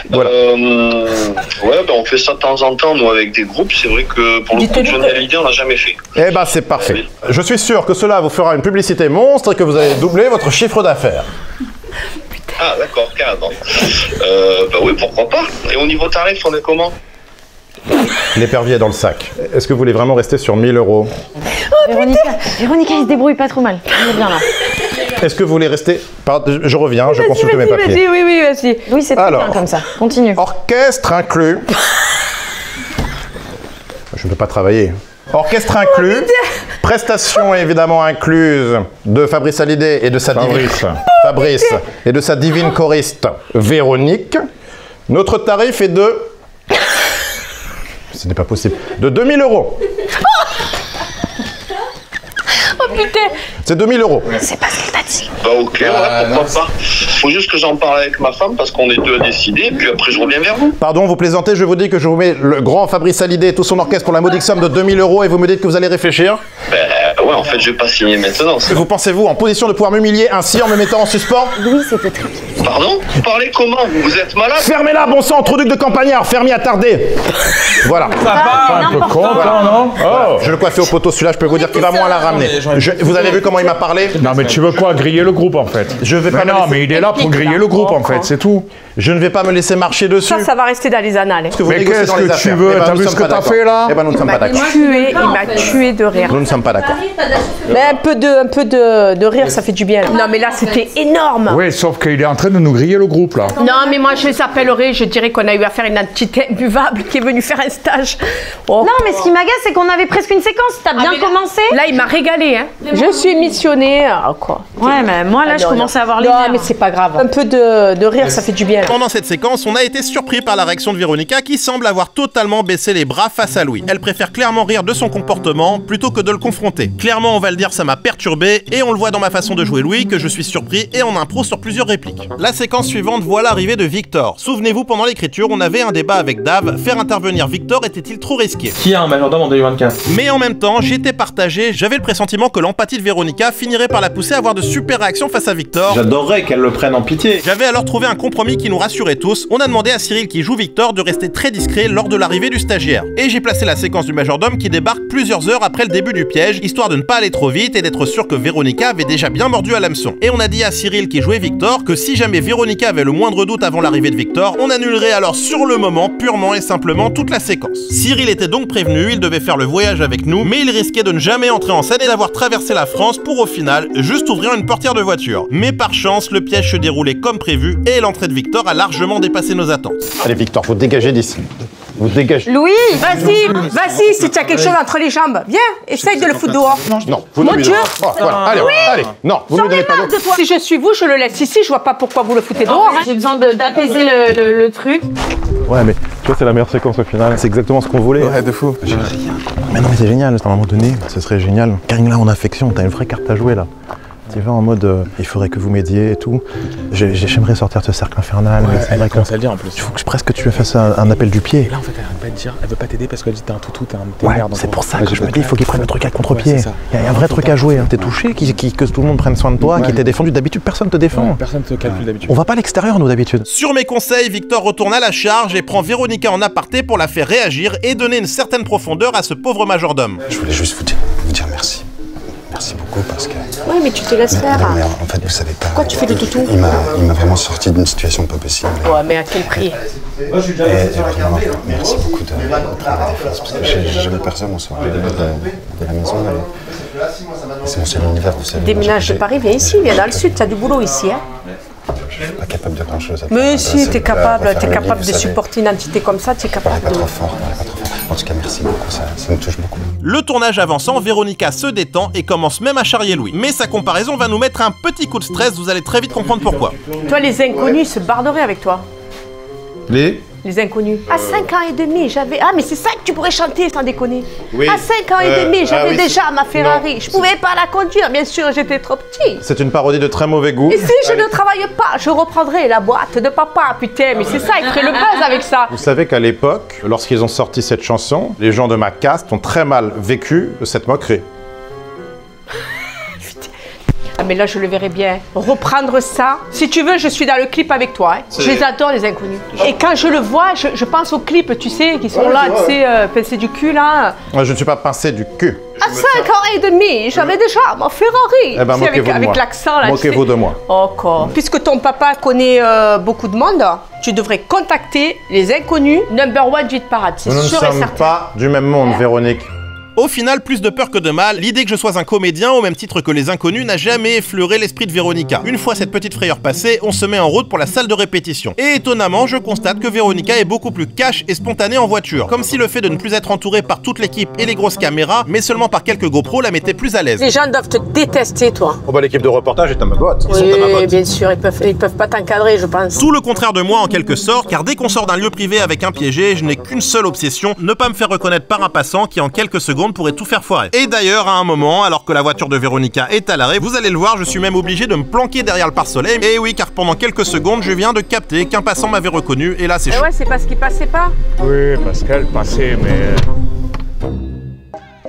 Voilà. Ouais, ben on fait ça de temps en temps, nous, avec des groupes. C'est vrai que pour le coup, Johnny Hallyday, on l'a jamais fait. Eh ben, c'est parfait. Je suis sûr que cela vous fera une publicité monstre et que vous allez doubler votre chiffre d'affaires. Ah, d'accord, carrément. Bah oui, pourquoi pas. Et au niveau tarif, on est comment? L'épervier est dans le sac. Est-ce que vous voulez vraiment rester sur 1000 €? Véronica, il se débrouille pas trop mal. On est bien là. Est-ce que vous voulez rester... Je reviens, je consulte mes papiers. Vas-y, oui, vas-y. Oui, c'est très bien comme ça. Continue. Orchestre inclus. Je ne peux pas travailler. Orchestre inclus. Prestations évidemment incluses de Fabrice Hallyday et de sa Fabrice et de sa divine choriste Véronique. Notre tarif est de... Ce n'est pas possible. De 2000 €. Oh putain. C'est 2000 €. C'est pas ce qu'elle t'a dit. Bah ok, ouais, pourquoi pas. Faut juste que j'en parle avec ma femme parce qu'on est deux à décider, puis après je reviens vers vous. Pardon, vous plaisantez, je vous dis que je vous mets le grand Fabrice Hallyday et tout son orchestre pour la modique somme de 2000 € et vous me dites que vous allez réfléchir? Ouais, en fait, je vais pas signer maintenant. Vous pensez-vous en position de pouvoir m'humilier ainsi en me mettant en suspens? Oui, c'était très bien. Pardon? Vous parlez comment? Vous êtes malade? Fermez-la, bon sang, trop duc de campagnard, fermez attardé. Voilà. Ça va, un peu con, non? Oh. Je le coiffais au poteau, celui-là, je peux vous dire qu'il va moins la ramener. Vous avez vu comment il m'a parlé? Non, mais tu veux quoi? Griller le groupe, en fait. Je vais pas. Non, mais il est là pour griller le groupe, en fait, c'est tout. Je ne vais pas me laisser marcher dessus. Ça va rester dans les annales. Mais qu'est-ce que tu veux? T'as vu ce que t'as fait, là? Eh ben, nous ne sommes pas d'accord. Il m'a tué de rire. Nous ne sommes pas d'accord. Mais un peu de rire, ça fait du bien. Non, mais là, c'était énorme. Oui, sauf qu'il est en train de nous griller le groupe, là. Non, mais moi, je les appellerai, je dirais qu'on a eu affaire à une petite imbuvable qui est venue faire un stage. Oh. Non, mais ce qui m'agace, c'est qu'on avait presque une séquence. T'as bien commencé. Là, il m'a régalé. Hein. Je suis missionnée. Quoi. Ouais, mais moi, là, je commençais à avoir les nerfs. Non, mais c'est pas grave. Un peu de rire, ça fait du bien. Pendant cette séquence, on a été surpris par la réaction de Véronica qui semble avoir totalement baissé les bras face à Louis. Elle préfère clairement rire de son comportement plutôt que de le confronter. Clairement, on va le dire, ça m'a perturbé, et on le voit dans ma façon de jouer Louis, que je suis surpris et en impro sur plusieurs répliques. La séquence suivante voit l'arrivée de Victor. Souvenez-vous, pendant l'écriture, on avait un débat avec Dave, faire intervenir Victor était-il trop risqué? Qui a un majordome en 2024? Mais en même temps, j'étais partagé, j'avais le pressentiment que l'empathie de Véronica finirait par la pousser à avoir de super réactions face à Victor. J'adorerais qu'elle le prenne en pitié. J'avais alors trouvé un compromis qui nous rassurait tous. On a demandé à Cyril qui joue Victor de rester très discret lors de l'arrivée du stagiaire. Et j'ai placé la séquence du majordome qui débarque plusieurs heures après le début du piège, histoire de ne pas aller trop vite et d'être sûr que Véronica avait déjà bien mordu à l'hameçon. Et on a dit à Cyril qui jouait Victor que si jamais Véronica avait le moindre doute avant l'arrivée de Victor, on annulerait alors sur le moment, purement et simplement, toute la séquence. Cyril était donc prévenu, il devait faire le voyage avec nous, mais il risquait de ne jamais entrer en scène et d'avoir traversé la France pour au final juste ouvrir une portière de voiture. Mais par chance, le piège se déroulait comme prévu et l'entrée de Victor a largement dépassé nos attentes. Allez Victor, faut dégager d'ici. Vous dégagez. Louis, vas-y, si tu as quelque chose entre les jambes, viens, essaye de le foutre dehors. Non, vous Mon Dieu. Voilà, allez, Oui. allez, non, vous ne donnez pas d'eau. Si je suis vous, je le laisse ici, je vois pas pourquoi vous le foutez dehors. J'ai besoin d'apaiser le truc. Ouais, mais tu vois, c'est la meilleure séquence au final. C'est exactement ce qu'on voulait. Ouais, de fou. Mais non, mais c'est génial. À un moment donné, ce serait génial. Karine, en affection, t'as une vraie carte à jouer là. Tu vas en mode il faudrait que vous m'aidiez et tout. J'aimerais sortir de ce cercle infernal. Ouais, elle commence à le dire en plus. Il faut que presque tu lui fasses un appel du pied. Et là en fait elle veut pas t'aider parce qu'elle dit t'es un toutou, t'es une merde. C'est pour ça que je me dis il faut qu'il prenne le truc à contre-pied. Il y a un vrai truc à jouer. T'es touché, que tout le monde prenne soin de toi, qui t'est défendu. D'habitude personne te défend. Personne te calcule d'habitude. On va pas à l'extérieur nous d'habitude. Sur mes conseils, Victor retourne à la charge et prend Véronica en aparté pour la faire réagir et donner une certaine profondeur à ce pauvre majordome. Je voulais juste vous dire merci. Merci beaucoup parce que... Oui, mais tu te laisses faire. Mais en fait, vous savez pas... Pourquoi tu fais le toutou? Il m'a vraiment sorti d'une situation pas possible. Ouais, mais à quel prix? Et vraiment, merci beaucoup de la défense parce que j'ai jamais personne en soirée de la maison. C'est mon seul univers, vous savez. Déménage de Paris, viens ici, viens dans le sud, t'as du boulot ici, hein. Je suis pas capable de grand chose. Mais si, t'es capable de supporter une entité comme ça, t'es capable de... Pas trop fort. En tout cas, merci beaucoup, ça me touche beaucoup. Le tournage avançant, Véronica se détend et commence même à charrier Louis. Mais sa comparaison va nous mettre un petit coup de stress, vous allez très vite comprendre pourquoi. Toi, les inconnus se barderaient avec toi. Les inconnus. À 5 ans et demi, j'avais... Ah, mais c'est ça que tu pourrais chanter, sans déconner. Oui. À 5 ans et demi, j'avais déjà ma Ferrari. Non. Je pouvais pas la conduire, bien sûr, j'étais trop petit. C'est une parodie de très mauvais goût. Et si je ne travaille pas, je reprendrai la boîte de papa, putain. Mais c'est ça, il ferait le buzz avec ça. Vous savez qu'à l'époque, lorsqu'ils ont sorti cette chanson, les gens de ma caste ont très mal vécu cette moquerie. Ah mais là je le verrais bien. Reprendre ça. Si tu veux, je suis dans le clip avec toi. Hein. Je les adore les inconnus. Et quand je le vois, je pense aux clips, tu sais, qui sont là, tu sais, pincés du cul là. Moi je ne suis pas pincé du cul. À 5 ans et demi, j'avais déjà ma Ferrari. Eh ben, moquez-vous de moi. Avec l'accent là. Moquez-vous de moi. Encore. Puisque ton papa connaît beaucoup de monde, tu devrais contacter les inconnus #1 du hit parade. C'est sûr et certain. Nous ne sommes pas du même monde, Véronique. Au final, plus de peur que de mal, l'idée que je sois un comédien, au même titre que les inconnus, n'a jamais effleuré l'esprit de Véronica. Une fois cette petite frayeur passée, on se met en route pour la salle de répétition. Et étonnamment, je constate que Véronica est beaucoup plus cash et spontanée en voiture. Comme si le fait de ne plus être entourée par toute l'équipe et les grosses caméras, mais seulement par quelques GoPros, la mettait plus à l'aise. Les gens doivent te détester, toi. Oh bah l'équipe de reportage est à ma botte. Ils sont à ma botte. Bien sûr, ils peuvent pas t'encadrer, je pense. Tout le contraire de moi en quelque sorte, car dès qu'on sort d'un lieu privé avec un piégé, je n'ai qu'une seule obsession, ne pas me faire reconnaître par un passant qui en quelques secondes pourrait tout faire foirer. Et d'ailleurs, à un moment, alors que la voiture de Véronica est à l'arrêt, vous allez le voir, je suis même obligé de me planquer derrière le pare-soleil. Et oui, car pendant quelques secondes, je viens de capter qu'un passant m'avait reconnu, et là c'est chaud. Ouais, c'est parce qu'il passait pas. Oui, parce qu'elle passait, mais...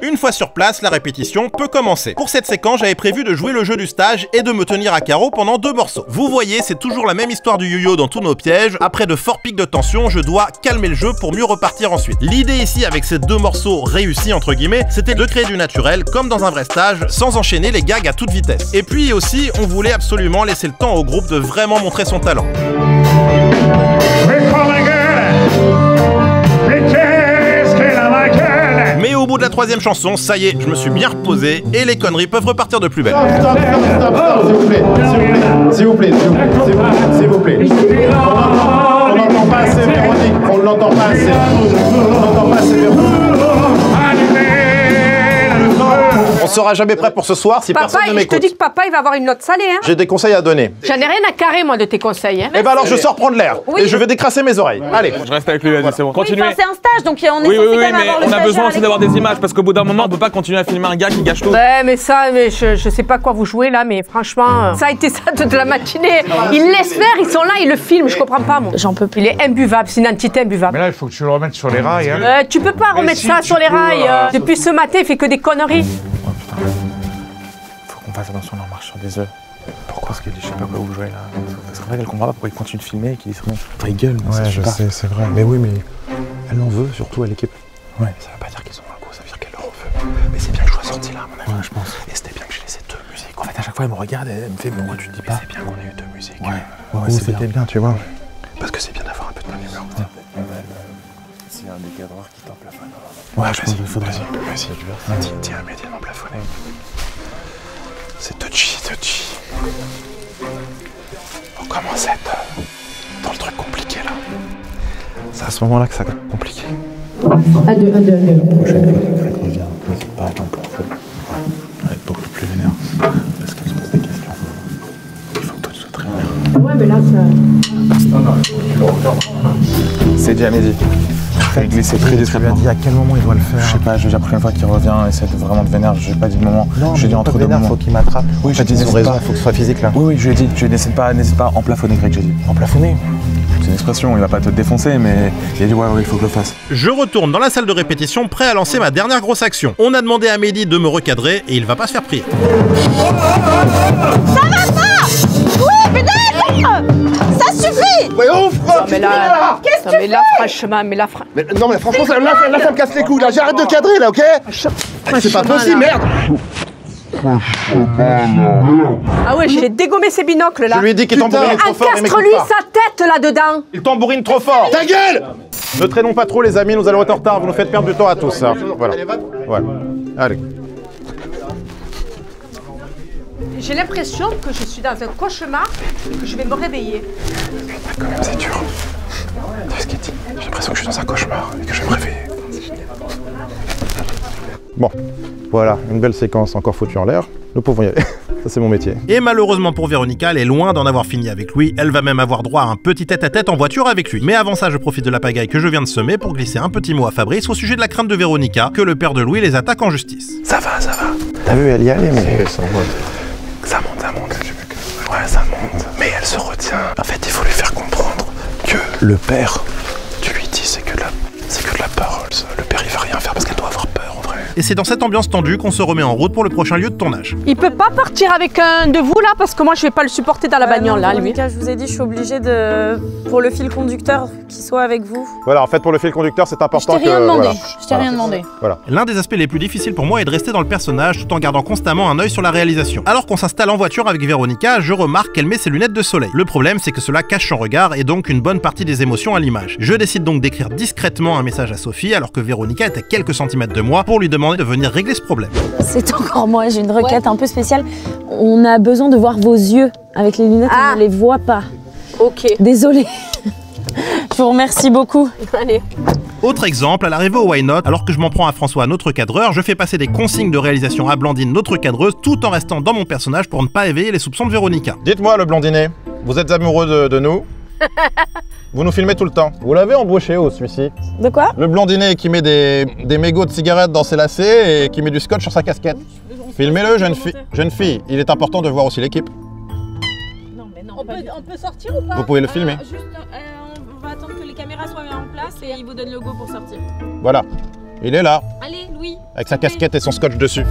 Une fois sur place, la répétition peut commencer. Pour cette séquence, j'avais prévu de jouer le jeu du stage et de me tenir à carreau pendant 2 morceaux. Vous voyez, c'est toujours la même histoire du yo-yo dans tous nos pièges. Après de forts pics de tension, je dois calmer le jeu pour mieux repartir ensuite. L'idée ici, avec ces 2 morceaux réussis, entre guillemets, c'était de créer du naturel, comme dans un vrai stage, sans enchaîner les gags à toute vitesse. Et puis aussi, on voulait absolument laisser le temps au groupe de vraiment montrer son talent. Mais au bout de la 3e chanson, ça y est, je me suis bien reposé et les conneries peuvent repartir de plus belle. Stop, s'il vous plaît, s'il vous plaît, s'il vous plaît. On n'entend pas assez Véronique, on l'entend pas assez. On n'entend pas assez Véronique. sera jamais prêt pour ce soir si personne ne Je te m'écoute. dis que papa, il va avoir une note salée. Hein. J'ai des conseils à donner. J'en ai rien à carrer, moi, de tes conseils. Hein. Eh ben alors je sors prendre l'air Oui. et je vais décrasser mes oreilles. Allez. Je reste avec lui, vas-y, c'est bon. Continuez. Oui, c'est un stage, donc on est Oui, censé quand oui, même mais avoir le on a stagiaire besoin à aussi d'avoir l'écoute. des images parce qu'au bout d'un moment, on peut pas continuer à filmer un gars qui gâche tout. Ouais, mais je sais pas quoi vous jouez là, mais franchement, ça a été ça toute la matinée. Ils laissent faire, ils sont là, ils le filment, je comprends pas, moi. J'en peux plus. Il est imbuvable, c'est une entité imbuvable. Mais là, il faut que tu le remettes sur les rails. Hein. Tu peux pas remettre ça sur les rails. Depuis ce matin, il fait que des conneries. Faut qu'on fasse attention, là, on marche sur des œufs. Pourquoi? Parce que je sais pas quoi vous jouez là. Parce qu'en fait, elle comprend pas pourquoi il continue de filmer et qu'il dit rien. Enfin, il gueule, mais Ouais, je sais, c'est vrai. Mais oui, mais elle en veut surtout à l'équipe. Ouais. Ça veut pas dire qu'ils ont un coup, ça veut dire qu'elle leur en veut. Mais c'est bien que je sois sorti là, à mon avis. Ouais, je pense. Et c'était bien que j'ai laissé 2 musiques. En fait, à chaque fois, elle me regarde et elle me fait, mais pourquoi tu te dis pas? C'est bien qu'on ait eu 2 musiques. Ouais, c'était bien, tu vois. Parce que c'est bien d'avoir un peu de bonne humeur. S'il y a un des cadreurs qui t'en plafonne. Ouais, je pense qu'il faudrait. Vas-y, tiens, Mehdi, m'en plafonner. C'est touchy. On commence à être dans le truc compliqué là. C'est à ce moment-là que ça va être compliqué. À deux. Prochaine fois, elle revient, n'hésite pas à t'en elle va être beaucoup plus vénère. Parce qu'elle se pose des questions. Il faut que toi tu sois très bien. Ouais, mais là, C'est déjà Mehdi. C'est très discrètement. Tu lui as dit à quel moment il doit le faire? Je sais pas, j'ai la prochaine fois qu'il revient, essaie de vraiment de vénère. Je n'ai pas dit le moment. Non, je lui ai dit entre deux moments. Faut qu'il m'attrape. Oui, en fait, ils ont raison, il faut que ce soit physique là. Oui, je lui ai dit, n'hésite pas en plafonner, Greg, j'ai dit. En plafonner? C'est une expression, il va pas te défoncer, mais il a dit ouais, il faut que je le fasse. Je retourne dans la salle de répétition, prêt à lancer ma dernière grosse action. On a demandé à Mehdi de me recadrer et il va pas se faire prier. Ça va pas! Oui, putain! Ça suffit! Voyons, mais là, franchement, non, mais franchement, là, ça me casse les couilles, là. J'arrête de cadrer, là, ok? C'est pas possible, merde! Ah ouais, j'ai dégommé ses binocles là. Je lui ai dit qu'il tambourine trop fort. Encastre-lui sa tête là-dedans. Il tambourine trop fort. Ta gueule! Ne traînons pas trop les amis, nous allons être en retard, vous nous faites perdre du temps à tous. Hein. Voilà. Allez. J'ai l'impression que je suis dans un cauchemar, que je vais me réveiller. Quand même, c'est dur. C'est ce qu'il dit. J'ai l'impression que je suis dans un cauchemar et que je vais me réveiller. Bon, voilà, une belle séquence encore foutue en l'air. Nous pouvons y aller. Ça, c'est mon métier. Et malheureusement pour Véronica, elle est loin d'en avoir fini avec lui. Elle va même avoir droit à un petit tête-à-tête en voiture avec lui. Mais avant ça, je profite de la pagaille que je viens de semer pour glisser un petit mot à Fabrice au sujet de la crainte de Véronica que le père de Louis les attaque en justice. Ça va. T'as vu, elle y allait, mais... Ça monte. Ouais, ça monte. Mais elle se retient. En fait, il faut lui faire comprendre que le père, tu lui dis, c'est que de la parole. Le père, il va rien faire parce qu'elle doit avoir peur, en vrai. Et c'est dans cette ambiance tendue qu'on se remet en route pour le prochain lieu de tournage. Il peut pas partir avec un de vous là parce que moi je vais pas le supporter dans la bagnole là, lui. Je vous ai dit, je suis obligée pour le fil conducteur qu'il soit avec vous. Voilà, en fait pour le fil conducteur c'est important que... Je t'ai rien demandé, je t'ai rien demandé. Voilà. L'un des aspects les plus difficiles pour moi est de rester dans le personnage tout en gardant constamment un œil sur la réalisation. Alors qu'on s'installe en voiture avec Véronica, je remarque qu'elle met ses lunettes de soleil. Le problème c'est que cela cache son regard et donc une bonne partie des émotions à l'image. Je décide donc d'écrire discrètement un message à Sophie alors que Véronica est à quelques centimètres de moi pour lui demander de venir régler ce problème. C'est encore moi, j'ai une requête un peu spéciale. On a besoin de voir vos yeux. Avec les lunettes, on ne les voit pas. Ok. Désolée. Je vous remercie beaucoup. Allez. Autre exemple, à l'arrivée au Why Not, alors que je m'en prends à François, notre cadreur, je fais passer des consignes de réalisation à Blandine, notre cadreuse, tout en restant dans mon personnage pour ne pas éveiller les soupçons de Véronica. Dites-moi le blondinet, vous êtes amoureux de nous? Vous nous filmez tout le temps. Vous l'avez embauché où, celui-ci? De quoi? Le blondinet qui met des mégots de cigarettes dans ses lacets et qui met du scotch sur sa casquette. Filmez-le, jeune fille. Il est important de voir aussi l'équipe. On peut sortir ou pas? Vous pouvez le filmer. On va attendre que les caméras soient en place et il vous donne le go pour sortir. Voilà. Il est là. Allez, Louis. Avec sa casquette et son scotch dessus.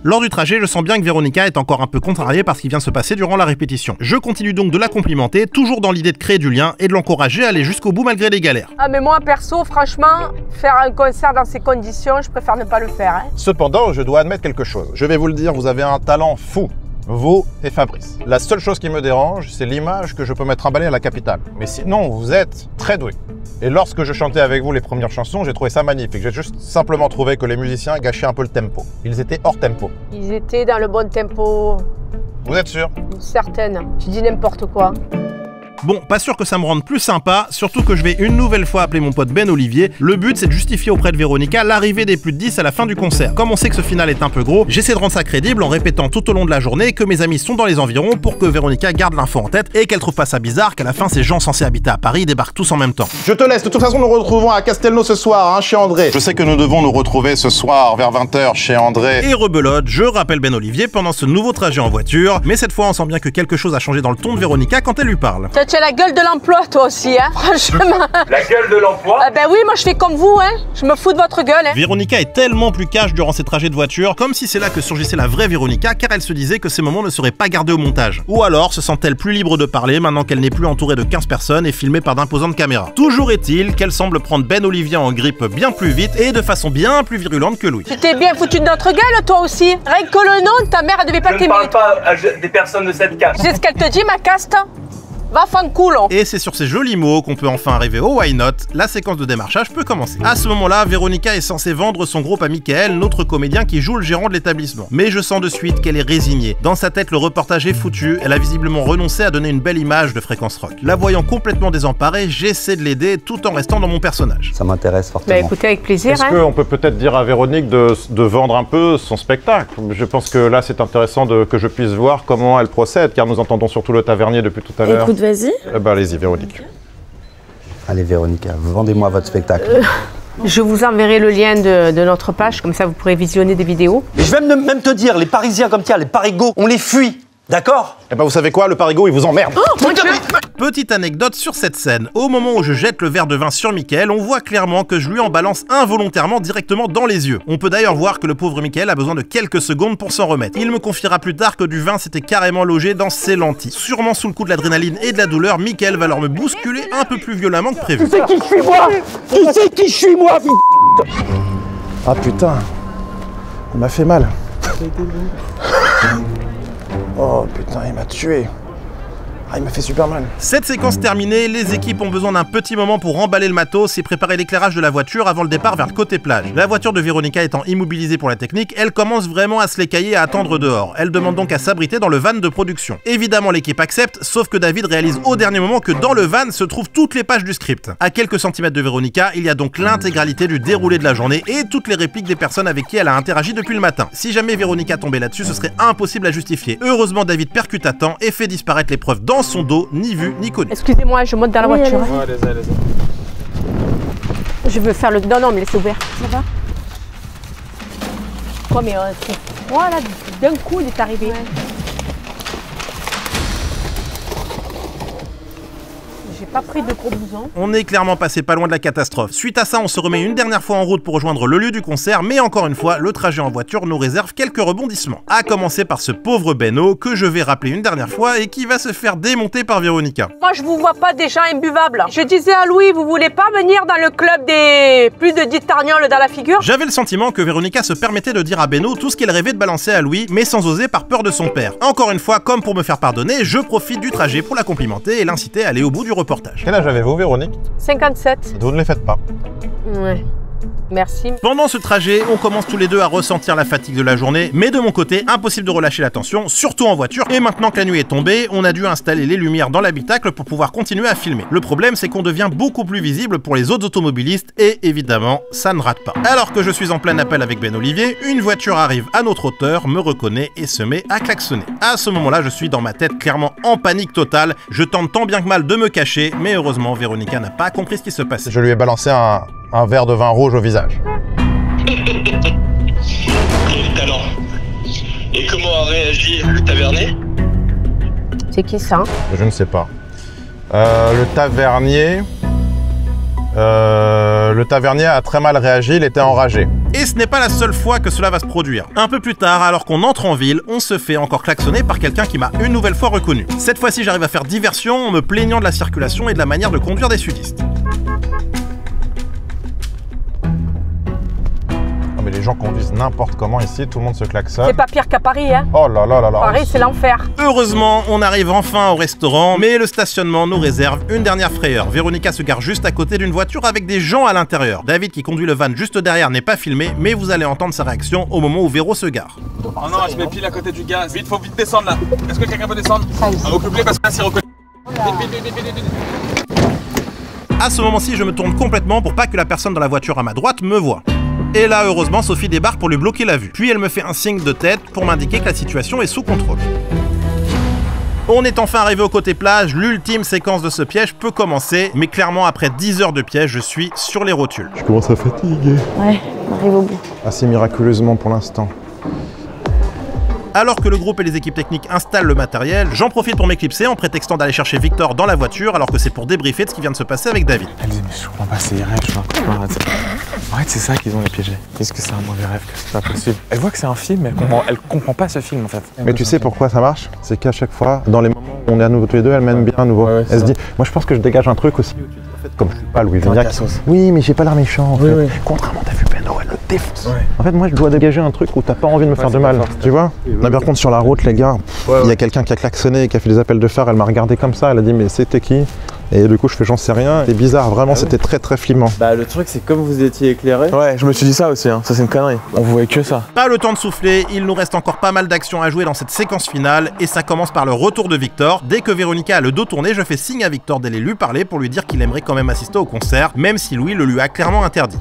Lors du trajet, je sens bien que Véronica est encore un peu contrariée par ce qui vient de se passer durant la répétition. Je continue donc de la complimenter, toujours dans l'idée de créer du lien et de l'encourager à aller jusqu'au bout malgré les galères. Ah mais moi perso, franchement, faire un concert dans ces conditions, je préfère ne pas le faire. Hein. Cependant, je dois admettre quelque chose. Je vais vous le dire, vous avez un talent fou. Vous et Fabrice. La seule chose qui me dérange, c'est l'image que je peux mettre emballée à la capitale. Mais sinon, vous êtes très doués. Et lorsque je chantais avec vous les premières chansons, j'ai trouvé ça magnifique. J'ai juste simplement trouvé que les musiciens gâchaient un peu le tempo. Ils étaient hors tempo. Ils étaient dans le bon tempo. Vous êtes sûr? Certaine. Tu dis n'importe quoi. Bon, pas sûr que ça me rende plus sympa, surtout que je vais une nouvelle fois appeler mon pote Ben Olivier. Le but c'est de justifier auprès de Véronica l'arrivée des plus de 10 à la fin du concert. Comme on sait que ce final est un peu gros, j'essaie de rendre ça crédible en répétant tout au long de la journée que mes amis sont dans les environs pour que Véronica garde l'info en tête et qu'elle trouve pas ça bizarre qu'à la fin ces gens censés habiter à Paris débarquent tous en même temps. Je te laisse, de toute façon nous nous retrouvons à Castelnau ce soir, hein, chez André. Je sais que nous devons nous retrouver ce soir vers 20h chez André. Et rebelote, je rappelle Ben Olivier pendant ce nouveau trajet en voiture, mais cette fois on sent bien que quelque chose a changé dans le ton de Véronica quand elle lui parle. Tu as la gueule de l'emploi toi aussi, hein, franchement. La gueule de l'emploi? Ben oui, moi je fais comme vous, hein, je me fous de votre gueule, hein. Véronica est tellement plus cash durant ses trajets de voiture, comme si c'est là que surgissait la vraie Véronica, car elle se disait que ces moments ne seraient pas gardés au montage. Ou alors se sent-elle plus libre de parler maintenant qu'elle n'est plus entourée de 15 personnes et filmée par d'imposantes caméras. Toujours est-il qu'elle semble prendre Ben Olivier en grippe bien plus vite et de façon bien plus virulente que lui. Tu t'es bien foutu de notre gueule toi aussi. Rien que le nom de ta mère, elle devait pas t'aimer. Je ne parle pas des personnes de cette caste. C'est ce qu'elle te dit, ma caste? Va fanculo. Et c'est sur ces jolis mots qu'on peut enfin arriver au Why Not. La séquence de démarchage peut commencer. À ce moment-là, Véronica est censée vendre son groupe à Mickaël, notre comédien qui joue le gérant de l'établissement. Mais je sens de suite qu'elle est résignée. Dans sa tête, le reportage est foutu. Elle a visiblement renoncé à donner une belle image de Fréquence Rock. La voyant complètement désemparée, j'essaie de l'aider tout en restant dans mon personnage. Ça m'intéresse fortement. Bah écoutez, avec plaisir. Est-ce qu'on peut peut-être dire à Véronique de vendre un peu son spectacle? Je pense que là, c'est intéressant que je puisse voir comment elle procède, car nous entendons surtout le tavernier depuis tout à l'heure. Écoute, vas-y. Allez-y, Véronique. Allez, Véronica, vendez-moi votre spectacle. Je vous enverrai le lien de notre page, comme ça vous pourrez visionner des vidéos. Et je vais même te dire, les Parisiens comme ça, les parigots, on les fuit, d'accord? Eh ben vous savez quoi, le parigot il vous emmerde. Oh, mon Dieu. Petite anecdote sur cette scène. Au moment où je jette le verre de vin sur Mickaël, on voit clairement que je lui en balance involontairement directement dans les yeux. On peut d'ailleurs voir que le pauvre Mickaël a besoin de quelques secondes pour s'en remettre. Il me confiera plus tard que du vin s'était carrément logé dans ses lentilles. Sûrement sous le coup de l'adrénaline et de la douleur, Mickaël va alors me bousculer un peu plus violemment que prévu. Tu sais qui je suis moi? Tu sais qui je suis moi, Ah putain, il m'a fait mal. Oh putain, il m'a tué. Ah, il m'a fait super mal. Cette séquence terminée, les équipes ont besoin d'un petit moment pour remballer le matos et préparer l'éclairage de la voiture avant le départ vers le côté plage. La voiture de Véronica étant immobilisée pour la technique, elle commence vraiment à se l'écailler et à attendre dehors. Elle demande donc à s'abriter dans le van de production. Évidemment, l'équipe accepte, sauf que David réalise au dernier moment que dans le van se trouvent toutes les pages du script. À quelques centimètres de Véronica, il y a donc l'intégralité du déroulé de la journée et toutes les répliques des personnes avec qui elle a interagi depuis le matin. Si jamais Véronica tombait là-dessus, ce serait impossible à justifier. Heureusement, David percute à temps et fait disparaître les preuves dans son dos, ni vu ni connu. Excusez-moi, je monte dans la voiture. Ouais, allez-y. Je veux faire le... Non, mais laissez ouvert. Ça va? Quoi, mais voilà, d'un coup, il est arrivé. Ouais. J'ai pas pris de gros blousons. On est clairement passé pas loin de la catastrophe. Suite à ça, on se remet une dernière fois en route pour rejoindre le lieu du concert, mais encore une fois, le trajet en voiture nous réserve quelques rebondissements. À commencer par ce pauvre Benno, que je vais rappeler une dernière fois et qui va se faire démonter par Véronica. Moi, je vous vois pas des gens imbuvables. Je disais à Louis, vous voulez pas venir dans le club des plus de 10 targnoles dans la figure? J'avais le sentiment que Véronica se permettait de dire à Benno tout ce qu'elle rêvait de balancer à Louis, mais sans oser par peur de son père. Encore une fois, comme pour me faire pardonner, je profite du trajet pour la complimenter et l'inciter à aller au bout du reportage. Quel âge avez-vous, Véronique? 57. Vous ne les faites pas. Ouais. Merci. Pendant ce trajet, on commence tous les deux à ressentir la fatigue de la journée, mais de mon côté, impossible de relâcher la tension, surtout en voiture. Et maintenant que la nuit est tombée, on a dû installer les lumières dans l'habitacle pour pouvoir continuer à filmer. Le problème, c'est qu'on devient beaucoup plus visible pour les autres automobilistes et évidemment, ça ne rate pas. Alors que je suis en plein appel avec Ben Olivier, une voiture arrive à notre hauteur, me reconnaît et se met à klaxonner. À ce moment-là, je suis dans ma tête clairement en panique totale. Je tente tant bien que mal de me cacher, mais heureusement, Véronica n'a pas compris ce qui se passait. Je lui ai balancé un verre de vin rouge au visage. Quel talent. Et comment a réagi le tavernier? C'est qui ça? Je ne sais pas. Le tavernier a très mal réagi, il était enragé. Et ce n'est pas la seule fois que cela va se produire. Un peu plus tard, alors qu'on entre en ville, on se fait encore klaxonner par quelqu'un qui m'a une nouvelle fois reconnu. Cette fois-ci, j'arrive à faire diversion en me plaignant de la circulation et de la manière de conduire des sudistes. Mais les gens conduisent n'importe comment ici, tout le monde se klaxonne. C'est pas pire qu'à Paris, hein? Oh là là là là. Paris, c'est l'enfer. Heureusement, on arrive enfin au restaurant, mais le stationnement nous réserve une dernière frayeur. Véronica se gare juste à côté d'une voiture avec des gens à l'intérieur. David, qui conduit le van juste derrière, n'est pas filmé, mais vous allez entendre sa réaction au moment où Véro se gare. Oh non, je mets pile à côté du gaz. Vite, faut vite descendre là. Est-ce que quelqu'un peut descendre? Au public, parce que là, c'est reconnu. À ce moment-ci, je me tourne complètement pour pas que la personne dans la voiture à ma droite me voie. Et là, heureusement, Sophie débarque pour lui bloquer la vue. Puis elle me fait un signe de tête pour m'indiquer que la situation est sous contrôle. On est enfin arrivé au côté plage, l'ultime séquence de ce piège peut commencer, mais clairement après 10 heures de piège, je suis sur les rotules. Je commence à fatiguer. Ouais, on arrive au bout. Assez miraculeusement pour l'instant. Alors que le groupe et les équipes techniques installent le matériel, j'en profite pour m'éclipser en prétextant d'aller chercher Victor dans la voiture alors que c'est pour débriefer de ce qui vient de se passer avec David. Elle dit mais je comprends pas, c'est des rêves, je vois. En fait c'est ça qu'ils ont les piégés. Qu'est-ce que c'est un mauvais rêve, que c'est pas possible. Elle voit que c'est un film, mais elle comprend pas ce film en fait. Mais tu sais pourquoi ça marche? C'est qu'à chaque fois, dans les moments où on est à nouveau tous les deux, elle m'aime bien à nouveau. Ouais, elle se dit, moi je pense que je dégage un truc aussi. En fait, comme je suis pas Louis Vignac, oui mais j'ai pas l'air méchant en fait. Oui. Contrairement à vu Beno, elle le défonce. Ouais. En fait moi je dois dégager un truc où t'as pas envie de me faire de mal, tu vois. On a bien compte sur la route les gars, il y a quelqu'un qui a klaxonné, qui a fait des appels de phare, elle m'a regardé comme ça, elle a dit mais c'était qui? Et du coup je fais j'en sais rien, c'est bizarre, vraiment c'était très très flippant. Bah le truc c'est comme vous étiez éclairé. Ouais, je me suis dit ça aussi, hein. Ça c'est une connerie, on voyait que ça. Pas le temps de souffler, il nous reste encore pas mal d'actions à jouer dans cette séquence finale, et ça commence par le retour de Victor. Dès que Véronica a le dos tourné, je fais signe à Victor d'aller lui parler pour lui dire qu'il aimerait quand même assister au concert, même si Louis le lui a clairement interdit.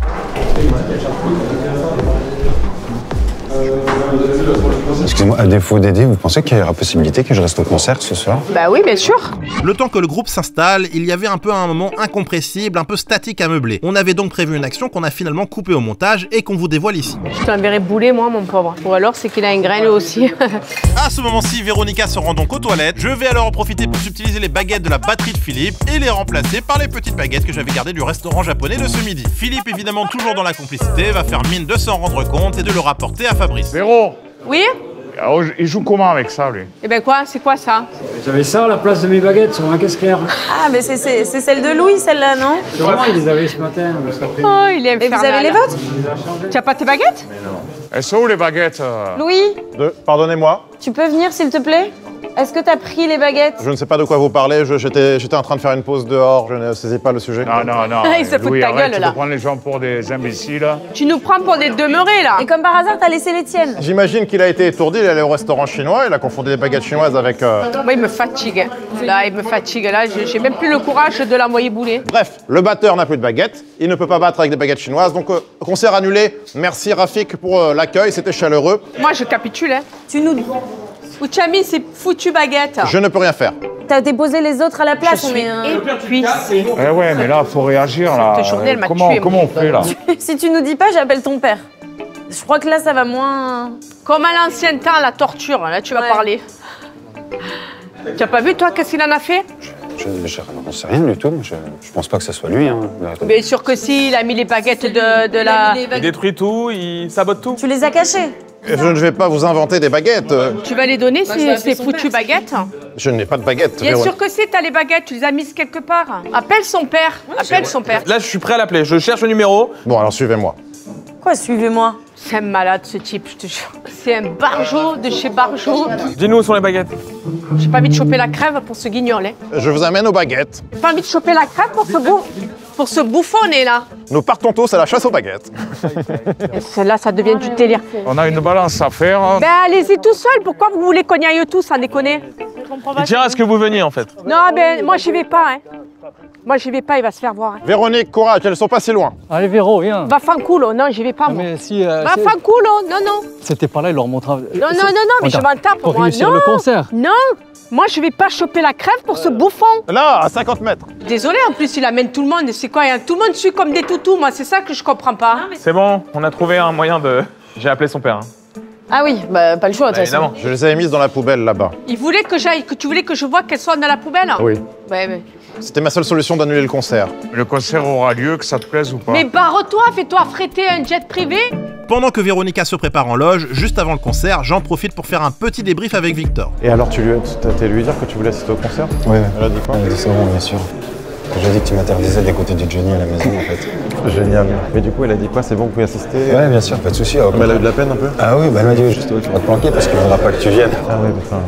Excusez-moi, à défaut d'aider, vous pensez qu'il y a la possibilité que je reste au concert ce soir? Bah oui, bien sûr. Le temps que le groupe s'installe, il y avait un peu un moment incompressible, un peu statique à meubler. On avait donc prévu une action qu'on a finalement coupée au montage et qu'on vous dévoile ici. Je t'enverrai bouler moi mon pauvre. Ou alors c'est qu'il a une graine aussi. À ce moment-ci, Véronica se rend donc aux toilettes. Je vais alors en profiter pour subtiliser les baguettes de la batterie de Philippe et les remplacer par les petites baguettes que j'avais gardées du restaurant japonais de ce midi. Philippe, évidemment toujours dans la complicité, va faire mine de s'en rendre compte et de le rapporter à Fabrice. Véro. Oui? Alors, il joue comment avec ça, lui? Eh ben quoi? C'est quoi ça? J'avais ça à la place de mes baguettes sur ma caisse claire. Ah, mais c'est celle de Louis, celle-là, non? Vraiment, il les avait ce matin. Oh, il est infernal. Et vous avez les vôtres? Tu as pas tes baguettes? Mais non. Elles sont où les baguettes? Louis? Pardonnez-moi. Tu peux venir, s'il te plaît? Est-ce que t'as pris les baguettes? Je ne sais pas de quoi vous parlez, j'étais en train de faire une pause dehors, je ne saisis pas le sujet. Non. Il se fout de ta gueule, là. Tu prends les gens pour des imbéciles. Tu nous prends pour des demeurés, là. Et comme par hasard, t'as laissé les tiennes. J'imagine qu'il a été étourdi, il est allé au restaurant chinois, il a confondu des baguettes chinoises avec... Moi, il me fatigue. Là, il me fatigue. Là, j'ai même plus le courage de l'envoyer bouler. Bref, le batteur n'a plus de baguettes, il ne peut pas battre avec des baguettes chinoises, donc concert annulé. Merci Rafik pour l'accueil, c'était chaleureux. Moi, je capitule, hein. Tu nous... Où tu as mis ces foutues baguettes? Je ne peux rien faire. T'as déposé les autres à la place, je suis épuisée. Eh ouais, mais là, faut réagir, là. Cette journée, elle m'a comment on fait, là? Si tu nous dis pas, j'appelle ton père. Je crois que là, ça va moins... Comme à l'ancien temps, la torture, là, tu vas parler. Tu as pas vu, toi, qu'est-ce qu'il en a fait? Je n'en sais rien du tout, je pense pas que ce soit lui. Hein. Bien sûr que si, il a mis les baguettes de la... Il détruit tout, il sabote tout. Tu les as cachées? Je ne vais pas vous inventer des baguettes. Tu vas les donner, ces foutues baguettes? Je n'ai pas de baguettes. Bien sûr que si, t'as les baguettes, tu les as mises quelque part. Appelle son père, appelle son père. Là, je suis prêt à l'appeler, je cherche le numéro. Bon, alors suivez-moi. Quoi, suivez-moi? C'est un malade, ce type, je te jure. C'est un barjot de chez barjot. Dis-nous où sont les baguettes. J'ai pas envie de choper la crève pour ce guignol, hein. Je vous amène aux baguettes. J'ai pas envie de choper la crève pour ce bouffonné, là. Nous partons tous à la chasse aux baguettes. Là, ça devient du délire. On a une balance à faire. Ben, allez-y tout seul. Pourquoi vous voulez qu'on y aille tous, sans déconner? Il tient à ce que vous veniez, en fait. Non, ben, moi, j'y vais pas, hein. Moi, j'y vais pas, il va se faire voir. Hein. Véronique, courage, elles sont pas si loin. Allez, Véro, viens. Va fanculo, non, j'y vais pas, moi. Mais si, va fanculo, non. C'était pas là, il leur montrera. Non, mais je m'en tape, pour moi. réussir le concert. Non, moi, je vais pas choper la crève pour ce bouffon. Là, à 50 mètres. Désolé, en plus, il amène tout le monde. C'est quoi, tout le monde suit comme des toutous, moi, c'est ça que je comprends pas. C'est bon, on a trouvé un moyen de... J'ai appelé son père. Ah oui, bah pas le choix, de toute façon. Je les avais mises dans la poubelle, là-bas. Il voulait que tu voulais que je vois qu'elles soient dans la poubelle? Oui. Ouais. C'était ma seule solution d'annuler le concert. Le concert aura lieu, que ça te plaise ou pas? Mais barre-toi, fais-toi affréter un jet privé. Pendant que Véronica se prépare en loge, juste avant le concert, j'en profite pour faire un petit débrief avec Victor. Et alors, t'as été lui dire que tu voulais assister au concert? Oui. Elle a dit quoi? Elle a dit ça, bon, bien sûr. J'ai dit que tu m'interdisais d'écouter du Johnny à la maison, en fait. Génial. Mais du coup, elle a dit quoi? C'est bon, vous pouvez assister? Ouais, bien sûr, pas de souci. Mais elle a eu de la peine un peu? Ah oui, bah elle m'a dit, juste, tu vas te planquer parce qu'il ne voudra pas que tu viennes. Ah oui, putain.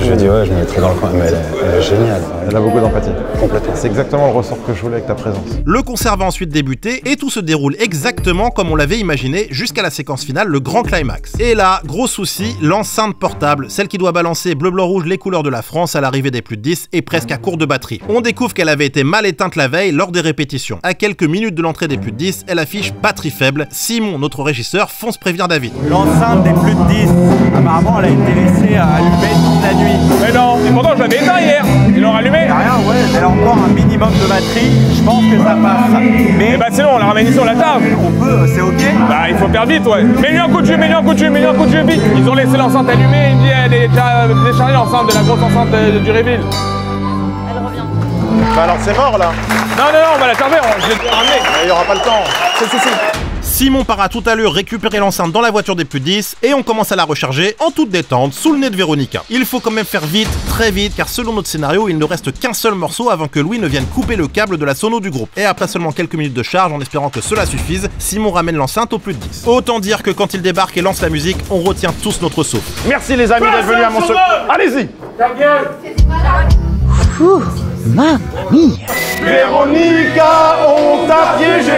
Je lui ai dit, ouais, je me mettrai dans le coin. Mais elle est géniale. Elle a beaucoup d'empathie. Complètement. C'est exactement le ressort que je voulais avec ta présence. Le concert va ensuite débuter et tout se déroule exactement comme on l'avait imaginé jusqu'à la séquence finale, le grand climax. Et là, gros souci, l'enceinte portable, celle qui doit balancer bleu, blanc, rouge les couleurs de la France à l'arrivée des plus de 10 est presque à court de batterie. On découvre qu'elle avait été mal éteinte la veille lors des répétitions. À quelques minutes de l'entrée des plus de 10, elle affiche batterie faible. Simon, notre régisseur, fonce prévenir David. L'enceinte des plus de 10, apparemment elle a été laissée allumée toute la nuit. Mais non, et pourtant je l'avais éteint hier. Ils l'ont rallumé. Y'a rien, ouais, elle a encore un minimum de batterie. Je pense que ça passe. Mais bah sinon on la ramène sur la table. On peut, c'est ok. Bah il faut faire vite, ouais. Mets-lui un coup de jus, mets-lui un coup de jus, mets-lui un coup de jus vite. Ils ont laissé l'enceinte allumée, il me dit elle est déjà déchargée l'enceinte de la grosse enceinte du Reveal. Elle revient. Bah alors c'est mort là. Non, on va la fermer, je vais te ramener. Il n'y aura pas le temps. Si. Simon part à toute allure récupérer l'enceinte dans la voiture des plus 10 et on commence à la recharger en toute détente sous le nez de Véronica. Il faut quand même faire vite, très vite, car selon notre scénario, il ne reste qu'un seul morceau avant que Louis ne vienne couper le câble de la sono du groupe. Et après seulement quelques minutes de charge, en espérant que cela suffise, Simon ramène l'enceinte au plus de 10. Autant dire que quand il débarque et lance la musique, on retient tous notre souffle. Merci les amis d'être venus à mon secours. Allez-y. Mamma mia. Véronica, on t'a piégé.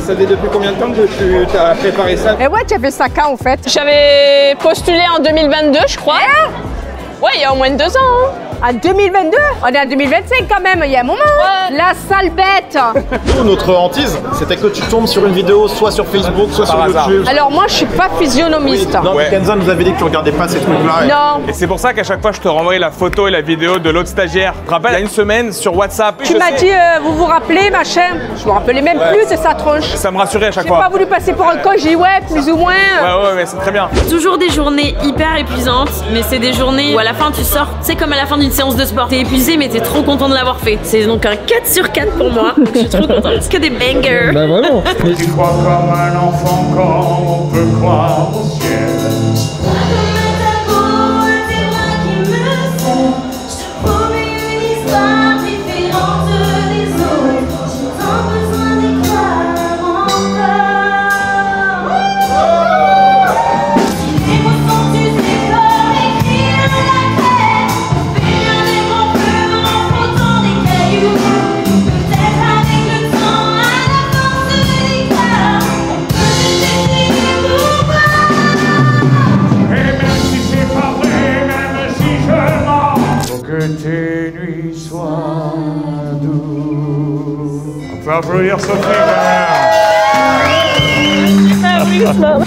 Ça fait depuis combien de temps que tu as préparé ça? Et ouais, tu as fait ça quand en fait? J'avais postulé en 2022, je crois. Ouais, il y a au moins 2 ans. Hein. En 2022? On est en 2025 quand même, il y a un moment. Ouais. La sale bête. Nous, notre hantise, c'était que tu tombes sur une vidéo soit sur Facebook, soit sur YouTube. Alors moi, je suis pas physionomiste. Oui. Non, mais Kenza nous avait dit que tu regardais pas ces trucs-là. Non. Et c'est pour ça qu'à chaque fois, je te renvoyais la photo et la vidéo de l'autre stagiaire. Tu te rappelles, il y a une semaine sur WhatsApp. Tu m'as dit, vous vous rappelez, machin. Je me rappelais même plus de sa tronche. Ça me rassurait à chaque fois. J'ai pas voulu passer pour un con, j'ai dit ouais, plus ou moins. Ouais, mais c'est très bien. Toujours des journées hyper épuisantes, mais c'est des journées où à la fin tu sors, c'est comme à la fin d'une séance de sport. T'es épuisé, mais t'es trop content de l'avoir fait. C'est donc un 4 sur 4 pour moi. Je suis trop contente. C'est que des bangers. Bah vraiment. Tu crois comme un enfant quand on peut croire au ciel. Tes nuits soient douces. On peut applaudir Sophie quand même.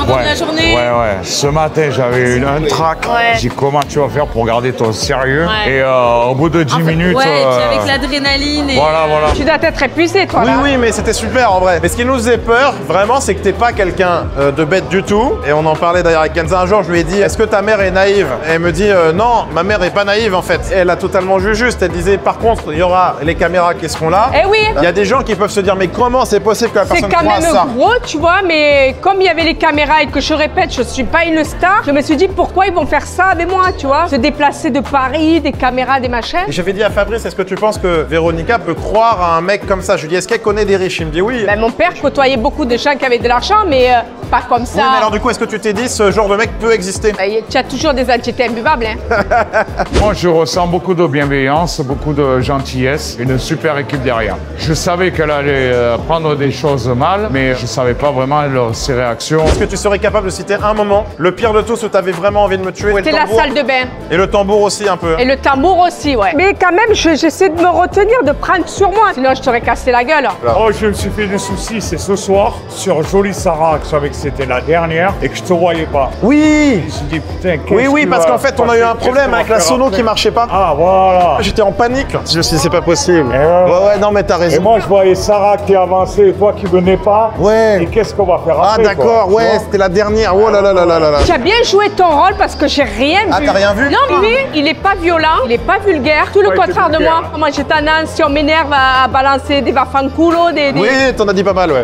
De la journée. Ouais. Ce matin, j'avais eu un trac. Ouais. J'ai dit comment tu vas faire pour garder ton sérieux. Ouais. Et au bout de 10 minutes. Ouais, et puis avec l'adrénaline. Voilà. Tu dois être épuisé, toi, là. Oui, mais c'était super en vrai. Mais ce qui nous faisait peur, vraiment, c'est que t'es pas quelqu'un de bête du tout. Et on en parlait d'ailleurs avec Kenza un jour. Je lui ai dit, est-ce que ta mère est naïve? Et elle me dit, non, ma mère est pas naïve en fait. Et elle a totalement vu juste. Elle disait, par contre, il y aura les caméras qui seront là. Eh oui. Il y a des gens qui peuvent se dire, mais comment c'est possible que la personne croit ça? C'est quand même gros, tu vois, mais comme il y avait les caméras et que je répète, je suis pas une star, je me suis dit pourquoi ils vont faire ça avec moi, tu vois? Se déplacer de Paris, des caméras, des machins. Et j'avais dit à Fabrice, est-ce que tu penses que Véronica peut croire à un mec comme ça? Je lui dis, est-ce qu'elle connaît des riches? Il me dit oui. Ben, mon père côtoyait beaucoup de gens qui avaient de l'argent, mais pas comme ça. Oui, mais alors du coup, est-ce que tu t'es dit, ce genre de mec peut exister? Ben, tu as toujours des entités imbuvables, hein. Moi, je ressens beaucoup de bienveillance, beaucoup de gentillesse, une super équipe derrière. Je savais qu'elle allait prendre des choses mal, mais je savais pas vraiment ses réactions. Est-ce que tu serais capable de citer un moment, le pire de tous, où t'avais vraiment envie de me tuer? C'était la salle de bain. Et le tambour aussi un peu. Et le tambour aussi, ouais. Mais quand même, j'essaie de me retenir, de prendre sur moi, sinon je t'aurais cassé la gueule. Oh, je me suis fait des soucis, c'est ce soir, sur Jolie Sarah, que je savais que c'était la dernière et que je te voyais pas. Oui. Je me suis dit, putain, Oui, parce qu'en fait, on a eu un problème avec la sono qui marchait pas. Ah, voilà. J'étais en panique. Je me suis dit, c'est pas possible. Ouais, non, mais t'as raison. Et moi, je voyais Sarah qui avançait et toi qui venais pas. Ouais. Et qu'est-ce qu'on va faire après? Ah, d'accord, ouais, c'était la dernière. Oh là là là là là là. Tu as bien joué ton rôle parce que j'ai rien vu. Ah, t'as rien vu? Non, lui, il est pas violent, il est pas vulgaire. Tout le contraire de moi. Moi, j'ai tendance, si on m'énerve, à balancer des vafanculo, des... Oui, t'en as dit pas mal, ouais.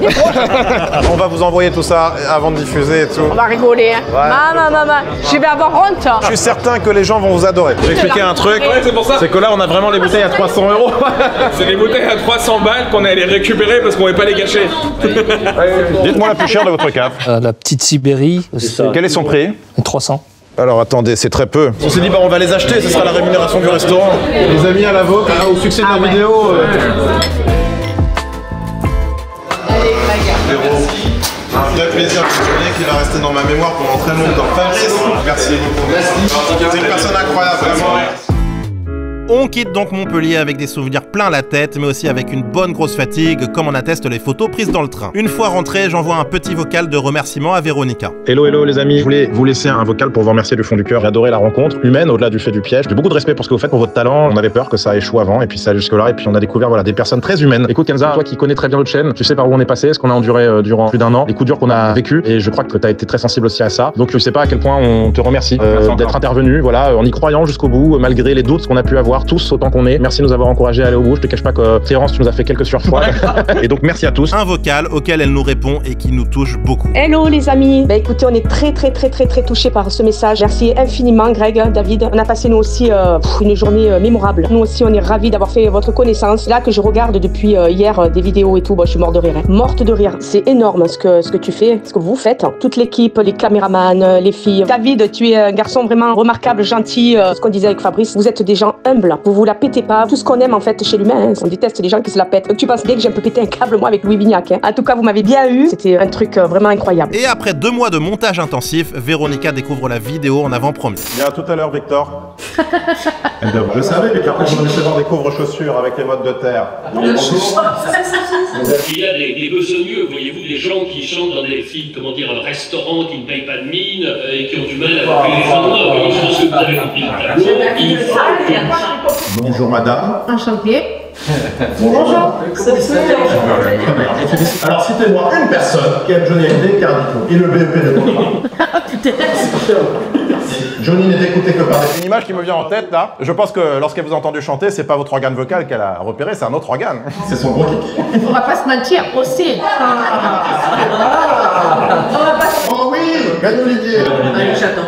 On va vous envoyer tout ça avant de diffuser et tout. On va rigoler, hein. Ouais. Maman, je vais avoir honte. Je suis certain que les gens vont vous adorer. Je vais expliquer un truc. Ouais, c'est pour ça. C'est que là, on a vraiment les bouteilles à 300 €. C'est des bouteilles à 300 balles qu'on allait récupérer parce qu'on ne pas les gâcher. Dites-moi la plus chère de votre cave. La petite Sibérie. Quel est son prix? 300. Alors attendez, c'est très peu. On s'est dit, bah on va les acheter, ce sera la rémunération du restaurant. Les amis, à la vôtre, au succès de la vidéo. Un vrai plaisir de vous qui va rester dans ma mémoire pendant très longtemps. Merci beaucoup. C'est une personne incroyable, vraiment. On quitte donc Montpellier avec des souvenirs plein la tête, mais aussi avec une bonne grosse fatigue, comme en attestent les photos prises dans le train. Une fois rentré, j'envoie un petit vocal de remerciement à Véronica. Hello, hello les amis. Je voulais vous laisser un vocal pour vous remercier du fond du cœur. J'ai adoré la rencontre humaine, au-delà du fait du piège. J'ai beaucoup de respect pour ce que vous faites, pour votre talent. On avait peur que ça échoue avant, et puis ça allait jusque-là, et puis on a découvert voilà, des personnes très humaines. Écoute Kenza, toi qui connais très bien notre chaîne, tu sais par où on est passé, ce qu'on a enduré durant plus d'1 an, les coups durs qu'on a vécu, et je crois que tu as été très sensible aussi à ça. Donc je sais pas à quel point on te remercie d'être intervenu, voilà, en y croyant jusqu'au bout, malgré les doutes qu'on a pu avoir, tous autant qu'on est. Merci de nous avoir encouragés à aller au bout. Je te cache pas que Clémence, tu nous as fait quelques surfroids. Et donc merci à tous. Un vocal auquel elle nous répond et qui nous touche beaucoup. Hello les amis. Bah écoutez, on est très touchés par ce message. Merci infiniment Greg, David. On a passé nous aussi une journée mémorable. Nous aussi on est ravis d'avoir fait votre connaissance. Là que je regarde depuis hier des vidéos et tout, je suis morte de rire. Morte de rire. C'est énorme ce que tu fais, ce que vous faites. Toute l'équipe, les caméramans, les filles. David, tu es un garçon vraiment remarquable, gentil. Ce qu'on disait avec Fabrice, vous êtes des gens humbles. Vous la pétez pas. Tout ce qu'on aime en fait chez l'humain, on déteste les gens qui se la pètent. Donc tu penses bien que j'ai un peu pété un câble moi avec Louis Vignac. En tout cas, vous m'avez bien eu. C'était un truc vraiment incroyable. Et après 2 mois de montage intensif, Véronica découvre la vidéo en avant-première. Bien, à tout à l'heure, Victor. Je savais, mais qu'après, vous allez faire des couvre-chaussures avec les modes de terre. Il y a des besogneux, voyez-vous, des gens qui chantent dans des films, comment dire, restaurants, qui ne payent pas de mine et qui ont du mal à appeler les fins de mois. Je pense que vous avez compris le tableau. Il faut que... Bonjour madame. Enchantée. Bonjour. Alors citez-moi une personne qui aime Johnny Hallyday qui a un diplôme. Et le BEP de Johnny n'est écouté que par une image qui me vient en tête là. Je pense que lorsqu'elle vous a entendu chanter, c'est pas votre organe vocal qu'elle a repéré, c'est un autre organe. C'est son gros kiki. On va pas se mentir aussi. Oh oui, gagne Olivier. J'adore.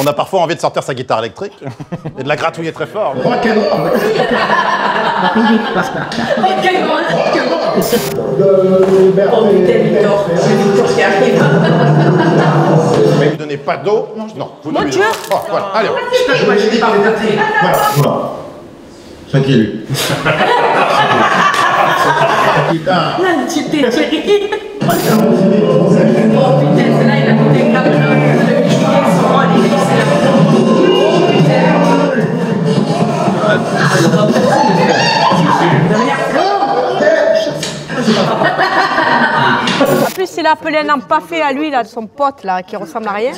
On a parfois envie de sortir sa guitare électrique et de la gratouiller très fort. Mais lui donnez pas d'eau. Non. Mon Dieu. Oh, voilà. Allez. Voilà. Tranquille. Là, tu t'es tiré. Oh putain, c'est là, il a tout des câbles. Le bijoutier, son rôle, il est en plus, il a appelé un empaffé à lui, là, de son pote, là, qui ressemble à rien.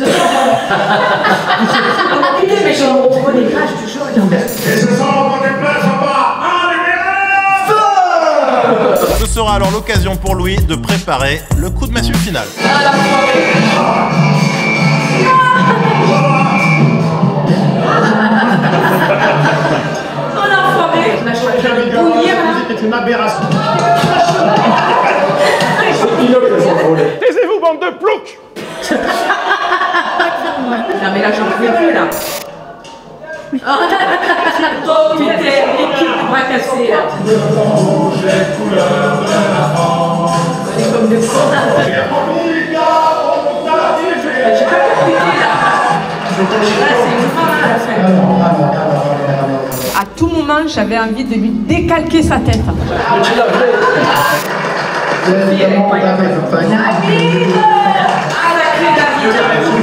Mais je me reconnais pas, je te jure. Et ce soir, on ne déplace pas. Ce sera alors l'occasion pour Louis de préparer le coup de massue final. Oh l'enfoiré! C'est une aberration. Taisez-vous, bande de ploucs! Non mais là, j'en pouvais plus, là. Oh putain, l'équipe bras cassés, là. On est comme des cons. J'ai pas compris, là. Là, c'est une femme à la fin. À tout moment, j'avais envie de lui décalquer sa tête.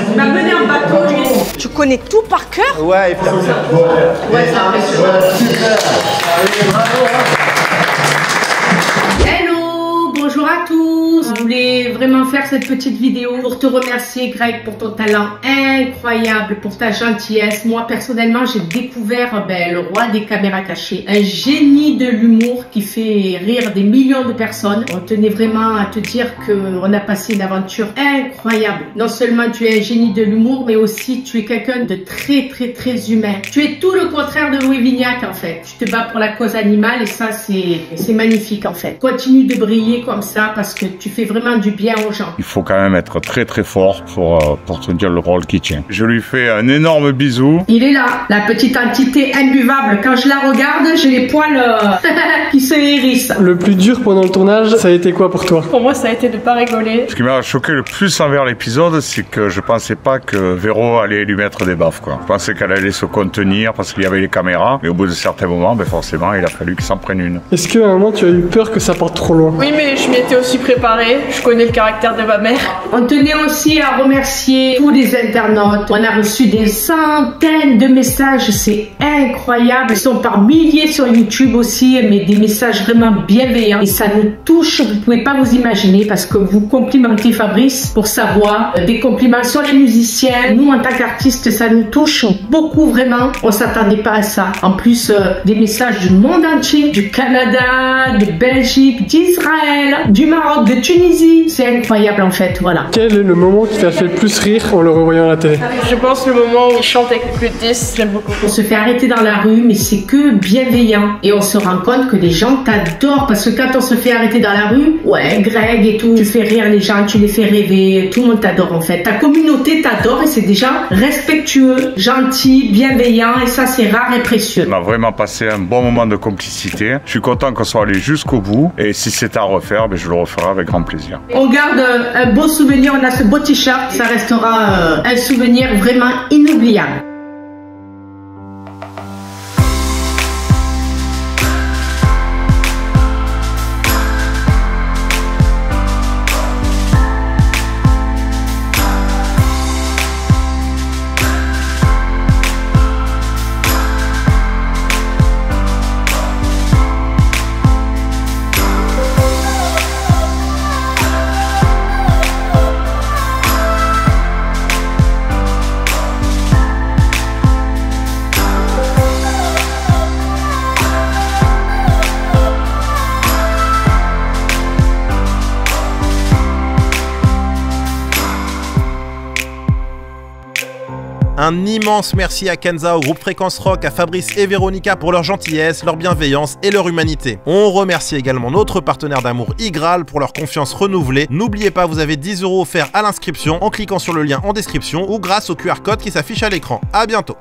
Il m'a mené en bateau, lui. Tu connais tout par cœur? Ouais, et puis ouais, c'est impressionnant. Hello, bonjour à tous. Je voulais vraiment faire cette petite vidéo pour te remercier, Greg, pour ton talent incroyable, pour ta gentillesse. Moi, personnellement, j'ai découvert le roi des caméras cachées, un génie de l'humour qui fait rire des millions de personnes. On tenait vraiment à te dire qu'on a passé une aventure incroyable. Non seulement tu es un génie de l'humour, mais aussi tu es quelqu'un de très très très humain. Tu es tout le contraire de Louis Vignac en fait. Tu te bats pour la cause animale et ça c'est magnifique en fait. Continue de briller comme ça parce que tu fais vraiment du bien aux gens. Il faut quand même être très très fort pour tenir le rôle qui tient. Je lui fais un énorme bisou. Il est là, la petite entité imbuvable. Quand je la regarde, j'ai les poils qui se hérissent. Le plus dur pendant le tournage, ça a été quoi pour toi? Pour moi, ça a été de pas rigoler. Ce qui m'a choqué le plus envers l'épisode, c'est que je pensais pas que Véro allait lui mettre des baffes, quoi. Je pensais qu'elle allait se contenir parce qu'il y avait les caméras, mais au bout de certains moments, forcément, il a fallu qu'il s'en prenne une. Est-ce qu'à un moment, tu as eu peur que ça parte trop loin? Oui, mais je m'y étais aussi préparée. Je connais le caractère de ma mère. On tenait aussi à remercier tous les internautes. On a reçu des centaines de messages, c'est incroyable. Ils sont par milliers sur YouTube aussi, mais des messages vraiment bienveillants. Et ça nous touche, vous pouvez pas vous imaginer, parce que vous complimentez Fabrice pour sa voix, des compliments sur les musiciens. Nous, en tant qu'artistes, ça nous touche beaucoup vraiment. On s'attendait pas à ça. En plus, des messages du monde entier, du Canada, de Belgique, d'Israël, du Maroc, de Tunisie. C'est incroyable en fait, voilà. Quel est le moment qui t'a fait le plus rire en le revoyant à la télé? Je pense le moment où il chante avec plus de 10, j'aime beaucoup. On se fait arrêter dans la rue, mais c'est que bienveillant. Et on se rend compte que les gens t'adorent, parce que quand on se fait arrêter dans la rue, ouais, Greg et tout, tu fais rire les gens, tu les fais rêver, tout le monde t'adore en fait. Ta communauté t'adore et c'est déjà respectueux, gentil, bienveillant, et ça c'est rare et précieux. On a vraiment passé un bon moment de complicité. Je suis content qu'on soit allé jusqu'au bout, et si c'est à refaire, je le referai avec grand plaisir. On garde un beau souvenir, on a ce beau t-shirt, ça restera un souvenir vraiment inoubliable. Un immense merci à Kenza, au groupe Fréquence Rock, à Fabrice et Véronica pour leur gentillesse, leur bienveillance et leur humanité. On remercie également notre partenaire d'amour Igral pour leur confiance renouvelée. N'oubliez pas, vous avez 10 € offerts à l'inscription en cliquant sur le lien en description ou grâce au QR code qui s'affiche à l'écran. À bientôt.